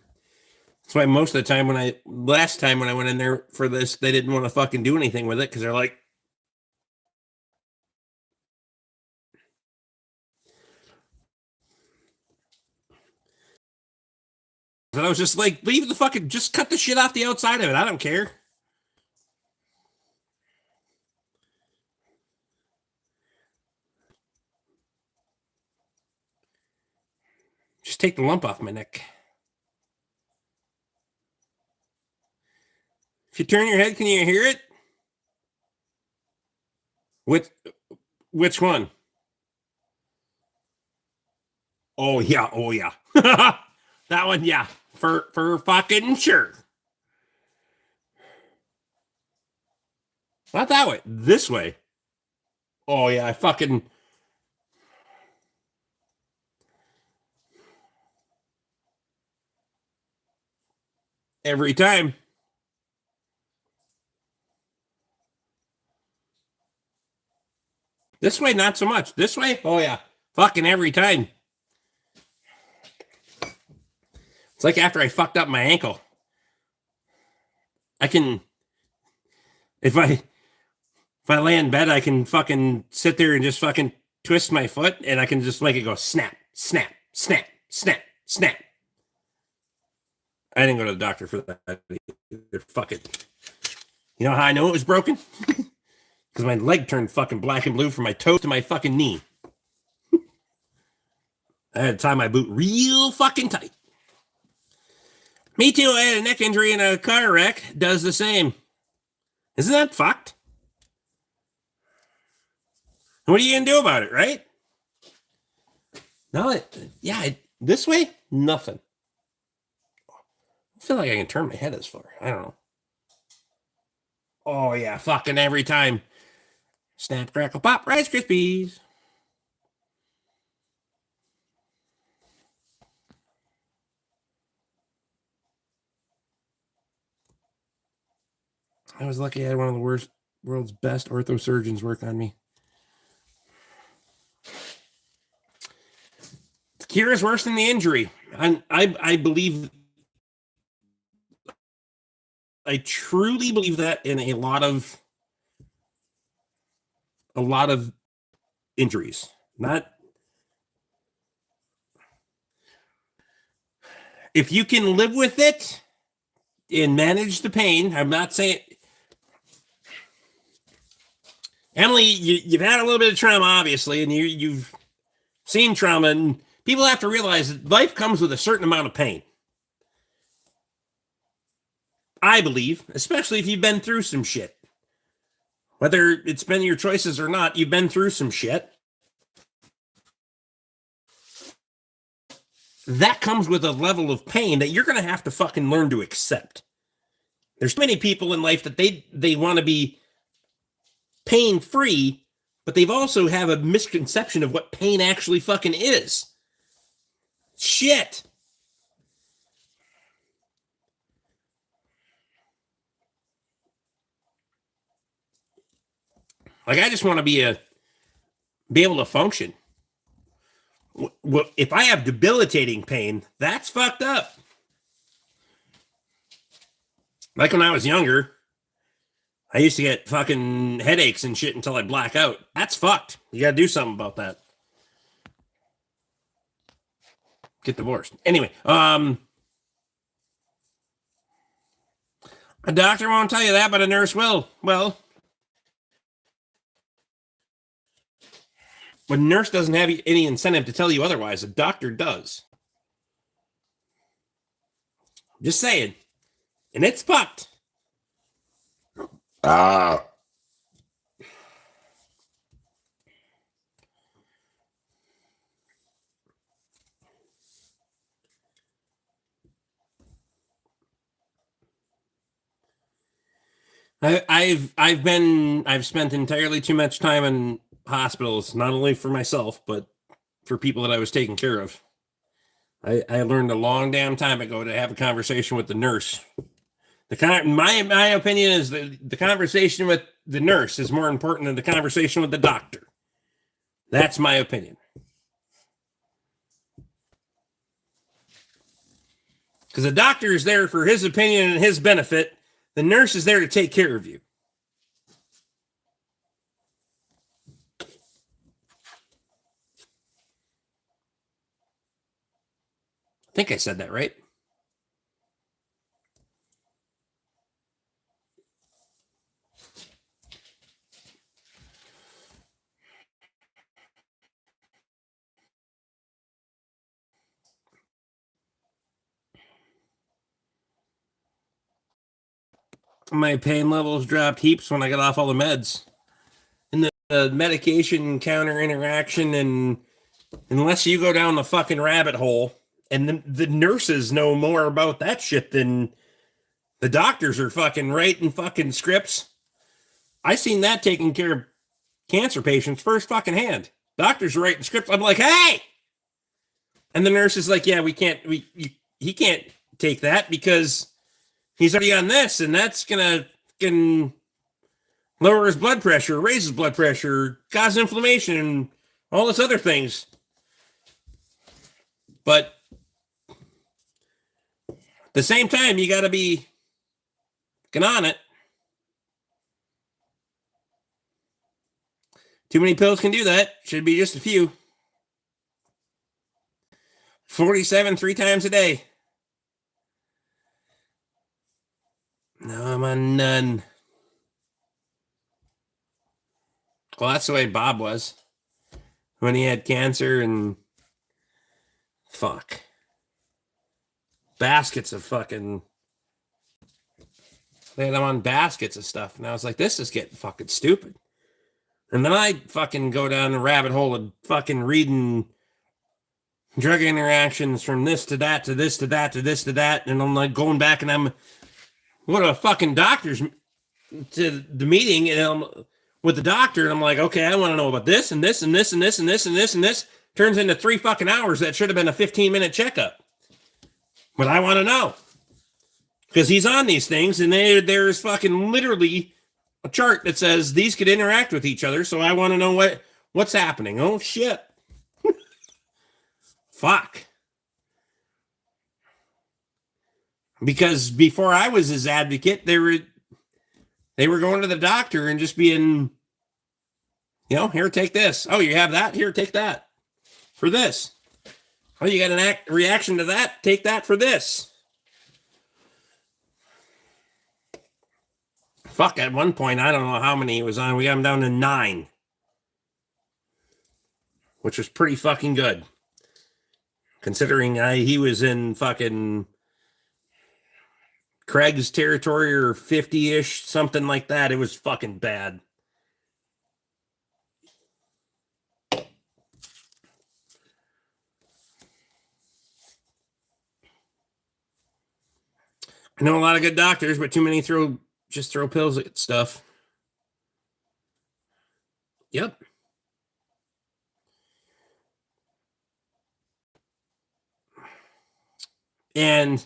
[SPEAKER 1] That's why most of the time last time when I went in there for this, they didn't want to fucking do anything with it because they're like, and I was just like, leave the fucking, just cut the shit off the outside of it. I don't care. Just take the lump off my neck. If you turn your head, can you hear it? Which one? Oh yeah, that one, yeah, for fucking sure. Not that way, this way. Oh yeah, I fucking. Every time. This way, not so much. This way, oh yeah, fucking every time. It's like after I fucked up my ankle. I can, if I lay in bed, I can fucking sit there and just fucking twist my foot, and I can just make it go snap, snap, snap, snap, snap. I didn't go to the doctor for that. Fuck it. You know how I know it was broken? Because my leg turned fucking black and blue from my toe to my fucking knee. I had to tie my boot real fucking tight. Me too. I had a neck injury in a car wreck. Does the same. Isn't that fucked? What are you going to do about it, right? No, this way, nothing. I feel like I can turn my head as far. I don't know. Oh, yeah, fucking every time. Snap, crackle, pop, Rice Krispies. I was lucky I had one of the world's best ortho surgeons work on me. cure is worse than the injury. I believe, I truly believe that in a lot of injuries. Not if you can live with it and manage the pain. I'm not saying, Emily, you've had a little bit of trauma, obviously, and you've seen trauma, and people have to realize that life comes with a certain amount of pain. I believe, especially if you've been through some shit. Whether it's been your choices or not, you've been through some shit. That comes with a level of pain that you're going to have to fucking learn to accept. There's many people in life that they want to be pain-free, but they've also have a misconception of what pain actually fucking is. Shit. Like, I just want to be able to function. If I have debilitating pain, that's fucked up. Like when I was younger, I used to get fucking headaches and shit until I black out. That's fucked. You got to do something about that. Get divorced. Anyway, a doctor won't tell you that, but a nurse will. Well, a nurse doesn't have any incentive to tell you otherwise. A doctor does. Just saying. And it's fucked. I've spent entirely too much time in hospitals, not only for myself, but for people that I was taking care of. I learned a long damn time ago to have a conversation with the nurse. My opinion is that the conversation with the nurse is more important than the conversation with the doctor. That's my opinion. Because the doctor is there for his opinion and his benefit. The nurse is there to take care of you. I think I said that right. My pain levels dropped heaps when I got off all the meds. And the medication counter interaction, and unless you go down the fucking rabbit hole, and the nurses know more about that shit than the doctors are fucking writing fucking scripts. I seen that taking care of cancer patients first fucking hand. Doctors are writing scripts. I'm like, hey! And the nurse is like, yeah, he can't take that because he's already on this, and that's gonna lower his blood pressure, raise his blood pressure, cause inflammation, and all this other things. But at the same time, you got to be on it. Too many pills can do that. Should be just a few. 47 3 times a day. No, I'm on none. Well, that's the way Bob was when he had cancer, and fuck. Baskets of fucking. They had them on baskets of stuff, and I was like, this is getting fucking stupid. And then I fucking go down the rabbit hole of fucking reading drug interactions from this to that to this to that to this to that, and I'm like going back, and I'm going to a fucking doctor's to the meeting, and I'm with the doctor, and I'm like, okay, I want to know about this and this and this and this and this and this and this. Turns into 3 fucking hours that should have been a 15-minute checkup. But I want to know. Because he's on these things, and there's fucking literally a chart that says these could interact with each other, so I want to know what's happening. Oh, shit. Fuck. Because before I was his advocate, they were going to the doctor and just being, here, take this. Oh, you have that? Here, take that for this. Oh, you got an reaction to that? Take that for this. Fuck, at one point, I don't know how many he was on. We got him down to 9, which was pretty fucking good. Considering he was in fucking Craig's territory or 50-ish, something like that. It was fucking bad. I know a lot of good doctors, but too many just throw pills at stuff. Yep. And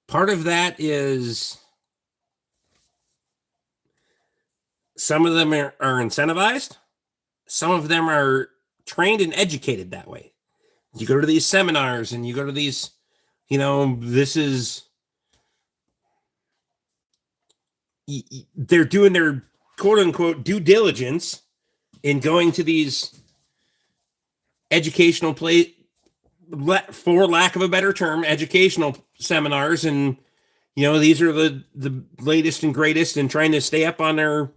[SPEAKER 1] part of that is some of them are incentivized. Some of them are trained and educated that way. You go to these seminars and you go to these, this is, they're doing their quote unquote due diligence in going to these educational for lack of a better term, educational seminars. And, these are the latest and greatest and trying to stay up on their,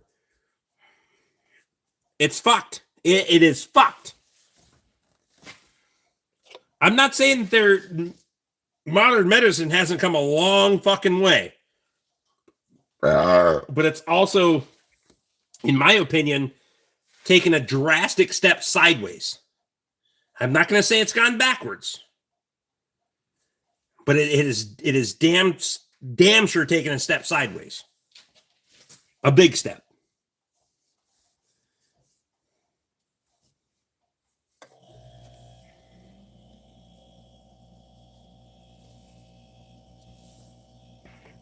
[SPEAKER 1] it's fucked. It is fucked. I'm not saying that modern medicine hasn't come a long fucking way. But it's also, in my opinion, taken a drastic step sideways. I'm not going to say it's gone backwards. But it is damn sure taken a step sideways. A big step.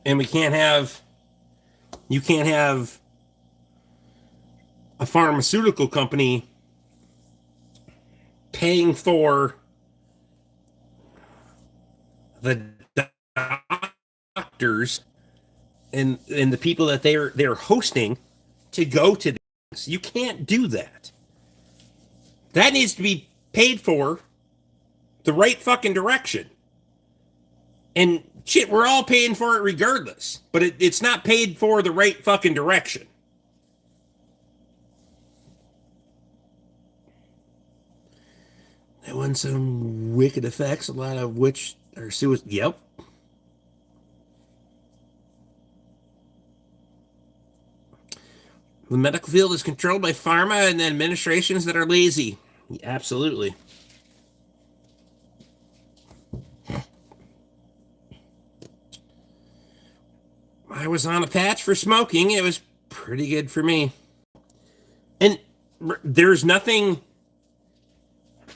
[SPEAKER 1] And you can't have a pharmaceutical company paying for the doctors and the people that they're hosting to go to these. You can't do that. That needs to be paid for the right fucking direction. And shit, we're all paying for it regardless. But it's not paid for the right fucking direction. That won some wicked effects, a lot of which are suicide. Yep. The medical field is controlled by pharma and administrations that are lazy. Absolutely. I was on a patch for smoking. It was pretty good for me. And there's nothing,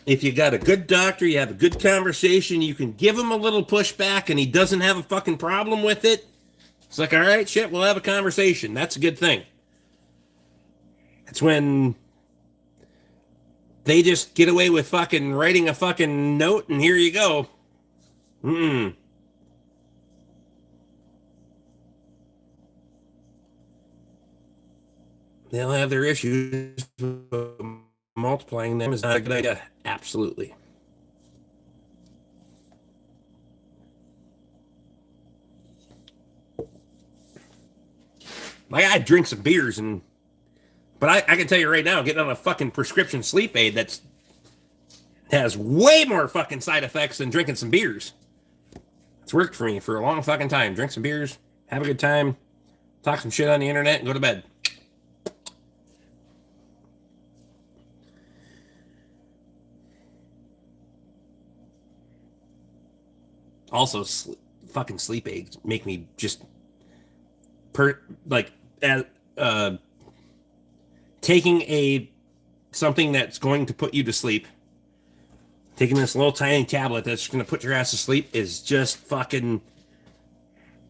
[SPEAKER 1] if you got a good doctor, you have a good conversation, you can give him a little pushback and he doesn't have a fucking problem with it. It's like, all right, shit, we'll have a conversation. That's a good thing. It's when they just get away with fucking writing a fucking note and here you go. They'll have their issues. Multiplying them is not a good idea. Absolutely. Like, I drink some beers but I can tell you right now, getting on a fucking prescription sleep aid has way more fucking side effects than drinking some beers. It's worked for me for a long fucking time. Drink some beers, have a good time, talk some shit on the internet, and go to bed. Also, fucking sleep aids make me just taking something that's going to put you to sleep, taking this little tiny tablet that's going to put your ass to sleep is just fucking,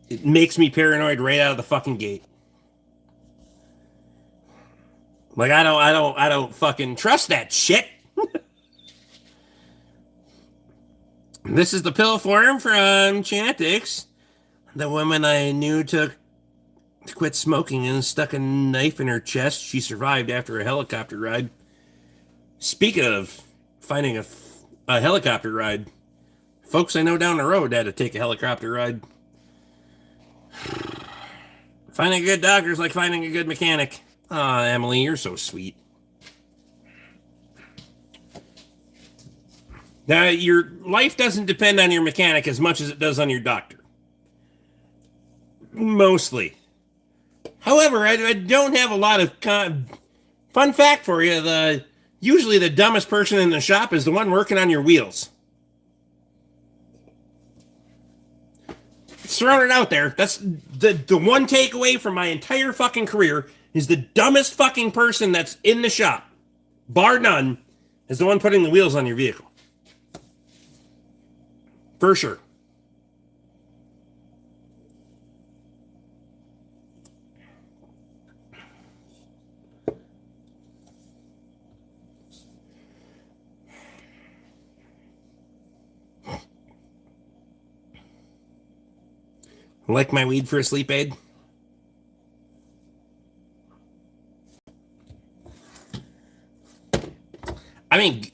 [SPEAKER 1] it makes me paranoid right out of the fucking gate. Like I don't fucking trust that shit. This is the pill form from Chantix. The woman I knew took to quit smoking and stuck a knife in her chest. She survived after a helicopter ride. Speaking of finding a helicopter ride, folks I know down the road had to take a helicopter ride. Finding a good doctor is like finding a good mechanic. Ah, Emily, you're so sweet. Now, your life doesn't depend on your mechanic as much as it does on your doctor. Mostly. However, I don't have a lot of fun fact for you. Usually the dumbest person in the shop is the one working on your wheels. Just throwing it out there. That's the one takeaway from my entire fucking career is the dumbest fucking person that's in the shop, bar none, is the one putting the wheels on your vehicle. For sure. Like my weed for a sleep aid? I mean,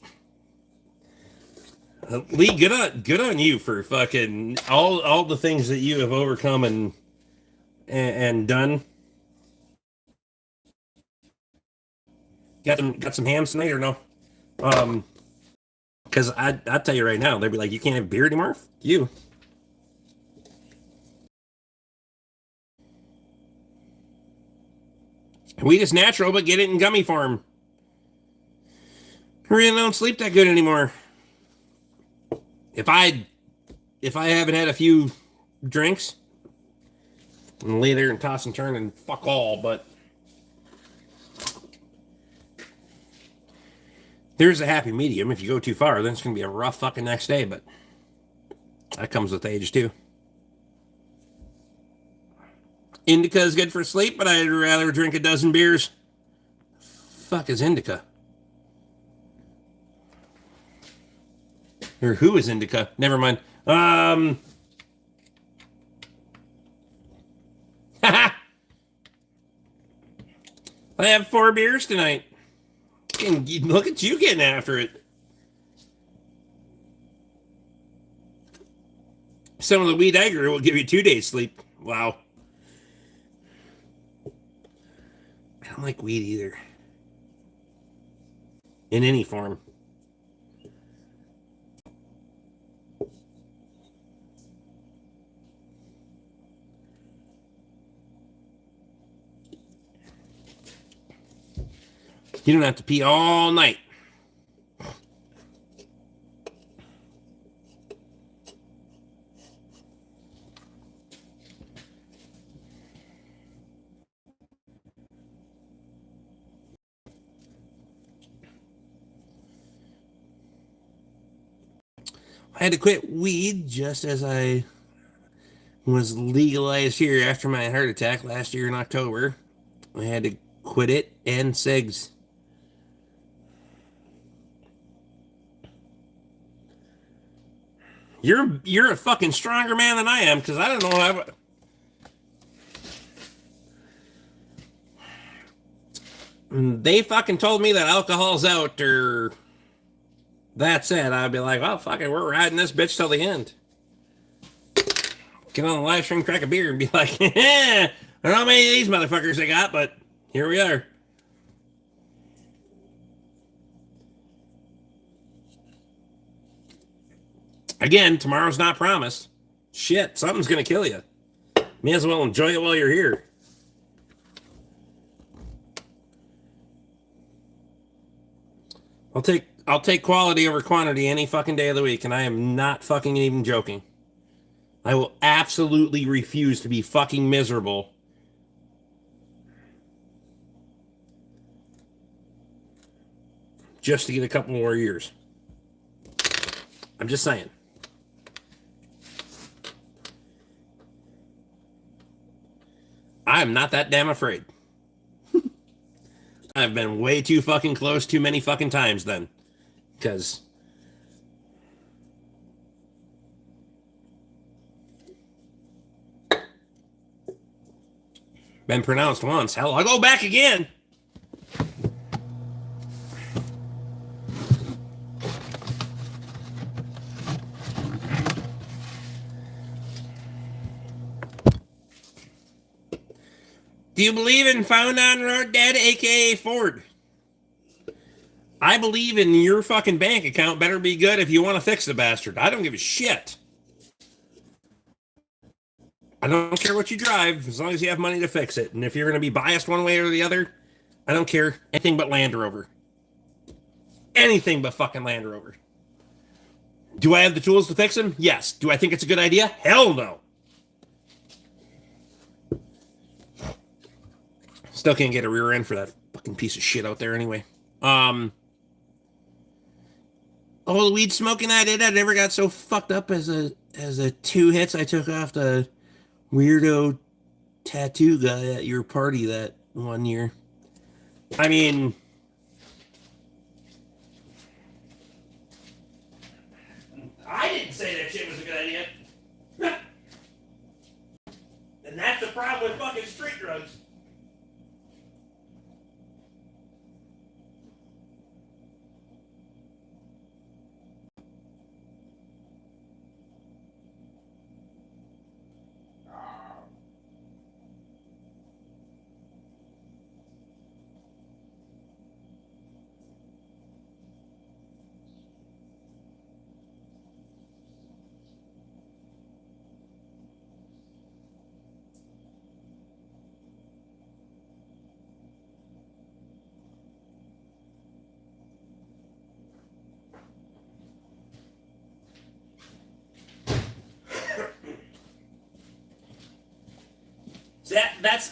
[SPEAKER 1] Lee, good on you for fucking all the things that you have overcome and done. Got some hams tonight or no? Because I tell you right now, they'd be like, you can't have beer anymore. You. Weed is natural, but get it in gummy form. I really don't sleep that good anymore. If I haven't had a few drinks, and lay there and toss and turn and fuck all, but there's a happy medium. If you go too far, then it's gonna be a rough fucking next day, but that comes with age too. Indica is good for sleep, but I'd rather drink a dozen beers. Fuck is indica? Or who is indica? Never mind. I have 4 beers tonight. And look at you getting after it. Some of the weed I grew will give you 2 days sleep. Wow. I don't like weed either. In any form. You don't have to pee all night. I had to quit weed just as I was legalized here after my heart attack last year in October. I had to quit it and cigs. You're a fucking stronger man than I am because I don't know how. They fucking told me that alcohol's out or that's it. I'd be like, well, fuck it, we're riding this bitch till the end. Get on the live stream, crack a beer, and be like, I don't know how many of these motherfuckers they got, but here we are. Again, tomorrow's not promised. Shit, something's gonna kill you. May as well enjoy it while you're here. I'll take quality over quantity any fucking day of the week, and I am not fucking even joking. I will absolutely refuse to be fucking miserable just to get a couple more years. I'm just saying. I'm not that damn afraid. I've been way too fucking close too many fucking times then. Because been pronounced once. Hell, I'll go back again. Do you believe in found on road dad, aka Ford? I believe in your fucking bank account better be good if you want to fix the bastard. I don't give a shit. I don't care what you drive as long as you have money to fix it. And if you're going to be biased one way or the other, I don't care. Anything but Land Rover. Anything but fucking Land Rover. Do I have the tools to fix them? Yes. Do I think it's a good idea? Hell no. Still can't get a rear end for that fucking piece of shit out there anyway. All the weed smoking I did, I never got so fucked up as a 2 hits I took off the weirdo tattoo guy at your party that one year. I mean, I didn't say that shit was a good idea. And that's the problem with fucking street drugs.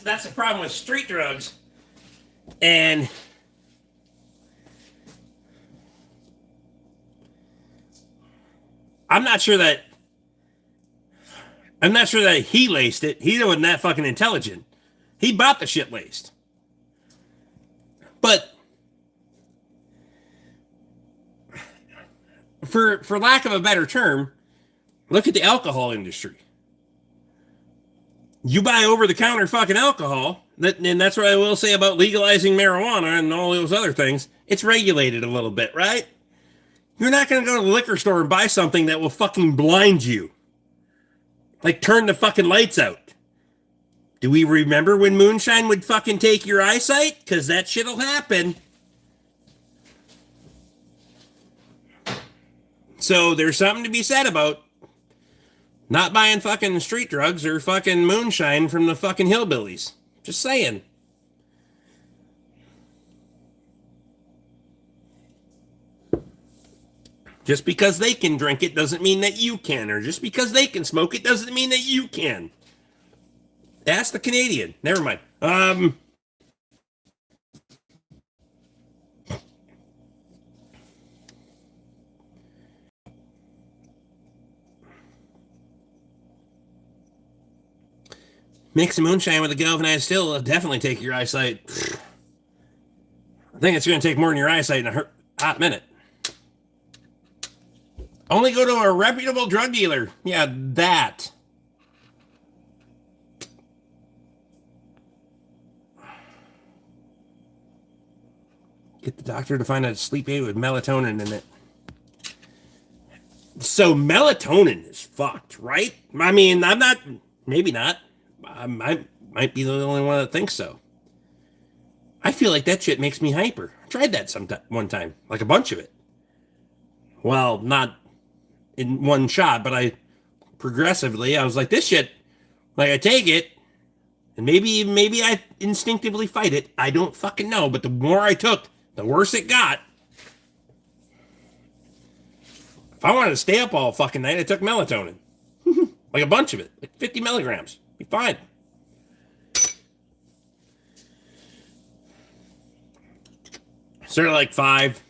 [SPEAKER 1] That's the problem with street drugs. And I'm not sure that he laced it. He wasn't that fucking intelligent. He bought the shit laced. But for lack of a better term, look at the alcohol industry. You buy over-the-counter fucking alcohol, and that's what I will say about legalizing marijuana and all those other things. It's regulated a little bit, right? You're not going to go to the liquor store and buy something that will fucking blind you. Like turn the fucking lights out. Do we remember when moonshine would fucking take your eyesight? Because that shit'll happen. So there's something to be said about not buying fucking street drugs or fucking moonshine from the fucking hillbillies. Just saying. Just because they can drink it doesn't mean that you can. Or just because they can smoke it doesn't mean that you can. Ask the Canadian. Never mind. Mix the moonshine with a galvanized still will definitely take your eyesight. I think it's going to take more than your eyesight in a hot minute. Only go to a reputable drug dealer. Yeah, that. Get the doctor to find a sleep aid with melatonin in it. So melatonin is fucked, right? I mean, I'm not, maybe not. I might be the only one that thinks so. I feel like that shit makes me hyper. I tried that one time, like a bunch of it. Well, not in one shot, but I was like, this shit, like I take it, and maybe I instinctively fight it. I don't fucking know, but the more I took, the worse it got. If I wanted to stay up all fucking night, I took melatonin. Like a bunch of it, like 50 milligrams. Be fine. Started like 5.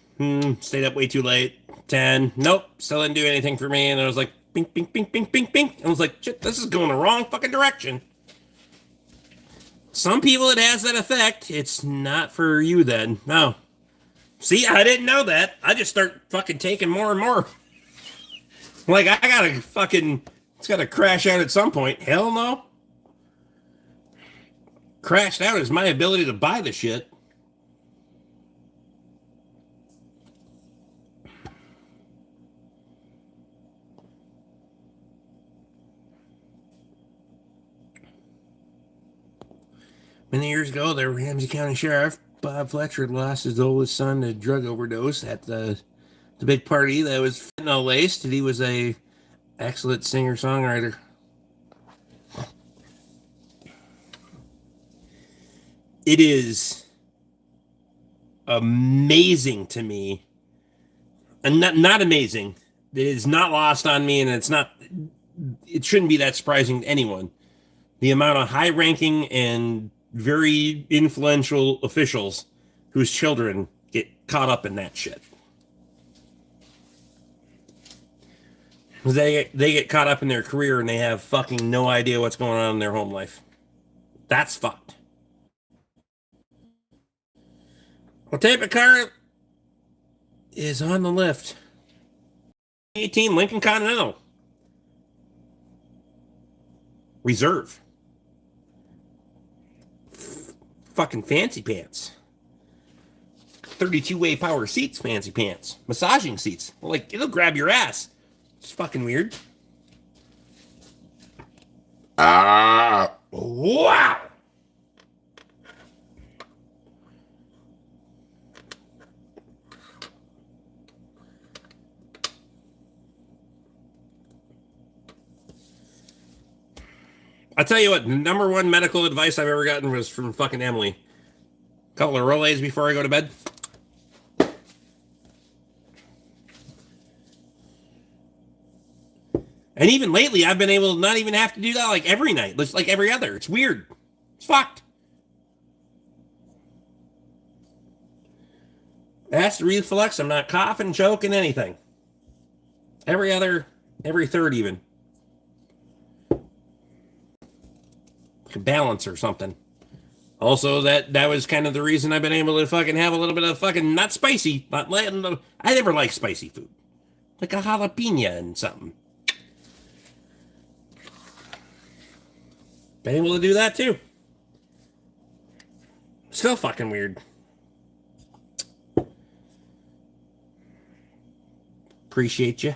[SPEAKER 1] Stayed up way too late. 10. Nope. Still didn't do anything for me. And I was like, bink, bink, bink, bink, bink, bink. And I was like, shit, this is going the wrong fucking direction. Some people it has that effect. It's not for you then. No. See, I didn't know that. I just start fucking taking more and more. Like, I gotta fucking, it's gotta crash out at some point. Hell no. Crashed out is my ability to buy the shit. Many years ago, the Ramsey County Sheriff, Bob Fletcher, lost his oldest son to drug overdose at the big party that was fentanyl laced. He was a excellent singer-songwriter. It is amazing to me, and not amazing. It is not lost on me, and it's not. It shouldn't be that surprising to anyone. The amount of high-ranking and very influential officials whose children get caught up in that shit. They get caught up in their career and they have fucking no idea what's going on in their home life. That's fucked. What type of car is on the lift? 18 Lincoln Continental. Reserve. Fucking fancy pants. 32-way power seats, fancy pants. Massaging seats. Like, it'll grab your ass. It's fucking weird. Wow. I'll tell you what, number one medical advice I've ever gotten was from fucking Emily. A couple of Rolaids before I go to bed. And even lately, I've been able to not even have to do that like every night. It's like every other. It's weird. It's fucked. That's the reflex. I'm not coughing, choking, anything. Every other, every third even. Like a balance or something. Also, that was kind of the reason I've been able to fucking have a little bit of fucking, not spicy, not I never like spicy food. Like a jalapeno and something. Been able to do that too. Still fucking weird. Appreciate you.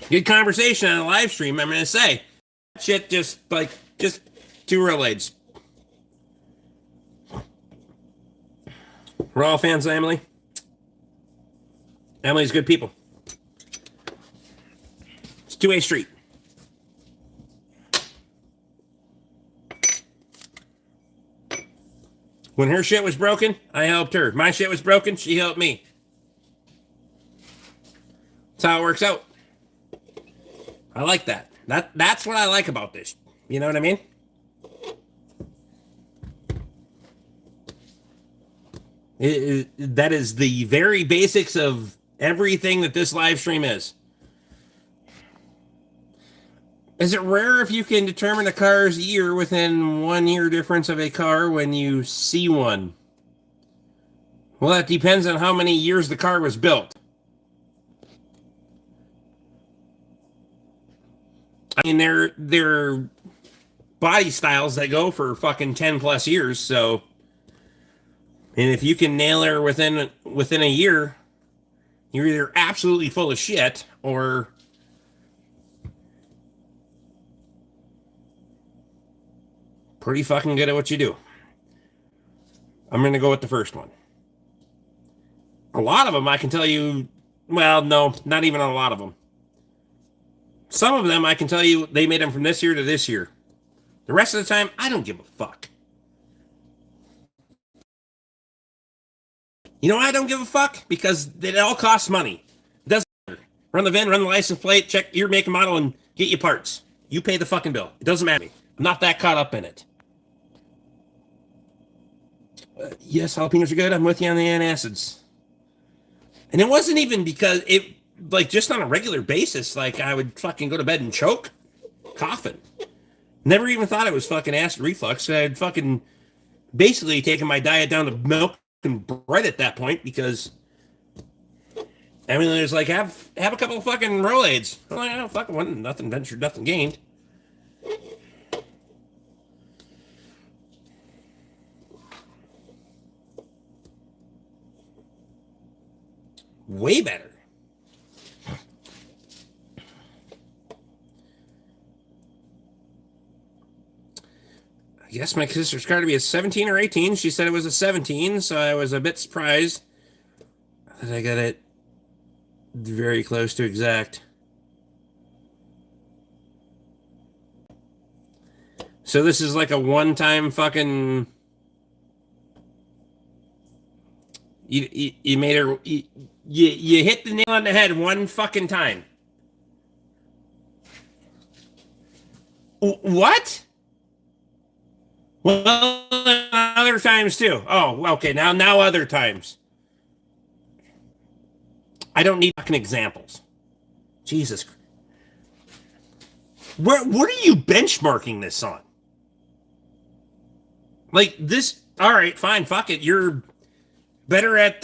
[SPEAKER 1] Good conversation on a live stream, I'm going to say. Shit, just 2 Rolaids. We're all fans of Emily. Emily's good people. It's 2-way street. When her shit was broken, I helped her. My shit was broken, she helped me. That's how it works out. I like that. That's what I like about this. You know what I mean? That is the very basics of everything that this live stream is. Is it rare if you can determine a car's year within 1 year difference of a car when you see one? Well, that depends on how many years the car was built. I mean, they're body styles that go for fucking 10 plus years, so, and if you can nail her within a year, you're either absolutely full of shit or pretty fucking good at what you do. I'm going to go with the first one. A lot of them I can tell you, well, no, not even a lot of them. Some of them I can tell you they made them from this year to this year. The rest of the time, I don't give a fuck. You know why I don't give a fuck? Because it all costs money. It doesn't matter. Run the VIN, run the license plate, check your make and model, and get your parts. You pay the fucking bill. It doesn't matter to me. I'm not that caught up in it. Yes, jalapenos are good. I'm with you on the antacids. And it wasn't even because like just on a regular basis, like I would fucking go to bed and choke, coughing. Never even thought it was fucking acid reflux. I'd fucking basically taken my diet down to milk and bread at that point because I mean, there's like have a couple of fucking Rolaids. I'm like, oh, fucking one, nothing ventured, nothing gained. Way better. I guess my sister's car to be a 17 or 18. She said it was a 17, so I was a bit surprised that I got it very close to exact. So this is like a one-time fucking. You made her. You hit the nail on the head one fucking time. What? Well, other times too. Oh, okay. Now other times. I don't need fucking examples. Jesus. What are you benchmarking this on? Like this. All right, fine. Fuck it. You're better at.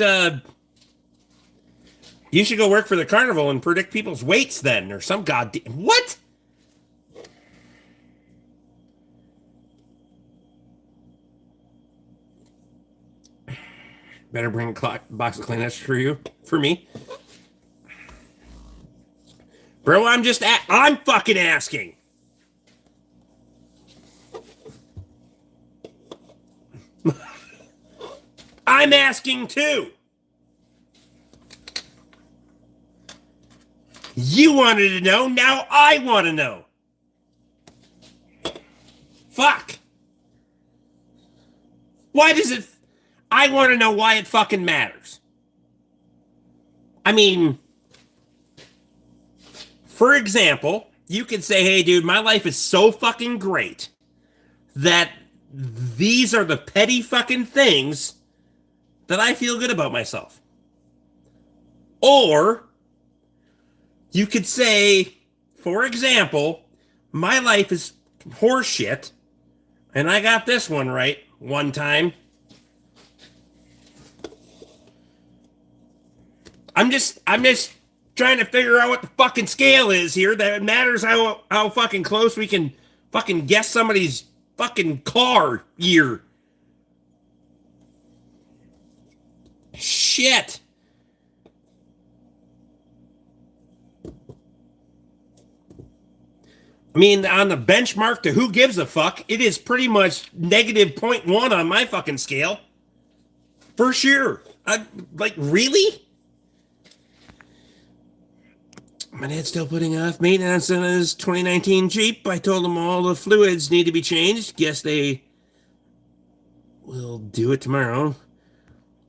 [SPEAKER 1] You should go work for the carnival and predict people's weights then, or some goddamn what? Better bring a box of Kleenex for me. Bro, I'm fucking asking. I'm asking too. You wanted to know, now I want to know. Fuck. Why does it... I want to know why it fucking matters. I mean, for example, you could say, hey, dude, my life is so fucking great that these are the petty fucking things that I feel good about myself. Or you could say, for example, my life is horseshit, and I got this one right one time. I'm just trying to figure out what the fucking scale is here. That it matters how fucking close we can fucking guess somebody's fucking car year. Shit. I mean, on the benchmark to who gives a fuck, it is pretty much negative 0.1 on my fucking scale. For sure. Like, really? My dad's still putting off maintenance on his 2019 Jeep. I told him all the fluids need to be changed. Guess they will do it tomorrow.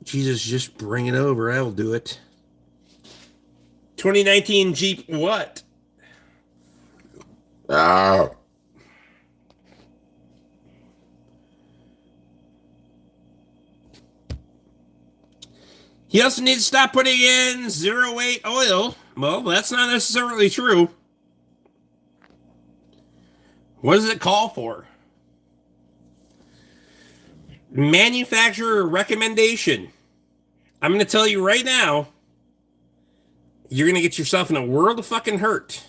[SPEAKER 1] Jesus, just bring it over. I will do it. 2019 Jeep what? Oh. He also needs to stop putting in 0.8 oil. Well, that's not necessarily true. What does it call for? Manufacturer recommendation. I'm going to tell you right now, you're going to get yourself in a world of fucking hurt.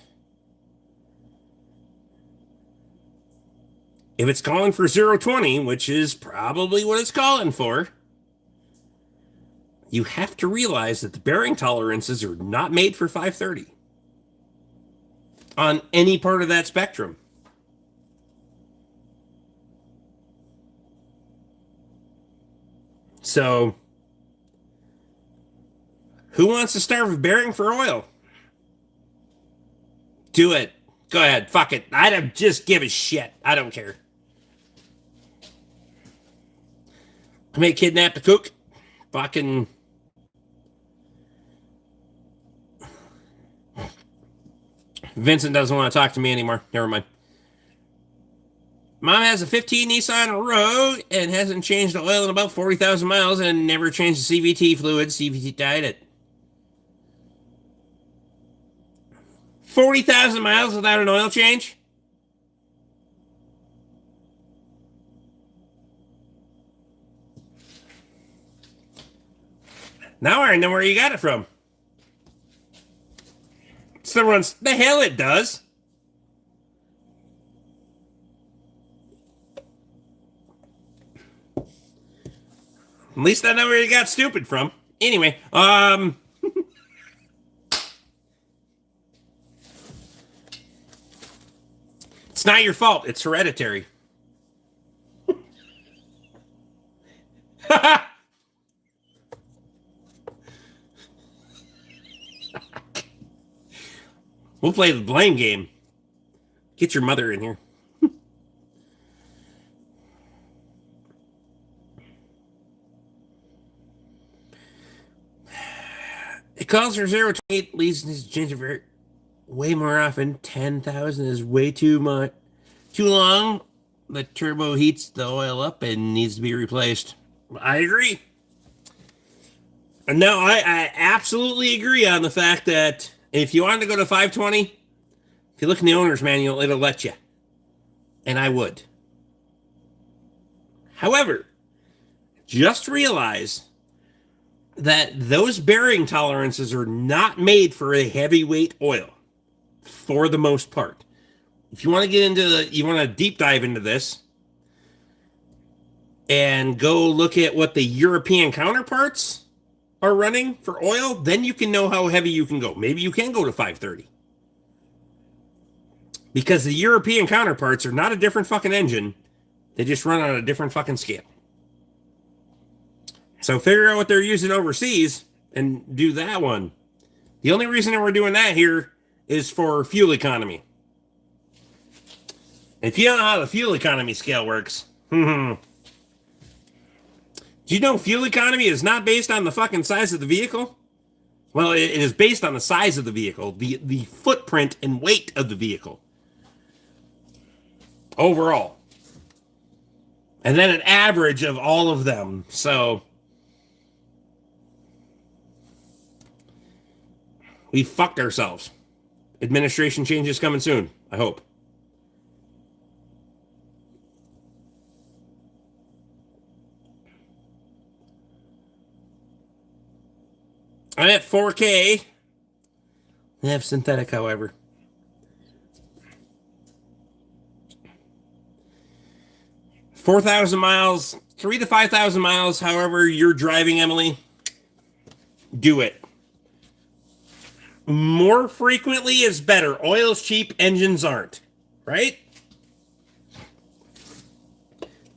[SPEAKER 1] If it's calling for 0.20, which is probably what it's calling for, you have to realize that the bearing tolerances are not made for 530 on any part of that spectrum. So, who wants to starve a bearing for oil? Do it. Go ahead. Fuck it. I don't just give a shit. I don't care. I may kidnap the cook. Fucking... Vincent doesn't want to talk to me anymore. Never mind. Mom has a 15 Nissan Rogue and hasn't changed the oil in about 40,000 miles and never changed the CVT fluid. CVT died it. 40,000 miles without an oil change? Now I know where you got it from. Still runs. The hell it does. At least I know where you got stupid from. Anyway, it's not your fault. It's hereditary. We'll play the blame game. Get your mother in here. It calls for 0-28, leads his ginger way more often. 10,000 is way too much. Too long. The turbo heats the oil up and needs to be replaced. I agree. No, I absolutely agree on the fact that if you wanted to go to 520, if you look in the owner's manual, it'll let you. And I would. However, just realize that those bearing tolerances are not made for a heavyweight oil for the most part. If you want to get into you want to deep dive into this and go look at what the European counterparts are running for oil, then you can know how heavy you can go. Maybe you can go to 530. Because the European counterparts are not a different fucking engine. They just run on a different fucking scale. So figure out what they're using overseas and do that one. The only reason that we're doing that here is for fuel economy. If you don't know how the fuel economy scale works, do you know fuel economy is not based on the fucking size of the vehicle? Well, it is based on the size of the vehicle, the footprint and weight of the vehicle. Overall. And then an average of all of them. So we fucked ourselves. Administration changes coming soon, I hope. I'm at 4K. I have synthetic, however. 4,000 miles, 3,000 to 5,000 miles, however you're driving, Emily, do it. More frequently is better. Oil's cheap, engines aren't. Right?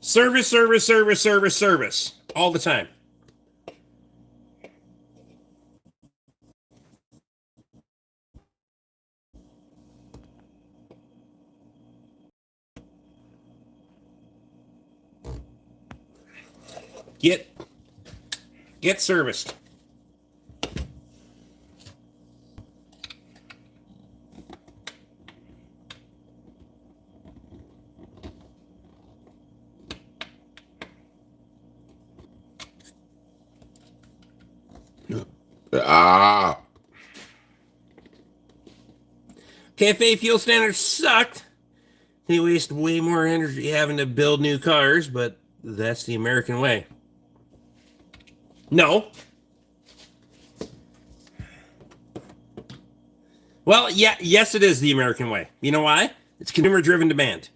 [SPEAKER 1] Service, service, service, service, service. All the time. Get serviced. Cafe fuel standards sucked. They waste way more energy having to build new cars, but that's the American way. No. Well, yeah, yes, it is the American way. You know why? It's consumer-driven demand.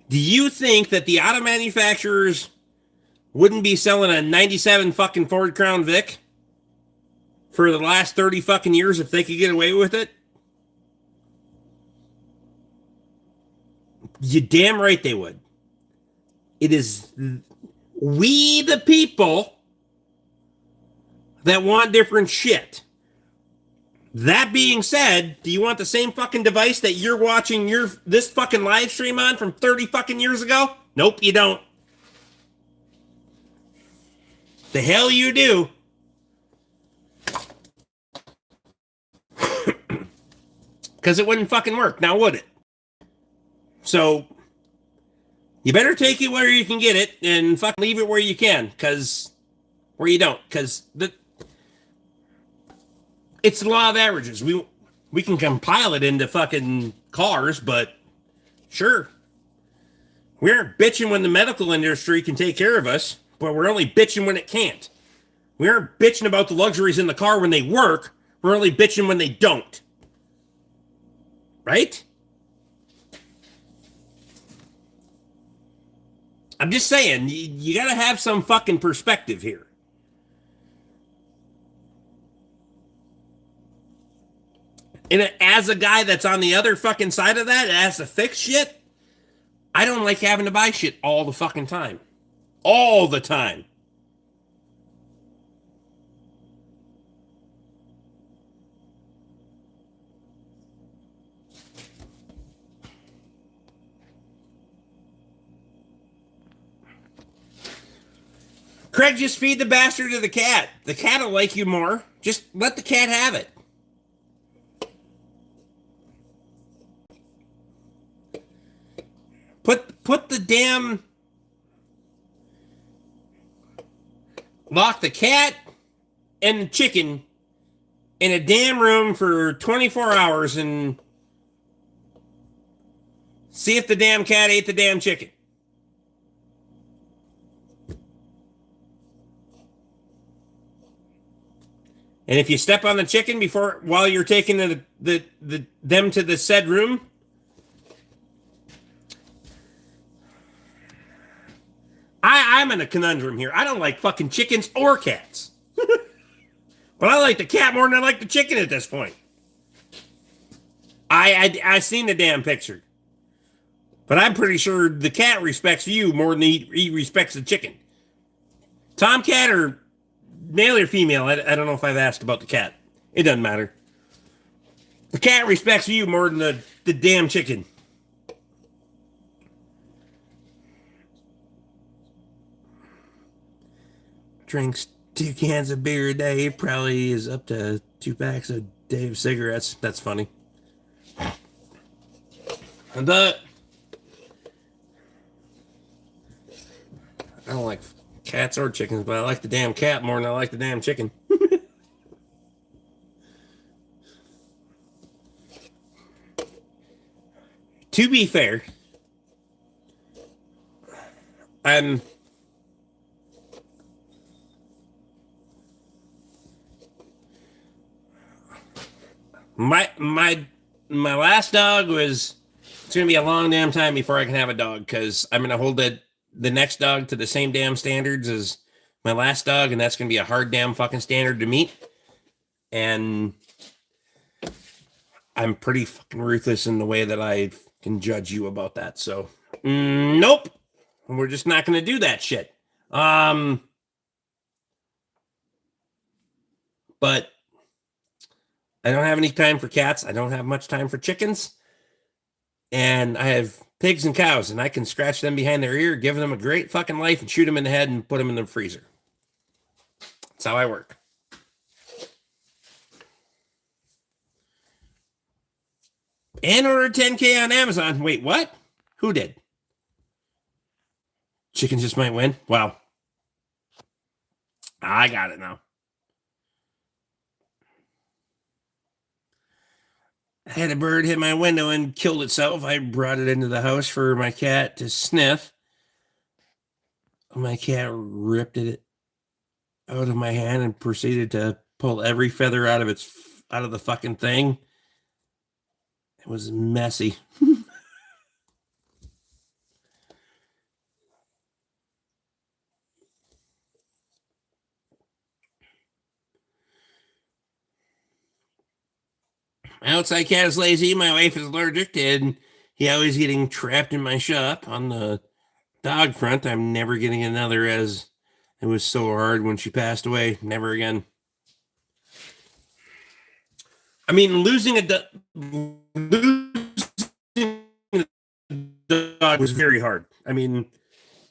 [SPEAKER 1] Do you think that the auto manufacturers wouldn't be selling a 97 fucking Ford Crown Vic for the last 30 fucking years if they could get away with it? You damn right they would. It is we the people that want different shit. That being said, do you want the same fucking device that you're watching this fucking live stream on from 30 fucking years ago? Nope, you don't. The hell you do. Because it wouldn't fucking work, now would it? So, you better take it where you can get it and fucking leave it where you can, where you don't, because it's the law of averages. We can compile it into fucking cars, but sure. We aren't bitching when the medical industry can take care of us, but we're only bitching when it can't. We aren't bitching about the luxuries in the car when they work. We're only bitching when they don't. Right? I'm just saying, you got to have some fucking perspective here. And as a guy that's on the other fucking side of that, has to fix shit, I don't like having to buy shit all the fucking time. All the time. Craig, just feed the bastard to the cat. The cat will like you more. Just let the cat have it. Put the damn lock the cat and the chicken in a damn room for 24 hours and see if the damn cat ate the damn chicken. And if you step on the chicken while you're taking them to the said room, I'm in a conundrum here. I don't like fucking chickens or cats. But I like the cat more than I like the chicken at this point. I seen the damn picture. But I'm pretty sure the cat respects you more than he respects the chicken. Tomcat or male or female, I don't know if I've asked about the cat. It doesn't matter. The cat respects you more than the damn chicken. Drinks 2 cans of beer a day, probably is up to 2 packs a day of cigarettes. That's funny. I don't like cats or chickens, but I like the damn cat more than I like the damn chicken. To be fair, my last dog was, it's gonna be a long damn time before I can have a dog, because I'm gonna hold the next dog to the same damn standards as my last dog, and that's gonna be a hard damn fucking standard to meet. And I'm pretty fucking ruthless in the way that I can judge you about that. So nope, we're just not gonna do that shit. But I don't have any time for cats. I don't have much time for chickens. And I have pigs and cows, and I can scratch them behind their ear, give them a great fucking life, and shoot them in the head and put them in the freezer. That's how I work. And ordered 10K on Amazon. Wait, what? Who did? Chickens just might win? Wow. I got it now. I had a bird hit my window and killed itself. I brought it into the house for my cat to sniff. My cat ripped it out of my hand and proceeded to pull every feather out of the fucking thing. It was messy. My outside cat is lazy. My wife is allergic, and he always getting trapped in my shop. On the dog front, I'm never getting another, as it was so hard when she passed away. Never again. I mean, losing a dog was very hard. I mean,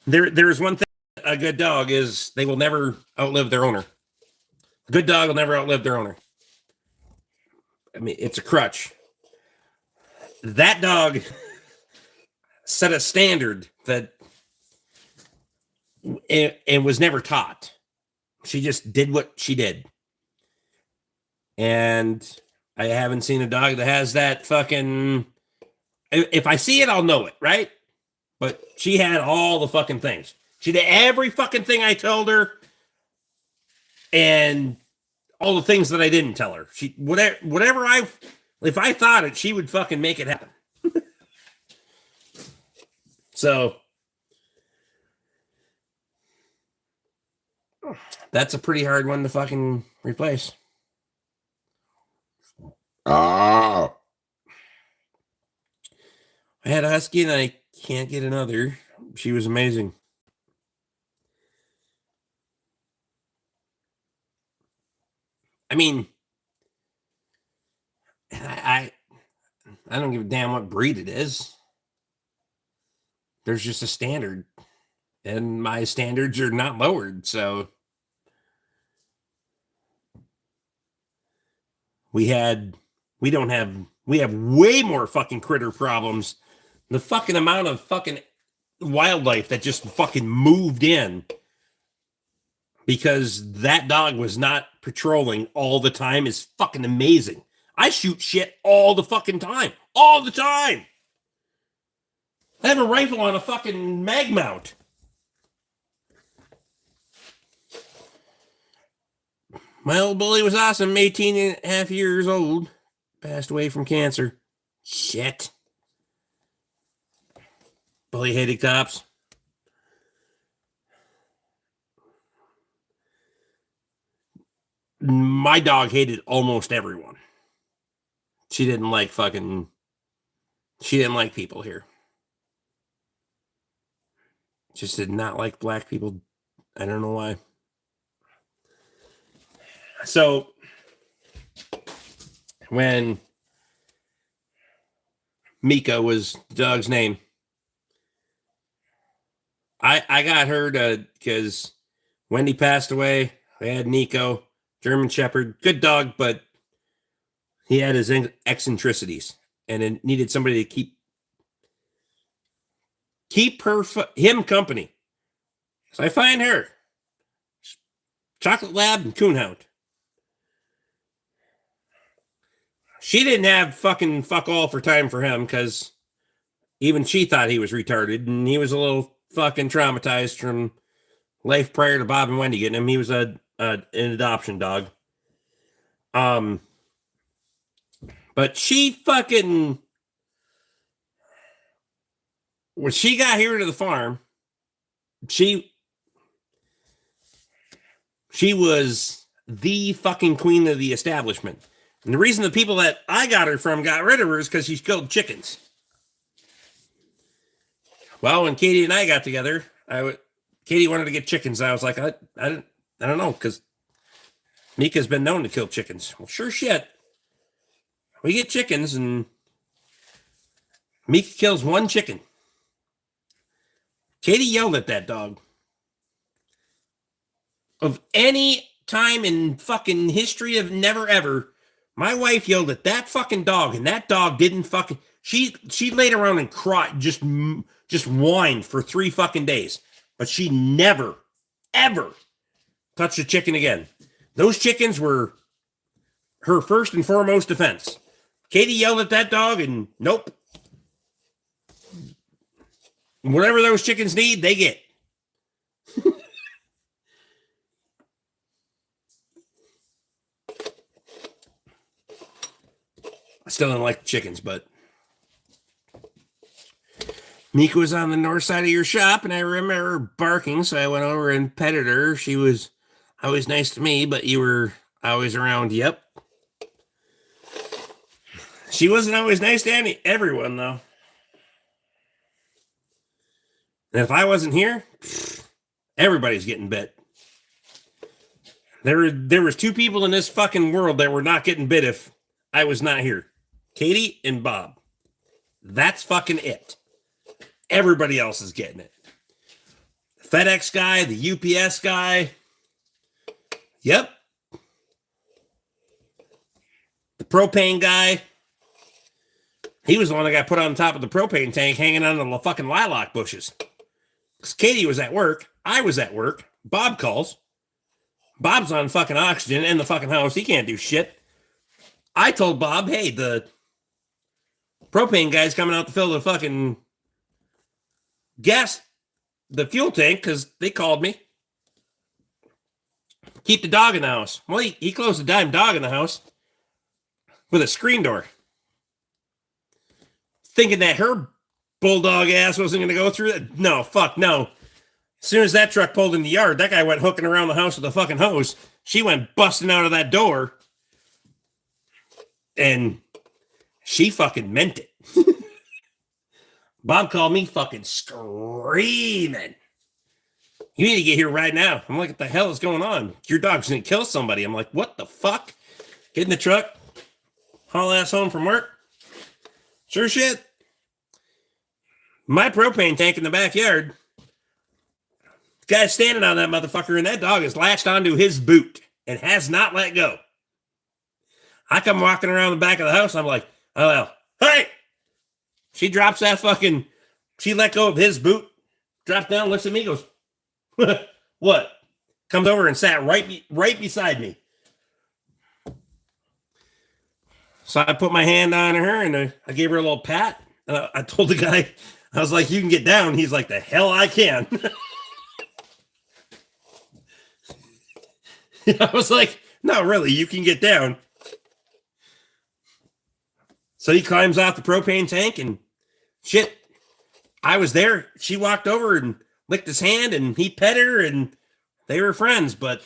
[SPEAKER 1] there is one thing a good dog is: they will never outlive their owner. A good dog will never outlive their owner. I mean, it's a crutch. That dog set a standard that it was never taught. She just did what she did. And I haven't seen a dog that has that fucking. If I see it, I'll know it, right? But she had all the fucking things. She did every fucking thing I told her, and all the things that I didn't tell her. She whatever if I thought it, she would fucking make it happen. So that's a pretty hard one to fucking replace. Oh. I had a husky and I can't get another. She was amazing. I mean, I don't give a damn what breed it is. There's just a standard, and my standards are not lowered. So we have way more fucking critter problems. The fucking amount of fucking wildlife that just fucking moved in because that dog was not patrolling all the time is fucking amazing. I shoot shit all the fucking time. All the time. I have a rifle on a fucking mag mount. My old bully was awesome, 18 and a half years old. Passed away from cancer. Shit. Bully hated cops. My dog hated almost everyone. She didn't like people here. Just did not like black people. I don't know why. So when Mika was the dog's name, I got her because Wendy passed away. I had Nico, German Shepherd, good dog, but he had his eccentricities, and it needed somebody to keep him company. So I find her Chocolate Lab and Coonhound. She didn't have fucking fuck all for time for him because even she thought he was retarded, and he was a little fucking traumatized from life prior to Bob and Wendy getting him. He was an adoption dog. But she fucking, when she got here to the farm, she was the fucking queen of the establishment. And the reason the people that I got her from got rid of her is because she killed chickens. Well, when Katie and I got together, Katie wanted to get chickens. I was like, I don't know, because Mika's been known to kill chickens. Well, sure shit. We get chickens, and Mika kills one chicken. Katie yelled at that dog. Of any time in fucking history of never ever, my wife yelled at that fucking dog, and that dog didn't fucking. She laid around and cried, just whined for 3 fucking days, but she never, ever touched a chicken again. Those chickens were her first and foremost defense. Katie yelled at that dog, and nope. Whatever those chickens need, they get. I still don't like chickens, but Mika was on the north side of your shop, and I remember her barking, so I went over and petted her. She was always nice to me, but you were always around. Yep. She wasn't always nice to everyone, though. And if I wasn't here, everybody's getting bit. There was 2 people in this fucking world that were not getting bit if I was not here. Katie and Bob. That's fucking it. Everybody else is getting it. The FedEx guy, the UPS guy. Yep. The propane guy. He was the one that got put on top of the propane tank hanging on the fucking lilac bushes. Because Katie was at work. I was at work. Bob calls. Bob's on fucking oxygen in the fucking house. He can't do shit. I told Bob, hey, the propane guy's coming out to fill the fucking gas, the fuel tank, because they called me. Keep the dog in the house. Well, he closed the damn dog in the house with a screen door. Thinking that her bulldog ass wasn't going to go through that. No, fuck, no. As soon as that truck pulled in the yard, that guy went hooking around the house with a fucking hose. She went busting out of that door. And she fucking meant it. Bob called me fucking screaming. You need to get here right now. I'm like, what the hell is going on? Your dog's going to kill somebody. I'm like, what the fuck? Get in the truck. Haul ass home from work. Sure shit. My propane tank in the backyard. Guy's standing on that motherfucker, and that dog is latched onto his boot and has not let go. I come walking around the back of the house. I'm like, oh, well, hey! She drops that fucking, she let go of his boot, drops down, looks at me, goes, what? Comes over and sat right beside me. So I put my hand on her and I gave her a little pat. And I told the guy, I was like, you can get down. He's like, the hell I can. I was like, no, really, you can get down. So he climbs off the propane tank and shit. I was there. She walked over and licked his hand and he pet her and they were friends. But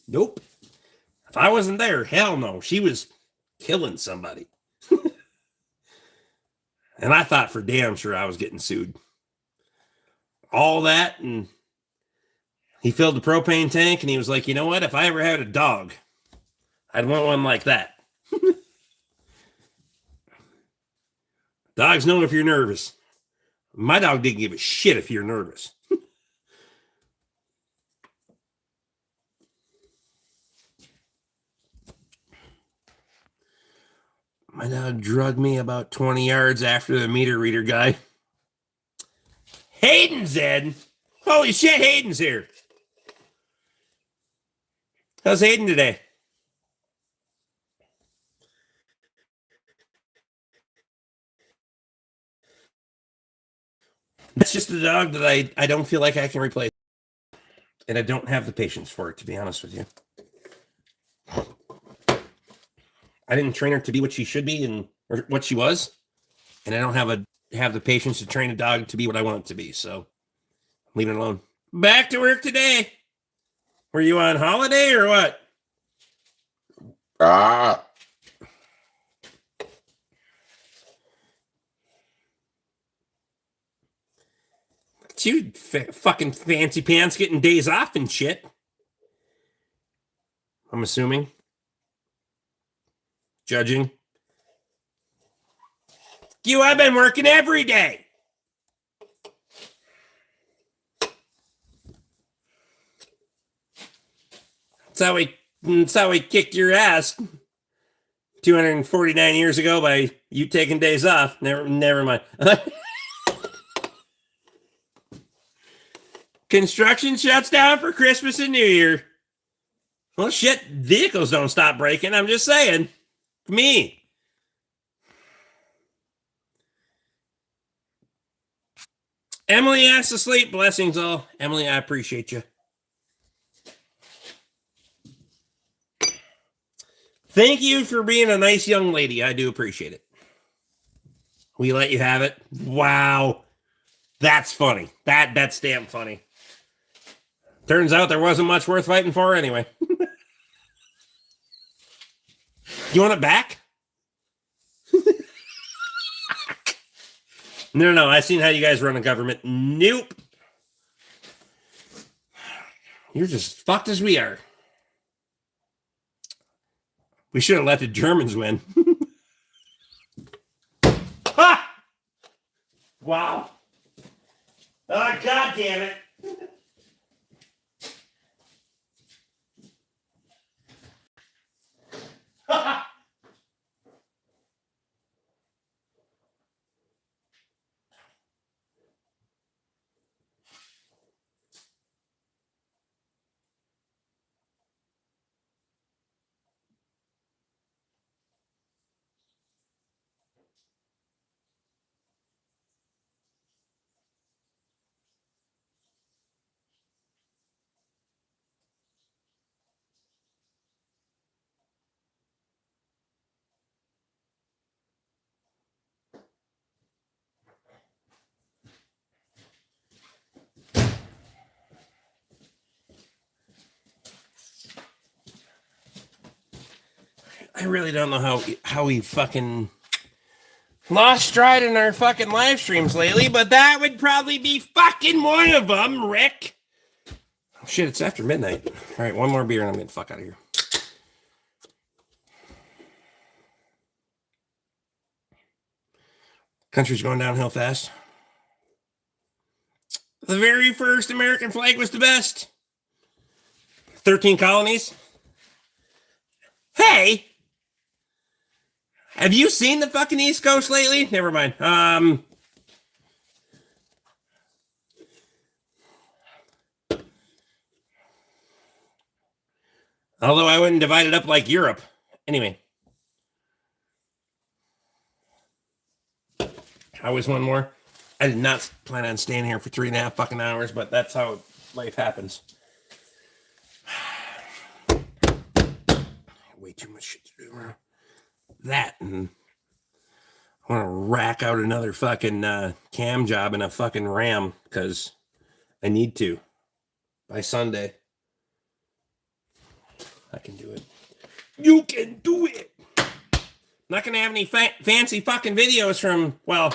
[SPEAKER 1] nope. If I wasn't there, hell no. She was killing somebody. And I thought for damn sure I was getting sued. All that, and he filled the propane tank and he was like, you know what? If I ever had a dog, I'd want one like that. Dogs know if you're nervous. My dog didn't give a shit if you're nervous. My dog drugged me about 20 yards after the meter reader guy. Hayden's in. Holy shit, Hayden's here. How's Hayden today? That's just a dog that I don't feel like I can replace. And I don't have the patience for it, to be honest with you. I didn't train her to be what she should be and or what she was. And I don't have the patience to train a dog to be what I want it to be. So leave it alone. Back to work today. Were you on holiday or what? You fucking fancy pants getting days off and shit. I'm assuming. Judging. I've been working every day. That's how we kicked your ass 249 years ago by you taking days off. Never mind. Construction shuts down for Christmas and New Year. Well, shit, vehicles don't stop breaking. I'm just saying. Me. Emily asked to sleep. Blessings all. Emily, I appreciate you. Thank you for being a nice young lady. I do appreciate it. We let you have it. Wow. That's funny. That's damn funny. Turns out there wasn't much worth fighting for anyway. You want it back? No. I've seen how you guys run a government. Nope. You're just fucked as we are. We should have let the Germans win. Ha! Wow. Oh, God damn it. I really don't know how we fucking lost stride in our fucking live streams lately, but that would probably be fucking one of them, Rick. Oh, shit, it's after midnight. All right, one more beer and I'm getting the fuck out of here. Country's going downhill fast. The very first American flag was the best. 13 colonies. Hey! Have you seen the fucking East Coast lately? Never mind. Although I wouldn't divide it up like Europe. Anyway. I was one more. I did not plan on staying here for 3.5 fucking hours, but that's how life happens. Way too much shit to do. That, and I want to rack out another fucking cam job in a fucking Ram because I need to by Sunday. I can do it. You can do it. I'm not gonna have any fancy fucking videos from. Well,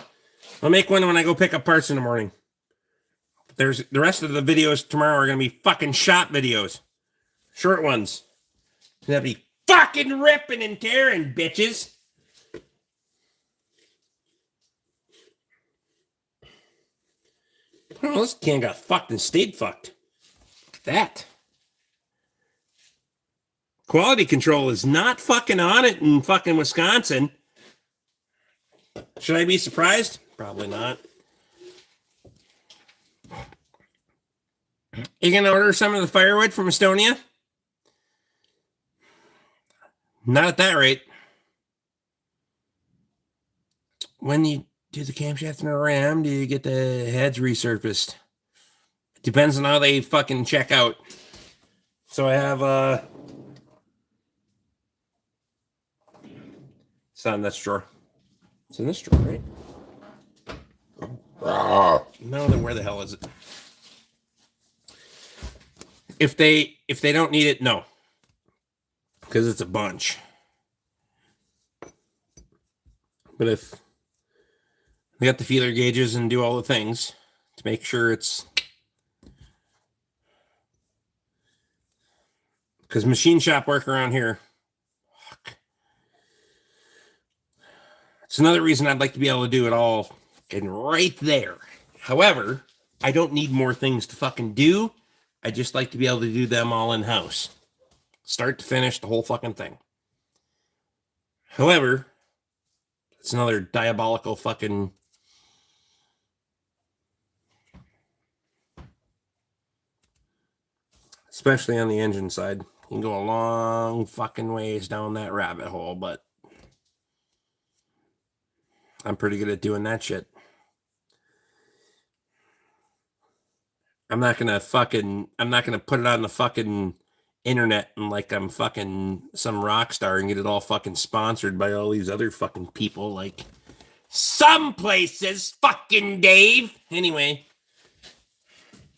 [SPEAKER 1] I'll make one when I go pick up parts in the morning. There's the rest of the videos tomorrow are gonna be fucking shot videos, short ones. That'd be fucking ripping and tearing, bitches. Oh, this can got fucked and stayed fucked. Look at that. Quality control is not fucking on it in fucking Wisconsin. Should I be surprised? Probably not. You gonna order some of the firewood from Estonia? Not at that rate. When you do the camshaft in a Ram, do you get the heads resurfaced? It depends on how they fucking check out. So I have it's not in this drawer. It's in this drawer, right? No, then where the hell is it? If they don't need it, no. Because it's a bunch. But if they got the feeler gauges and do all the things to make sure it's... Because machine shop work around here... Fuck. It's another reason I'd like to be able to do it all and right there. However, I don't need more things to fucking do. I just like to be able to do them all in-house. Start to finish, the whole fucking thing. However, it's another diabolical fucking... Especially on the engine side. You can go a long fucking ways down that rabbit hole, but I'm pretty good at doing that shit. I'm not gonna put it on the fucking internet and like I'm fucking some rock star and get it all fucking sponsored by all these other fucking people like some places, fucking Dave. Anyway,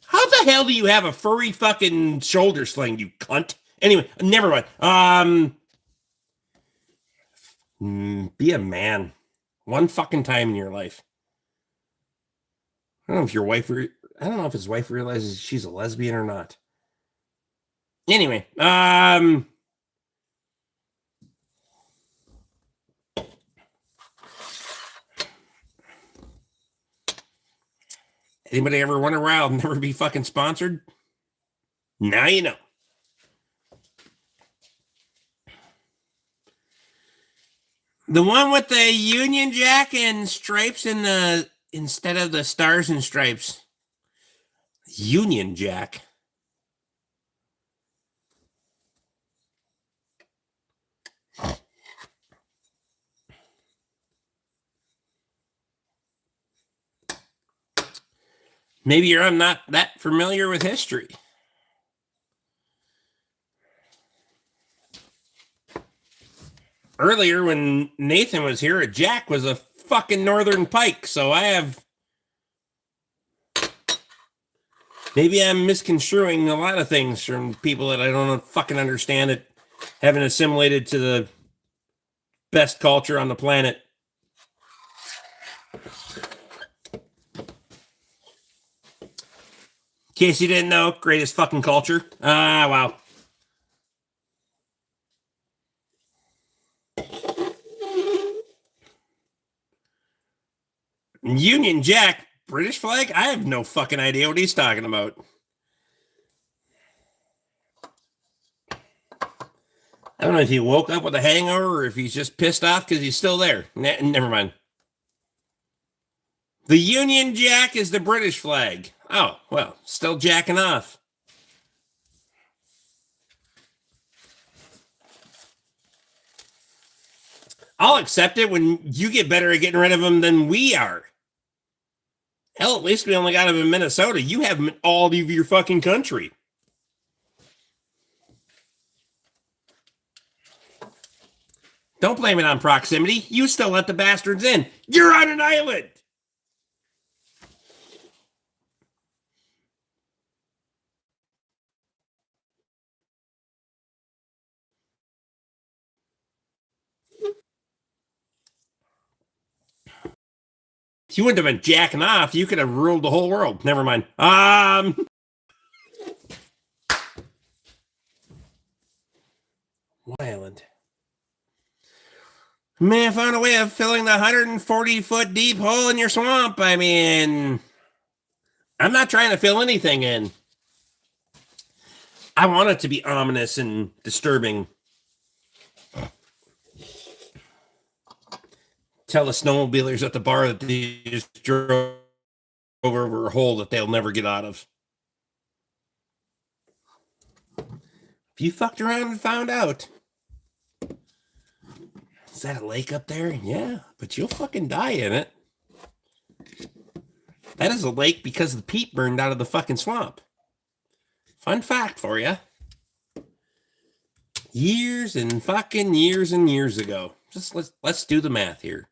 [SPEAKER 1] how the hell do you have a furry fucking shoulder sling, you cunt? Anyway, never mind. Be a man. One fucking time in your life. I don't know if I don't know if his wife realizes she's a lesbian or not. Anyway, anybody ever wonder why I'll never be fucking sponsored? Now you know. The one with the Union Jack and stripes instead of the stars and stripes. Union Jack. Maybe I'm not that familiar with history. Earlier when Nathan was here, a Jack was a fucking Northern Pike, so I have... Maybe I'm misconstruing a lot of things from people that I don't fucking understand it, haven't assimilated to the best culture on the planet. In case you didn't know, greatest fucking culture. Ah, wow. Union Jack, British flag? I have no fucking idea what he's talking about. I don't know if he woke up with a hangover or if he's just pissed off because he's still there. Never mind. The Union Jack is the British flag. Oh, well, still jacking off. I'll accept it when you get better at getting rid of them than we are. Hell, at least we only got them in Minnesota. You have them in all of your fucking country. Don't blame it on proximity. You still let the bastards in. You're on an island. If you wouldn't have been jacking off, you could have ruled the whole world. Never mind. What island? Man, found a way of filling the 140-foot deep hole in your swamp. I mean, I'm not trying to fill anything in. I want it to be ominous and disturbing. Tell the snowmobilers at the bar that they just drove over a hole that they'll never get out of. If you fucked around and found out. Is that a lake up there? Yeah, but you'll fucking die in it. That is a lake because the peat burned out of the fucking swamp. Fun fact for you. Years and fucking years and years ago. Just let's do the math here.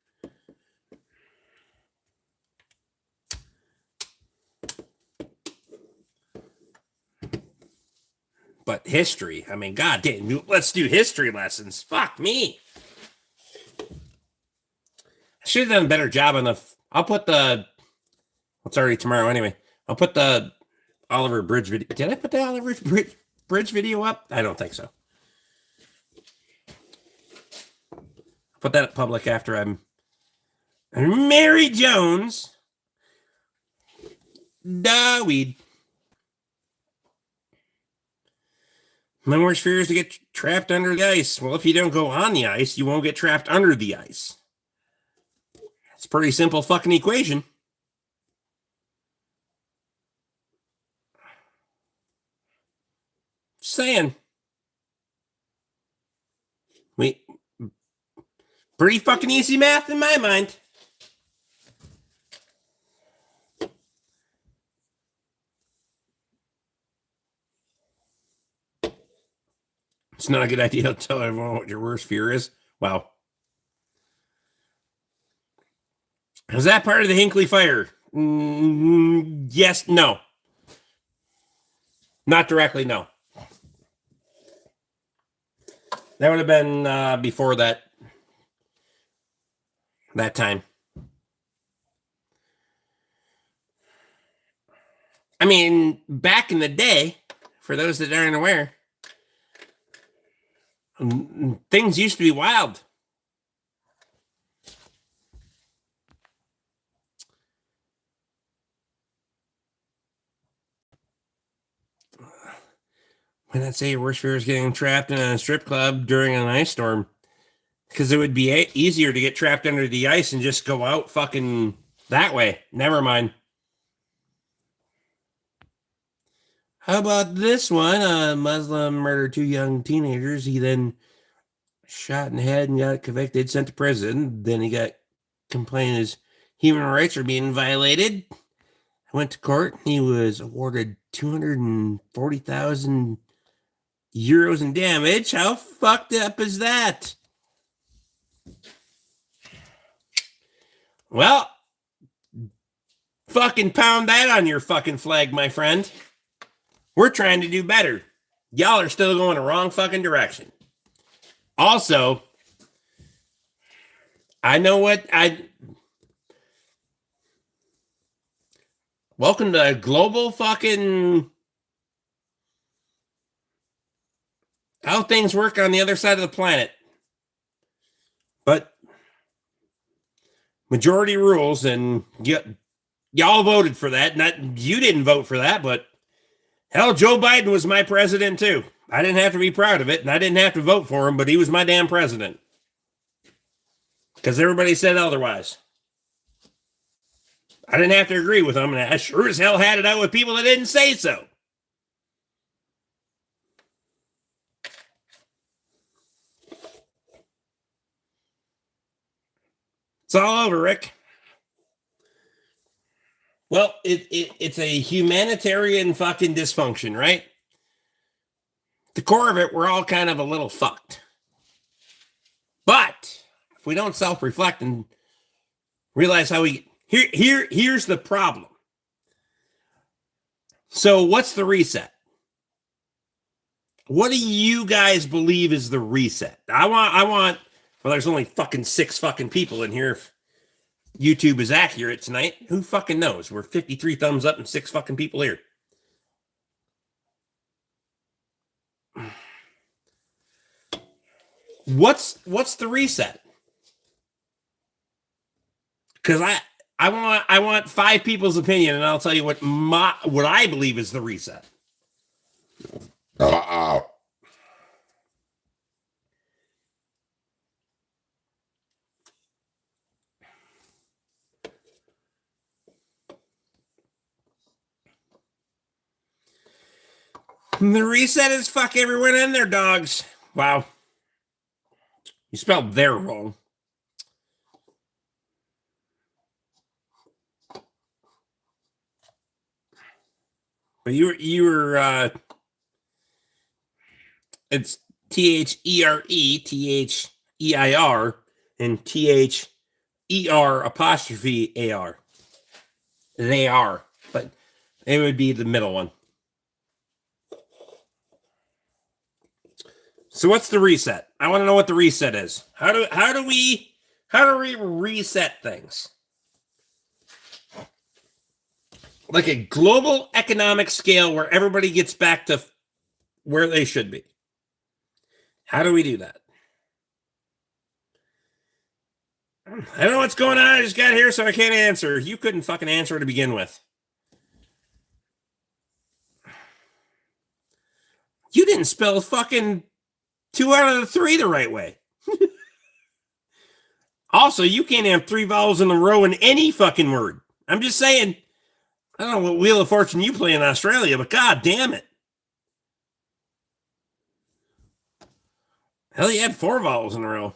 [SPEAKER 1] But history, I mean, goddamn, let's do history lessons. Fuck me. I should have done a better job on I'll put it's already tomorrow anyway. I'll put the Oliver Bridge video. Did I put the Oliver Bridge video up? I don't think so. I'll put that public after I'm Mary Jones. Weed. My worst fear is to get trapped under the ice. Well, if you don't go on the ice, you won't get trapped under the ice. It's a pretty simple fucking equation. Just saying. Pretty fucking easy math in my mind. It's not a good idea to tell everyone what your worst fear is. Wow. Is that part of the Hinckley fire? Yes, no. Not directly, no. That would have been before that time. I mean, back in the day, for those that aren't aware, things used to be wild. Why not say your worst fear is getting trapped in a strip club during an ice storm? Because it would be easier to get trapped under the ice and just go out fucking that way. Never mind. How about this one? A Muslim murdered 2 young teenagers. He then shot in the head and got convicted, sent to prison. Then he got complained his human rights are being violated. Went to court. He was awarded 240,000 euros in damage. How fucked up is that? Well, fucking pound that on your fucking flag, my friend. We're trying to do better. Y'all are still going the wrong fucking direction. Also, I know what I. Welcome to global fucking. How things work on the other side of the planet. But majority rules, and y'all voted for that. Not you didn't vote for that, but hell, Joe Biden was my president too. I didn't have to be proud of it, and I didn't have to vote for him, but he was my damn president. Because everybody said otherwise. I didn't have to agree with him, and I sure as hell had it out with people that didn't say so. It's all over, Rick. Well, it's a humanitarian fucking dysfunction, right? The core of it, we're all kind of a little fucked. But if we don't self-reflect and realize how we here's the problem. So what's the reset? What do you guys believe is the reset? I want well, there's only fucking 6 fucking people in here. If YouTube is accurate tonight, who fucking knows? We're 53 thumbs up and 6 fucking people here. What's the reset? Because I want 5 people's opinion, and I'll tell you what I believe is the reset. The reset is fuck everyone and their dogs. Wow. You spelled "their" wrong. But you were it's THERE, THEIR, and THER''AR. They are, but it would be the middle one. So what's the reset? I want to know what the reset is. How do we reset things? Like a global economic scale where everybody gets back to where they should be. How do we do that? I don't know what's going on. I just got here, so I can't answer. You couldn't fucking answer to begin with. You didn't spell fucking 2 out of the 3 the right way. Also, you can't have 3 vowels in a row in any fucking word. I'm just saying, I don't know what Wheel of Fortune you play in Australia, but god damn it. Hell, you had 4 vowels in a row.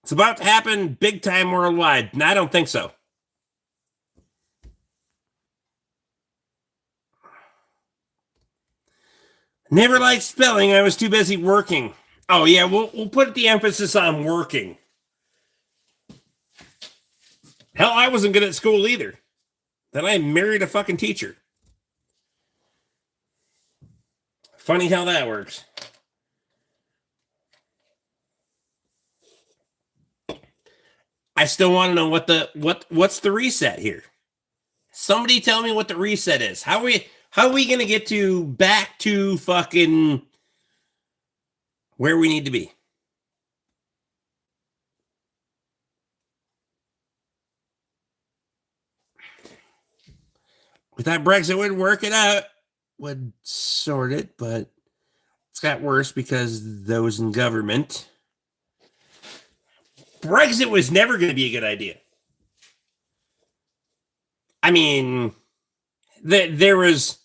[SPEAKER 1] It's about to happen big time worldwide, and I don't think so. Never liked spelling. I was too busy working. Oh, yeah, we'll put the emphasis on working. Hell, I wasn't good at school either. Then I married a fucking teacher. Funny how that works. I still want to know what's the reset here. Somebody tell me what the reset is. How are we going to get back to fucking where we need to be? We thought Brexit would work it out, would sort it, but it's got worse because those in government. Brexit was never going to be a good idea. I mean, there was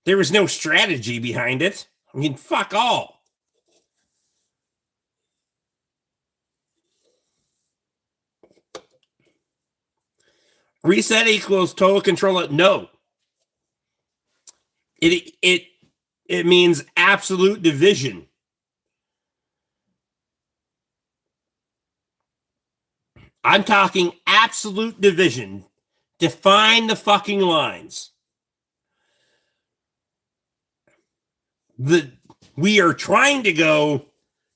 [SPEAKER 1] no strategy behind it. I mean, fuck all. Reset equals total control. No. It means absolute division. I'm talking absolute division. Define the fucking lines. We are trying to go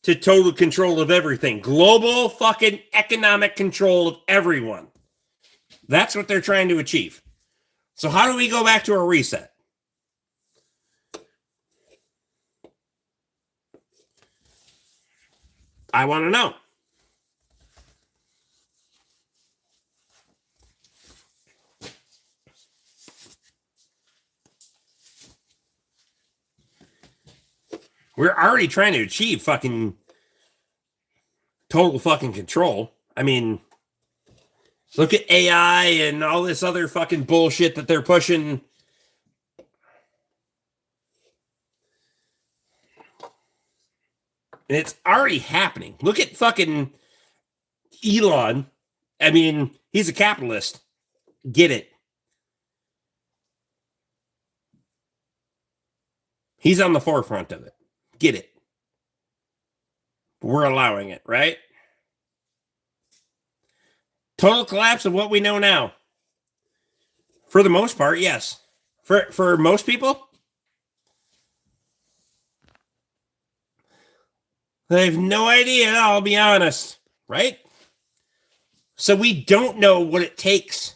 [SPEAKER 1] to total control of everything. Global fucking economic control of everyone. That's what they're trying to achieve. So how do we go back to a reset? I want to know. We're already trying to achieve fucking total fucking control. I mean, look at AI and all this other fucking bullshit that they're pushing. And it's already happening. Look at fucking Elon. I mean, he's a capitalist. Get it. He's on the forefront of it. Get it. We're allowing it, right? Total collapse of what we know now. For the most part, yes. For most people, they have no idea, I'll be honest, right? So we don't know what it takes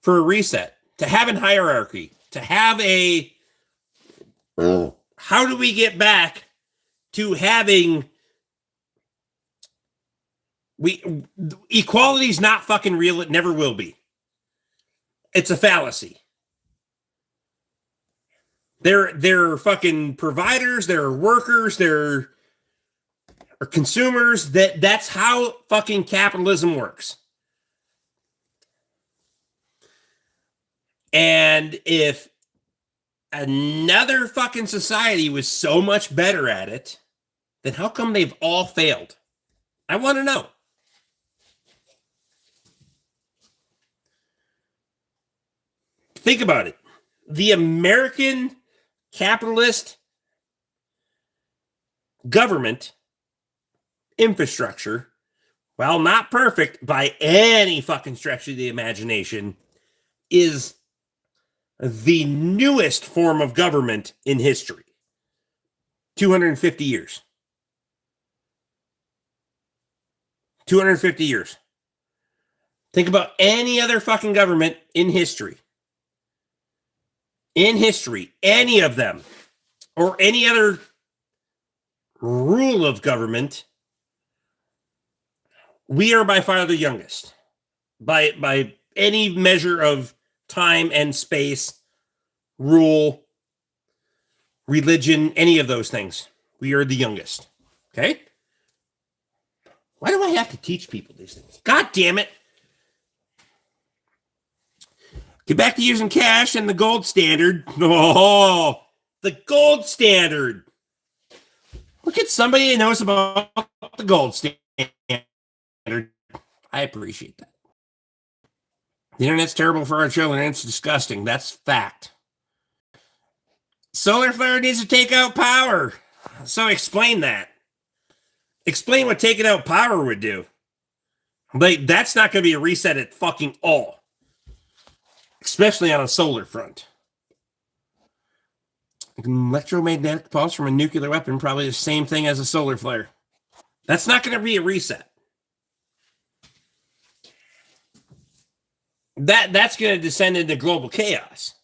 [SPEAKER 1] for a reset, to have a hierarchy, to have a... How do we get back to having... Equality's not fucking real. It never will be. It's a fallacy. They're fucking providers, they're workers, they're consumers. That's how fucking capitalism works. And if another fucking society was so much better at it, then how come they've all failed? I want to know. Think about it. The American capitalist government infrastructure, while not perfect by any fucking stretch of the imagination, is the newest form of government in history. 250 years. 250 years. Think about any other fucking government in history. In history, any of them, or any other rule of government, we are by far the youngest. By any measure of time and space, rule, religion, any of those things, we are the youngest. Okay? Why do I have to teach people these things? God damn it. Get back to using cash and the gold standard. Oh, the gold standard. Look at somebody that knows about the gold standard. I appreciate that. The internet's terrible for our children. It's disgusting. That's fact. Solar flare needs to take out power. So explain that. Explain what taking out power would do. Like, that's not going to be a reset at fucking all. Especially on a solar front. An electromagnetic pulse from a nuclear weapon, probably the same thing as a solar flare. That's not going to be a reset. That's going to descend into global chaos.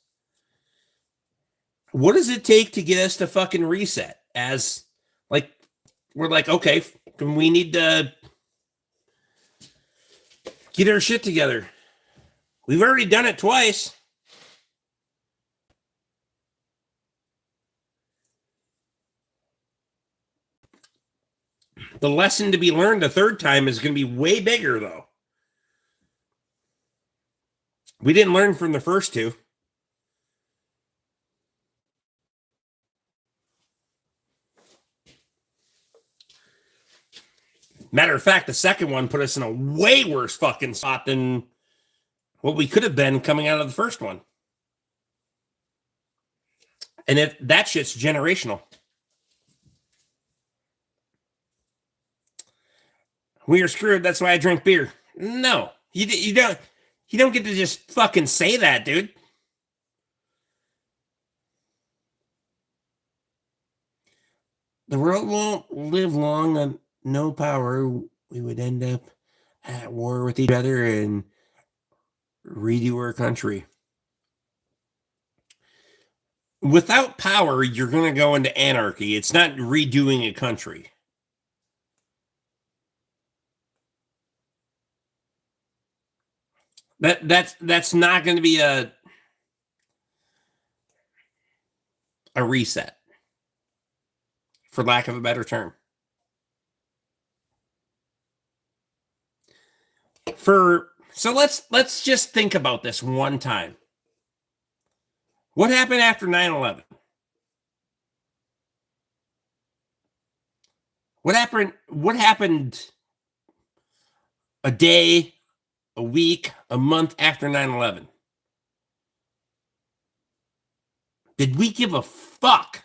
[SPEAKER 1] What does it take to get us to fucking reset? As, like, we're like, okay, we need to get our shit together. We've already done it twice. The lesson to be learned a third time is going to be way bigger, though. We didn't learn from the first two. Matter of fact, the second one put us in a way worse fucking spot than what we could have been coming out of the first one. And if that shit's generational. We are screwed. That's why I drink beer. No, you don't get to just fucking say that, dude. The world won't live long on no power. We would end up at war with each other and redo our country. Without power, you're going to go into anarchy. It's not redoing a country. That's not going to be a reset, for lack of a better term. So let's just think about this one time. What happened after 9/11? What happened a day, a week, a month after 9/11? Did we give a fuck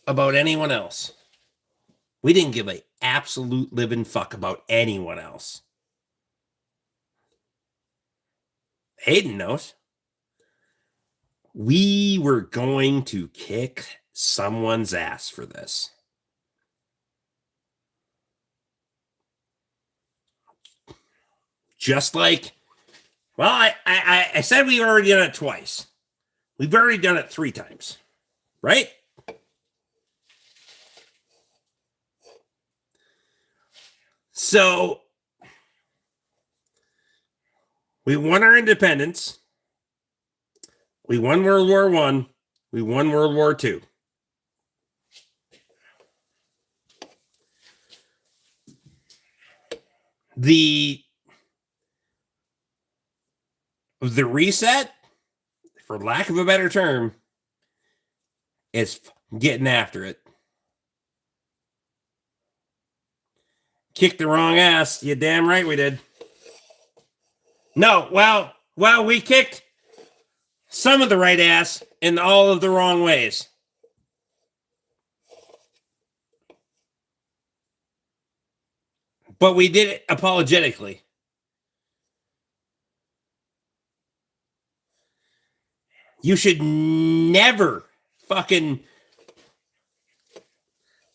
[SPEAKER 1] about anyone else? We didn't give an absolute living fuck about anyone else. Hayden knows. We were going to kick someone's ass for this. Just like, well, I said we've already done it twice. We've already done it 3 times, right? So we won our independence. We won World War I. We won World War II. The reset, for lack of a better term, is getting after it. Kicked the wrong ass. You damn right we did. No, well, we kicked some of the right ass in all of the wrong ways. But we did it apologetically. You should never fucking,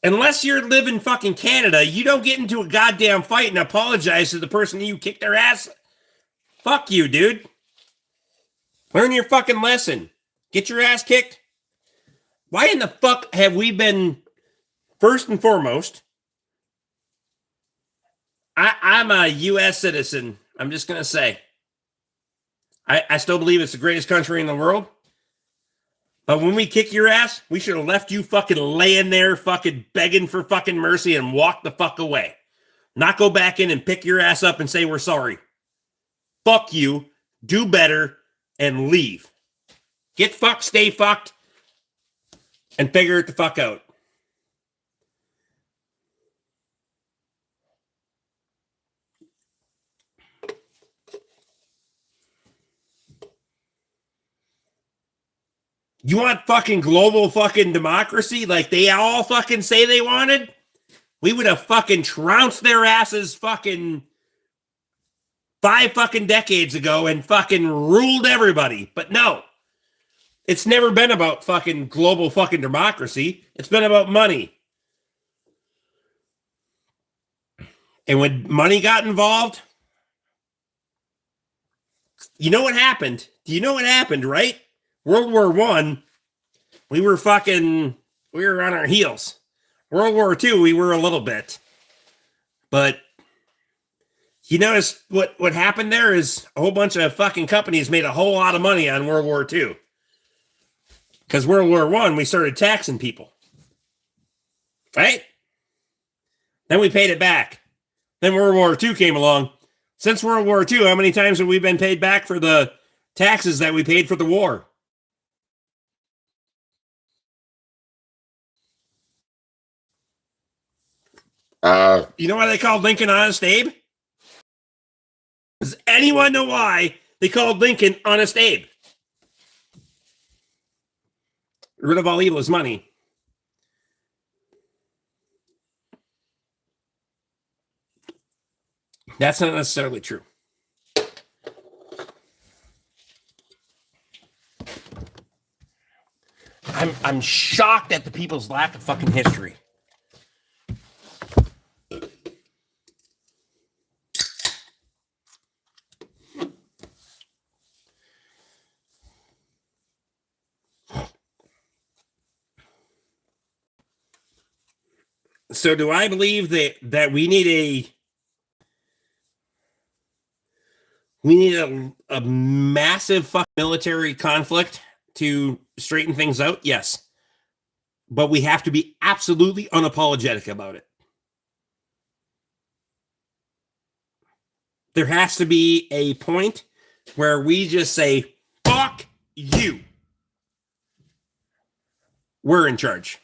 [SPEAKER 1] unless you're living fucking Canada, you don't get into a goddamn fight and apologize to the person you kicked their ass. Fuck you, dude. Learn your fucking lesson. Get your ass kicked. Why in the fuck have we been, first and foremost, I'm a U.S. citizen. I'm just going to say. I still believe it's the greatest country in the world. But when we kick your ass, we should have left you fucking laying there fucking begging for fucking mercy and walk the fuck away. Not go back in and pick your ass up and say we're sorry. Fuck you. Do better and leave. Get fucked, stay fucked, and figure it the fuck out. You want fucking global fucking democracy like they all fucking say they wanted? We would have fucking trounced their asses fucking 5 fucking decades ago and fucking ruled everybody. But no, it's never been about fucking global fucking democracy. It's been about money. And when money got involved, you know what happened? Do you know what happened, right? World War I, we were on our heels. World War II, we were a little bit. But you notice what happened there is a whole bunch of fucking companies made a whole lot of money on World War II. Because World War I, we started taxing people. Right? Then we paid it back. Then World War II came along. Since World War II, how many times have we been paid back for the taxes that we paid for the war? You know why they called Lincoln Honest Abe? Does anyone know why they called Lincoln Honest Abe? Rid of all evil is money. That's not necessarily true. I'm shocked at the people's lack of fucking history. So do I believe that we need a massive fucking military conflict to straighten things out? Yes. But we have to be absolutely unapologetic about it. There has to be a point where we just say, fuck you. We're in charge.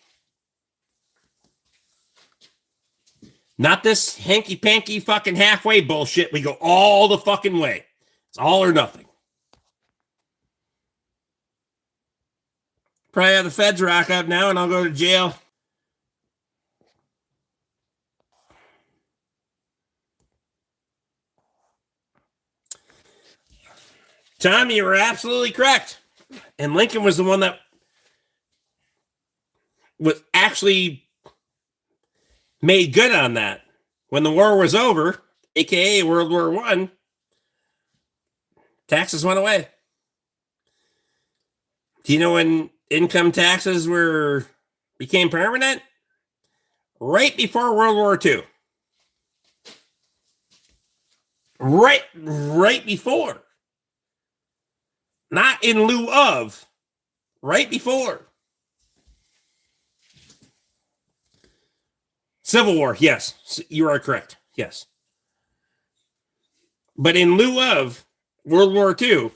[SPEAKER 1] Not this hanky-panky fucking halfway bullshit. We go all the fucking way. It's all or nothing. Probably have the feds rock up now and I'll go to jail. Tom, you were absolutely correct. And Lincoln was the one that was actually made good on that. When the war was over, aka World War I, taxes went away. Do you know when income taxes became permanent? Right before World War II. Right before. Not in lieu of. Right before. Civil War, yes. You are correct. Yes. But in lieu of World War II,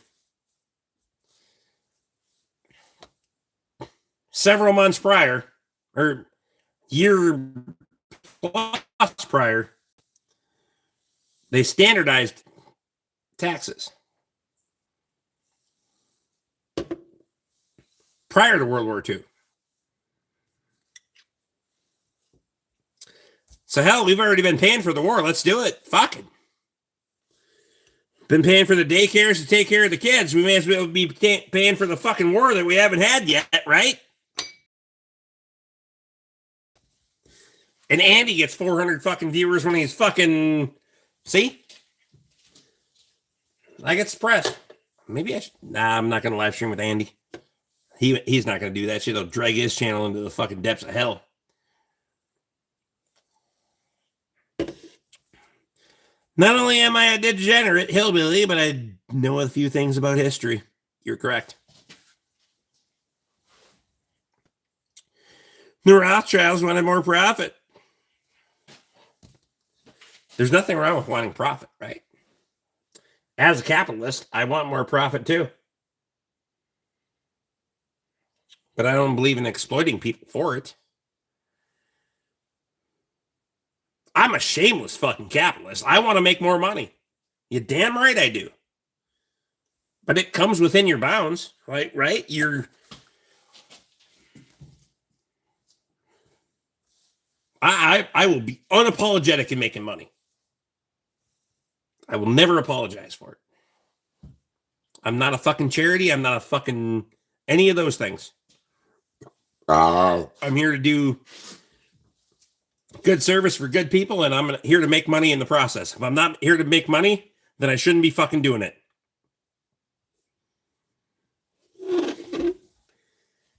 [SPEAKER 1] several months prior, or year plus prior, they standardized taxes. Prior to World War II. So hell, we've already been paying for the war. Let's do it. Fuck it. Been paying for the daycares to take care of the kids. We may as well be paying for the fucking war that we haven't had yet, right? And Andy gets 400 fucking viewers when he's fucking... See? I get suppressed. Maybe I should... Nah, I'm not going to live stream with Andy. He's not going to do that shit. He'll drag his channel into the fucking depths of hell. Not only am I a degenerate hillbilly, but I know a few things about history. You're correct. The Rothschilds wanted more profit. There's nothing wrong with wanting profit, right? As a capitalist, I want more profit too. But I don't believe in exploiting people for it. I'm a shameless fucking capitalist. I want to make more money. You damn right I do. But it comes within your bounds, right? I will be unapologetic in making money. I will never apologize for it. I'm not a fucking charity. I'm not a fucking any of those things. I'm here to do good service for good people, and I'm here to make money in the process. If I'm not here to make money, then I shouldn't be fucking doing it.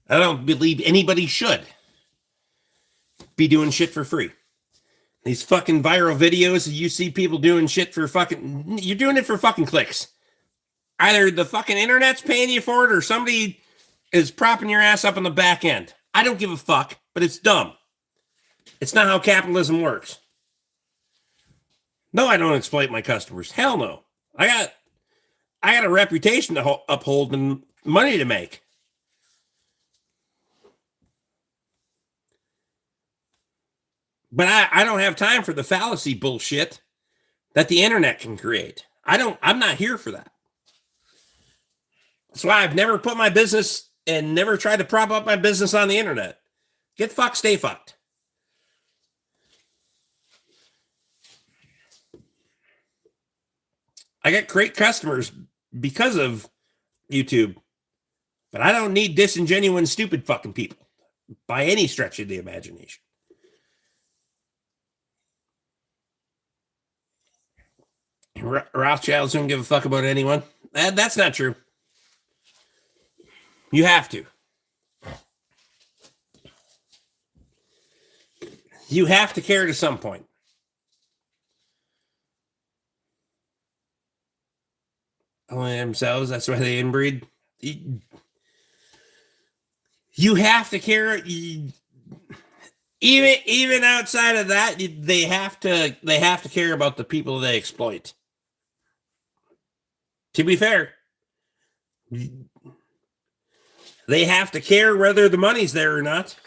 [SPEAKER 1] I don't believe anybody should be doing shit for free. These fucking viral videos, you see people doing shit for fucking... You're doing it for fucking clicks. Either the fucking internet's paying you for it or somebody is propping your ass up on the back end. I don't give a fuck, but it's dumb. It's not how capitalism works. No, I don't exploit my customers. Hell no. I got a reputation to uphold and money to make. But I don't have time for the fallacy bullshit that the internet can create. I'm not here for that. That's why I've never put my business and never tried to prop up my business on the internet. Get fucked, stay fucked. I got great customers because of YouTube. But I don't need disingenuous, stupid fucking people by any stretch of the imagination. Rothschilds don't give a fuck about anyone. That's not true. You have to. You have to care to some point. Only themselves. That's why they inbreed. You have to care. Even outside of that, they have to care about the people they exploit. To be fair, they have to care whether the money's there or not.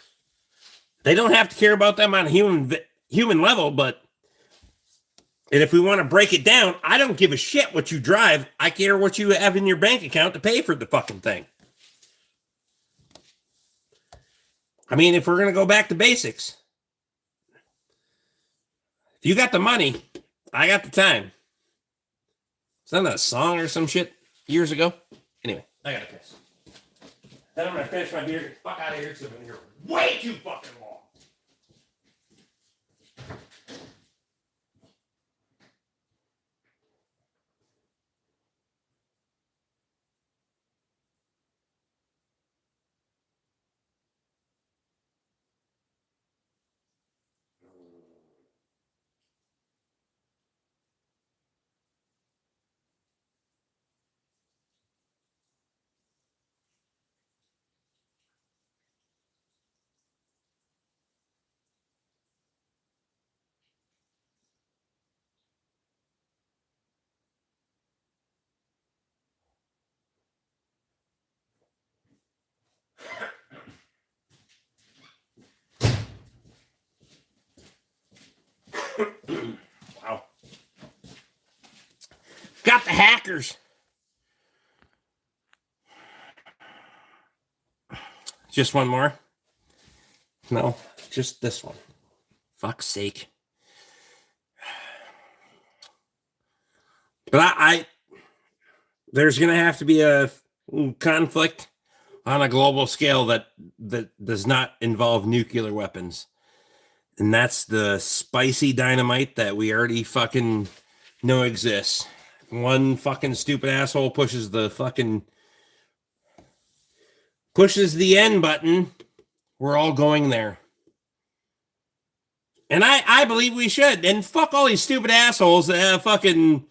[SPEAKER 1] They don't have to care about them on a human level, but and if we want to break it down, I don't give a shit what you drive. I care what you have in your bank account to pay for the fucking thing. I mean, if we're going to go back to basics, if you got the money, I got the time. Is that a song or some shit years ago? Anyway, I got to piss. Then I'm going to finish my beer. Get the fuck out of here because I've been here way too fucking long. Wow. Got the hackers. Just one more? No, just this one. Fuck's sake. But I there's going to have to be a conflict on a global scale that does not involve nuclear weapons. And that's the spicy dynamite that we already fucking know exists. One fucking stupid asshole pushes the end button. We're all going there. And I believe we should. And fuck all these stupid assholes that have fucking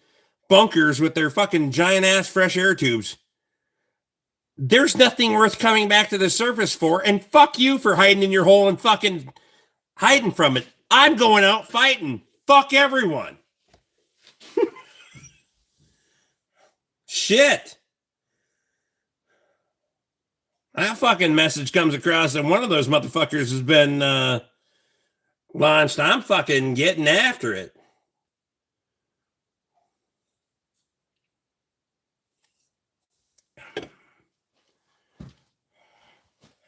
[SPEAKER 1] bunkers with their fucking giant ass fresh air tubes. There's nothing worth coming back to the surface for. And fuck you for hiding in your hole and fucking hiding from it. I'm going out fighting. Fuck everyone. Shit. That fucking message comes across and one of those motherfuckers has been launched. I'm fucking getting after it.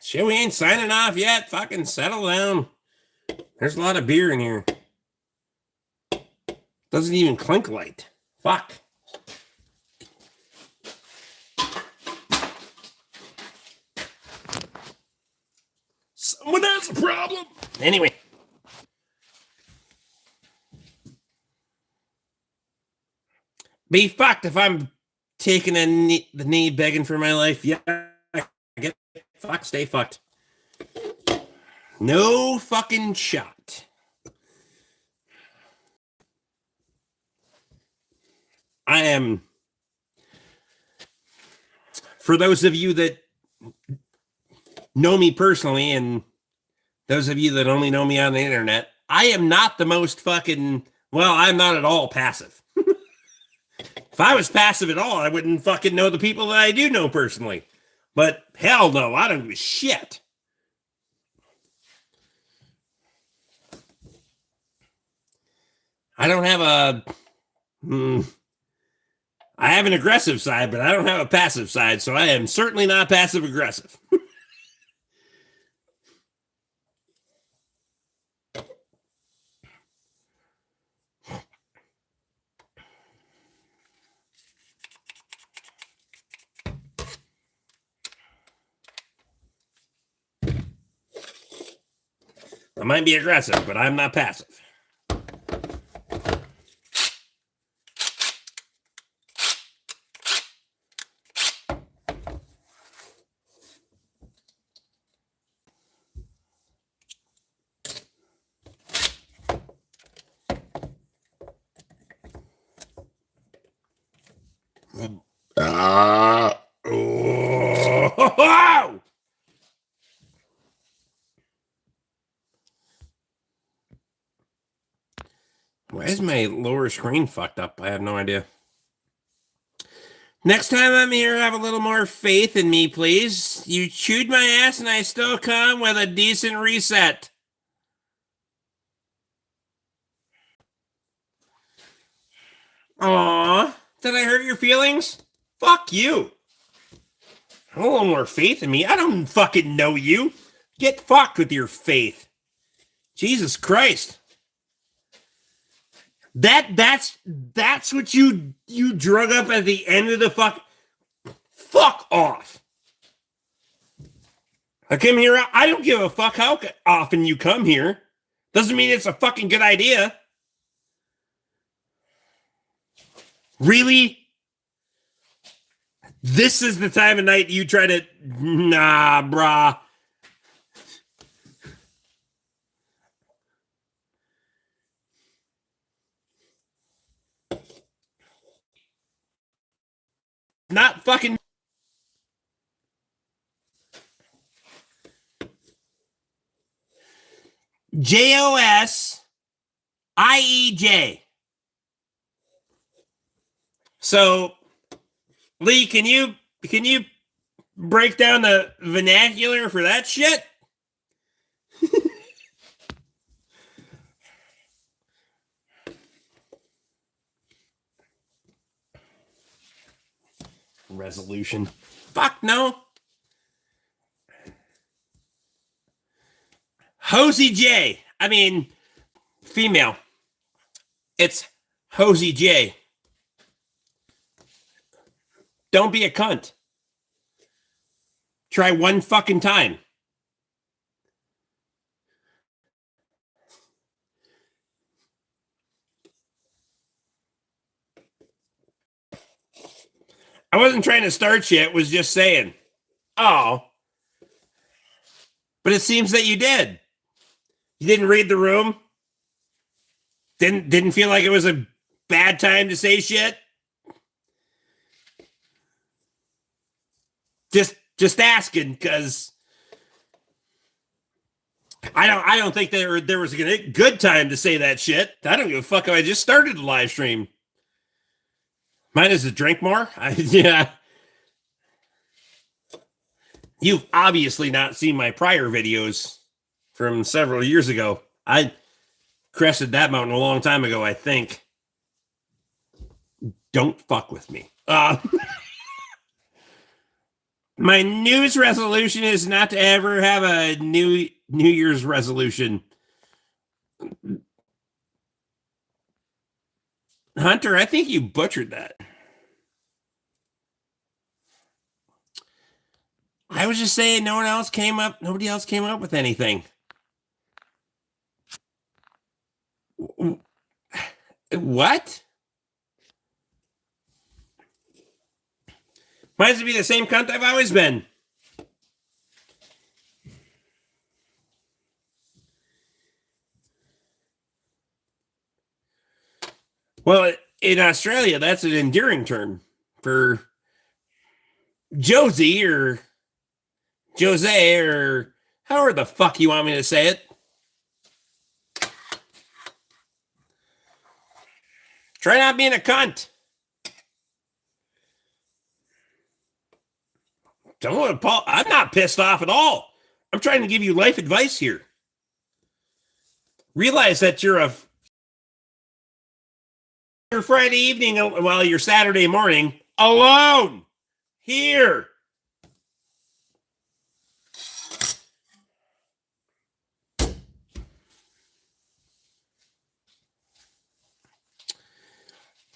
[SPEAKER 1] Shit, we ain't signing off yet. Fucking settle down. There's a lot of beer in here. Doesn't even clink light. Fuck. Someone has a problem. Anyway. Be fucked if I'm taking the knee begging for my life. Yeah, get fucked, stay fucked. No fucking shot. I am, for those of you that know me personally and those of you that only know me on the internet, I am not the most fucking, well, I'm not at all passive. If I was passive at all, I wouldn't fucking know the people that I do know personally. But hell no, I don't give a shit. I don't have I have an aggressive side, but I don't have a passive side, so I am certainly not passive aggressive. I might be aggressive, but I'm not passive. Oh! Why is my lower screen fucked up? I have no idea. Next time I'm here, have a little more faith in me, please. You chewed my ass and I still come with a decent reset. Aw, did I hurt your feelings? Fuck you. A little more faith in me. I don't fucking know you. Get fucked with your faith. Jesus Christ. That's what you drug up at the end of the fuck off. I came here. I don't give a fuck how often you come here. Doesn't mean it's a fucking good idea. Really? This is the time of night you try to... Nah, brah. Not fucking... JOSIEJ. So, Lee, can you break down the vernacular for that shit? Resolution. Fuck no. Hosey J. I mean, female. It's Hosey J. Don't be a cunt. Try one fucking time. I wasn't trying to start shit, was just saying. Oh. But it seems that you did. You didn't read the room? Didn't feel like it was a bad time to say shit? Just asking, because I don't think there was a good time to say that shit. I don't give a fuck if I just started the live stream. Mine is to drink more? Yeah. You've obviously not seen my prior videos from several years ago. I crested that mountain a long time ago, I think. Don't fuck with me. My news resolution is not to ever have a New Year's resolution. Hunter, I think you butchered that. I was just saying nobody else came up with anything. What? Might as well be the same cunt I've always been. Well, in Australia, that's an endearing term for Josie or Jose or however the fuck you want me to say it. Try not being a cunt. Don't, Paul. I'm not pissed off at all. I'm trying to give you life advice here. Realize that you're a Friday evening, well, your Saturday morning, alone here.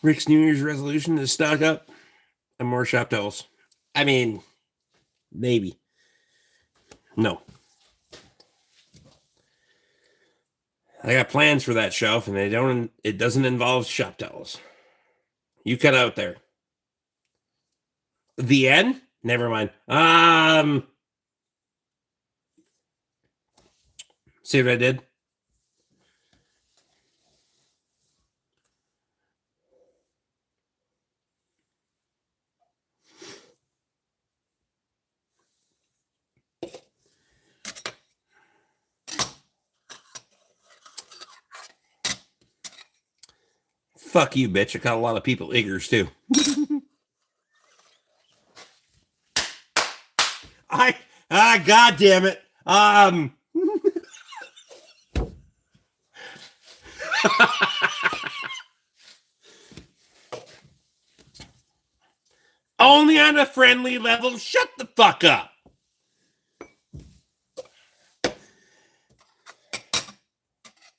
[SPEAKER 1] Rick's New Year's resolution is stock up and more shop towels. I mean, maybe. No. I got plans for that shelf, and it doesn't involve shop towels. You cut out there. The end? Never mind. See what I did? Fuck you, bitch. I got a lot of people eagers too. God damn it. Only on a friendly level. Shut the fuck up.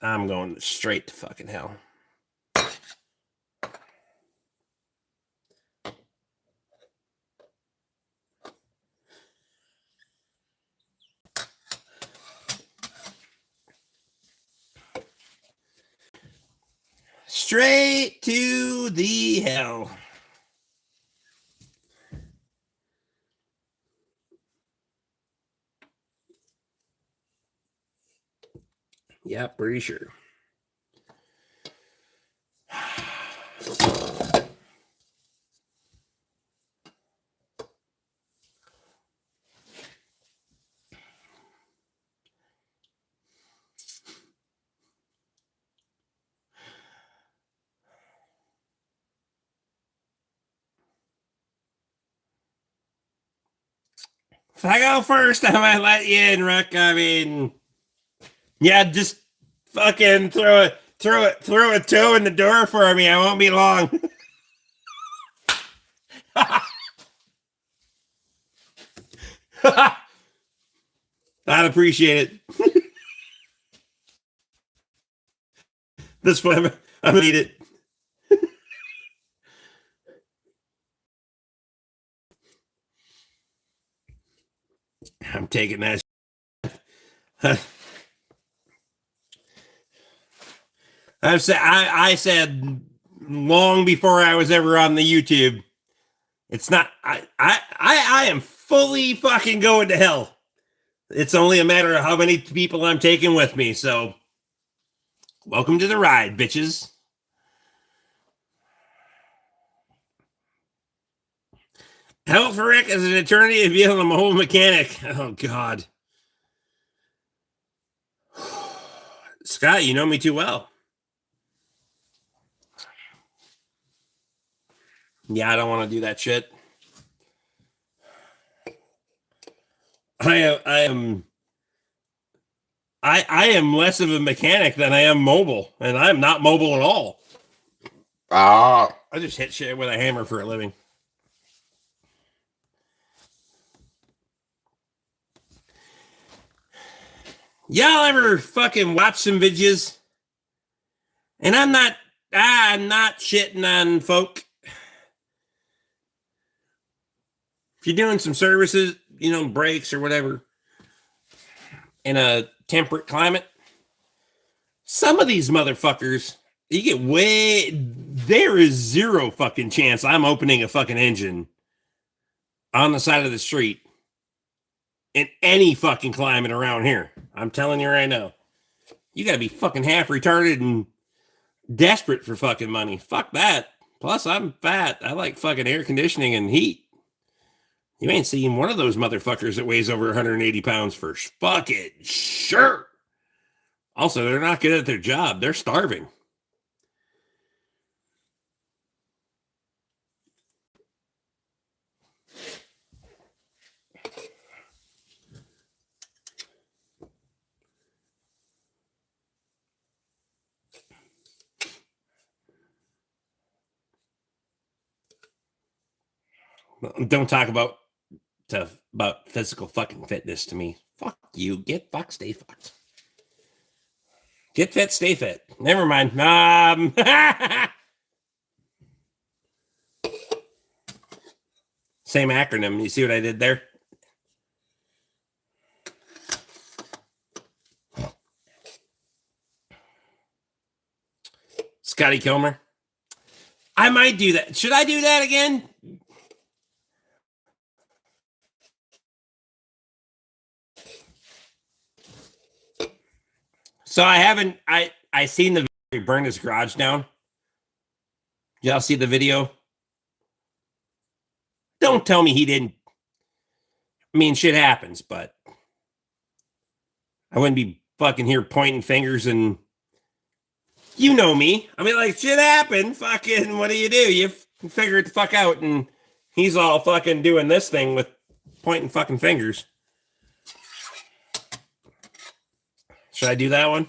[SPEAKER 1] I'm going straight to fucking hell. Straight to the hell. Yeah, pretty sure. If I go first, I might let you in, Rook. I mean, yeah, just fucking throw a toe in the door for me. I won't be long. I'd appreciate it. This one, I'm gonna eat it. I'm taking that. I said long before I was ever on the YouTube. It's not. I am fully fucking going to hell. It's only a matter of how many people I'm taking with me. So, welcome to the ride, bitches. Hell for Rick as an attorney to be a mobile mechanic. Oh God, Scott, you know me too well. Yeah, I don't want to do that shit. I am less of a mechanic than I am mobile, and I'm not mobile at all. I just hit shit with a hammer for a living. Y'all ever fucking watch some videos? And I'm not shitting on folk. If you're doing some services, brakes or whatever, in a temperate climate, some of these motherfuckers, there is zero fucking chance I'm opening a fucking engine on the side of the street in any fucking climate around here. I'm telling you right now. You gotta be fucking half retarded and desperate for fucking money. Fuck that. Plus, I'm fat. I like fucking air conditioning and heat. You ain't seen one of those motherfuckers that weighs over 180 pounds for fucking sure. Also, they're not good at their job. They're starving. Don't talk about physical fucking fitness to me. Fuck you. Get fucked, stay fucked. Get fit, stay fit. Never mind. Same acronym. You see what I did there? Scotty Kilmer. I might do that. Should I do that again? So I haven't. I seen the video. He burned his garage down. Y'all see the video? Don't tell me he didn't. I mean, shit happens, but I wouldn't be fucking here pointing fingers and you know me. I mean, like, shit happened. Fucking, what do? You figure it the fuck out, and he's all fucking doing this thing with pointing fucking fingers. Should I do that one?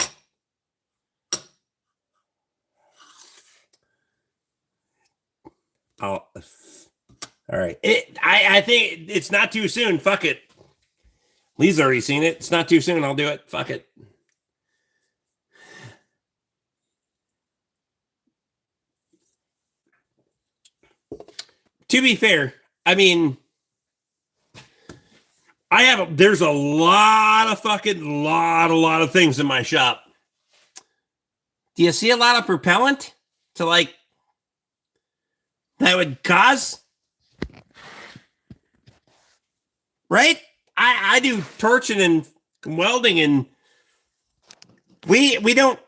[SPEAKER 1] Oh, all right. I think it's not too soon. Fuck it. Lee's already seen it. It's not too soon. I'll do it. Fuck it. To be fair, I mean, there's a lot of things in my shop. Do you see a lot of propellant to like that would cause? Right? I do torching and welding, and we don't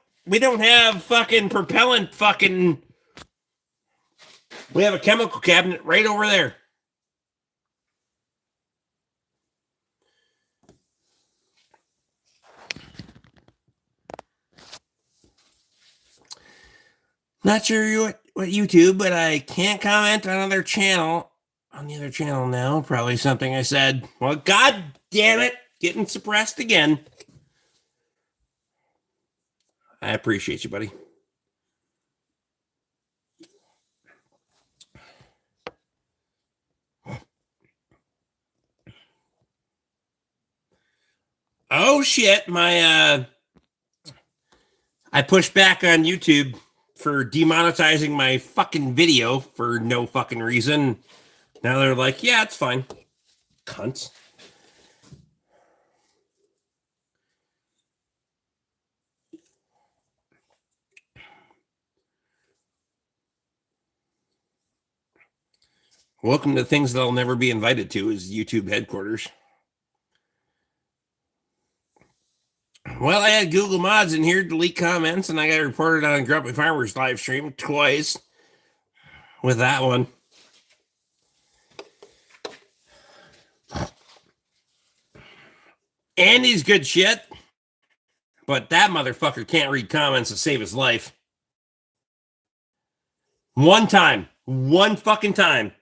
[SPEAKER 1] have fucking propellant fucking. We have a chemical cabinet right over there. Not sure what YouTube, but I can't comment on their channel. On the other channel now, probably something I said. Well, god damn it, getting suppressed again. I appreciate you, buddy. Oh shit, I pushed back on YouTube for demonetizing my fucking video for no fucking reason. Now they're like, yeah, it's fine. Cunts. Welcome to things that I'll never be invited to is YouTube headquarters. Well, I had Google Mods in here delete comments, and I got reported on Grumpy Farmers live stream twice with that one. Andy's good shit, but that motherfucker can't read comments to save his life. One fucking time.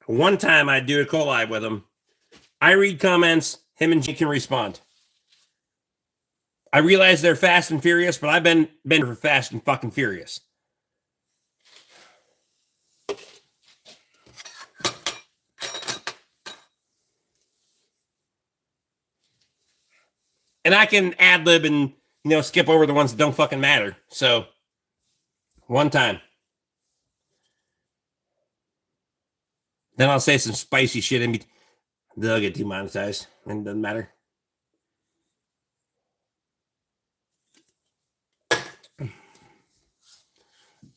[SPEAKER 1] One time I'd do a collab with him. I read comments, him and Jake can respond. I realize they're fast and furious, but I've been for fast and fucking furious. And I can ad lib and skip over the ones that don't fucking matter. So one time. Then I'll say some spicy shit and they'll get demonetized. And it doesn't matter.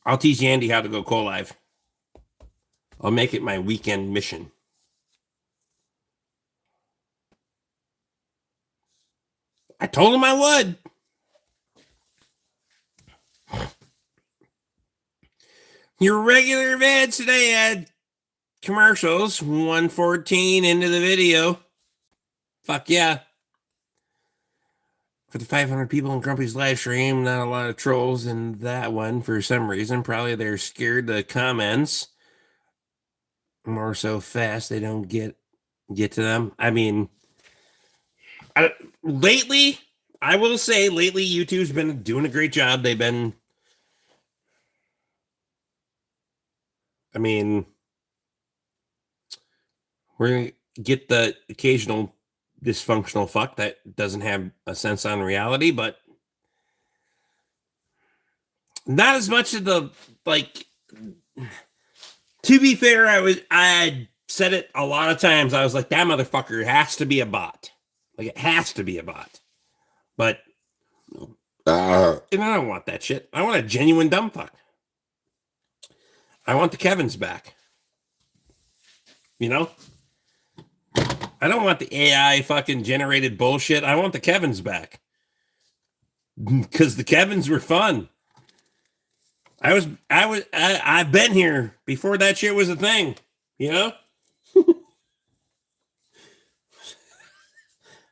[SPEAKER 1] I'll teach Andy how to go co-live. I'll make it my weekend mission. I told him I would. Your regular vids today had commercials, 114 into the video. Fuck yeah. For the 500 people in Grumpy's live stream, not a lot of trolls in that one for some reason. Probably they're scared the comments more so fast they don't get to them. I mean, lately, I will say, YouTube's been doing a great job. They've been, I mean, we're going to get the occasional dysfunctional fuck that doesn't have a sense on reality, but not as much of the, like, to be fair, I said it a lot of times. I was like, that motherfucker has to be a bot. Like, it has to be a bot. But And I don't want that shit. I want a genuine dumb fuck. I want the Kevins back. You know? I don't want the AI fucking generated bullshit. I want the Kevins back. Because the Kevins were fun. I've been here before that shit was a thing. You know?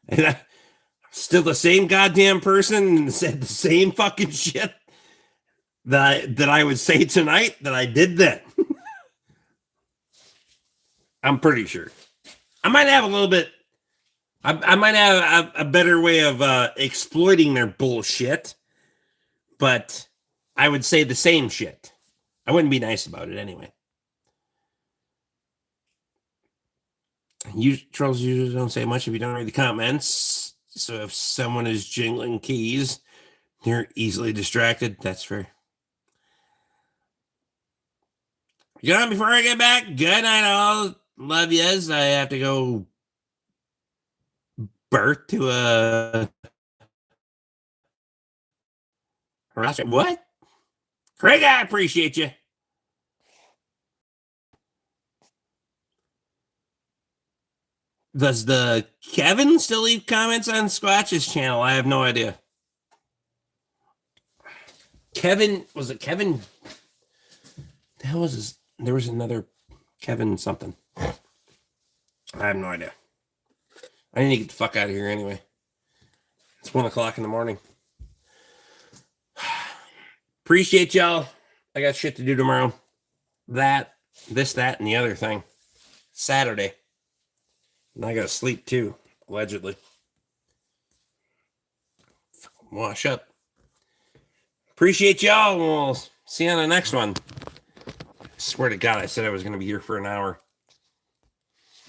[SPEAKER 1] And I still the same goddamn person and said the same fucking shit that I would say tonight that I did then. I'm pretty sure. I might have a little bit. I might have a better way of exploiting their bullshit, but I would say the same shit. I wouldn't be nice about it anyway. Trolls usually don't say much if you don't read the comments. So if someone is jingling keys, they're easily distracted. That's fair. Gone before I get back. Good night, all. Love yous. I have to go birth to a harassment. What? Craig, I appreciate you. Does the Kevin still leave comments on Squatch's channel? I have no idea. Kevin, was it Kevin? The hell was his? There was another Kevin something. I have no idea. I need to get the fuck out of here anyway. It's 1 o'clock in the morning. Appreciate y'all. I got shit to do tomorrow. That, and the other thing. Saturday. And I gotta sleep too, allegedly. Wash up. Appreciate y'all. We'll see you on the next one. I swear to God, I said I was going to be here for an hour.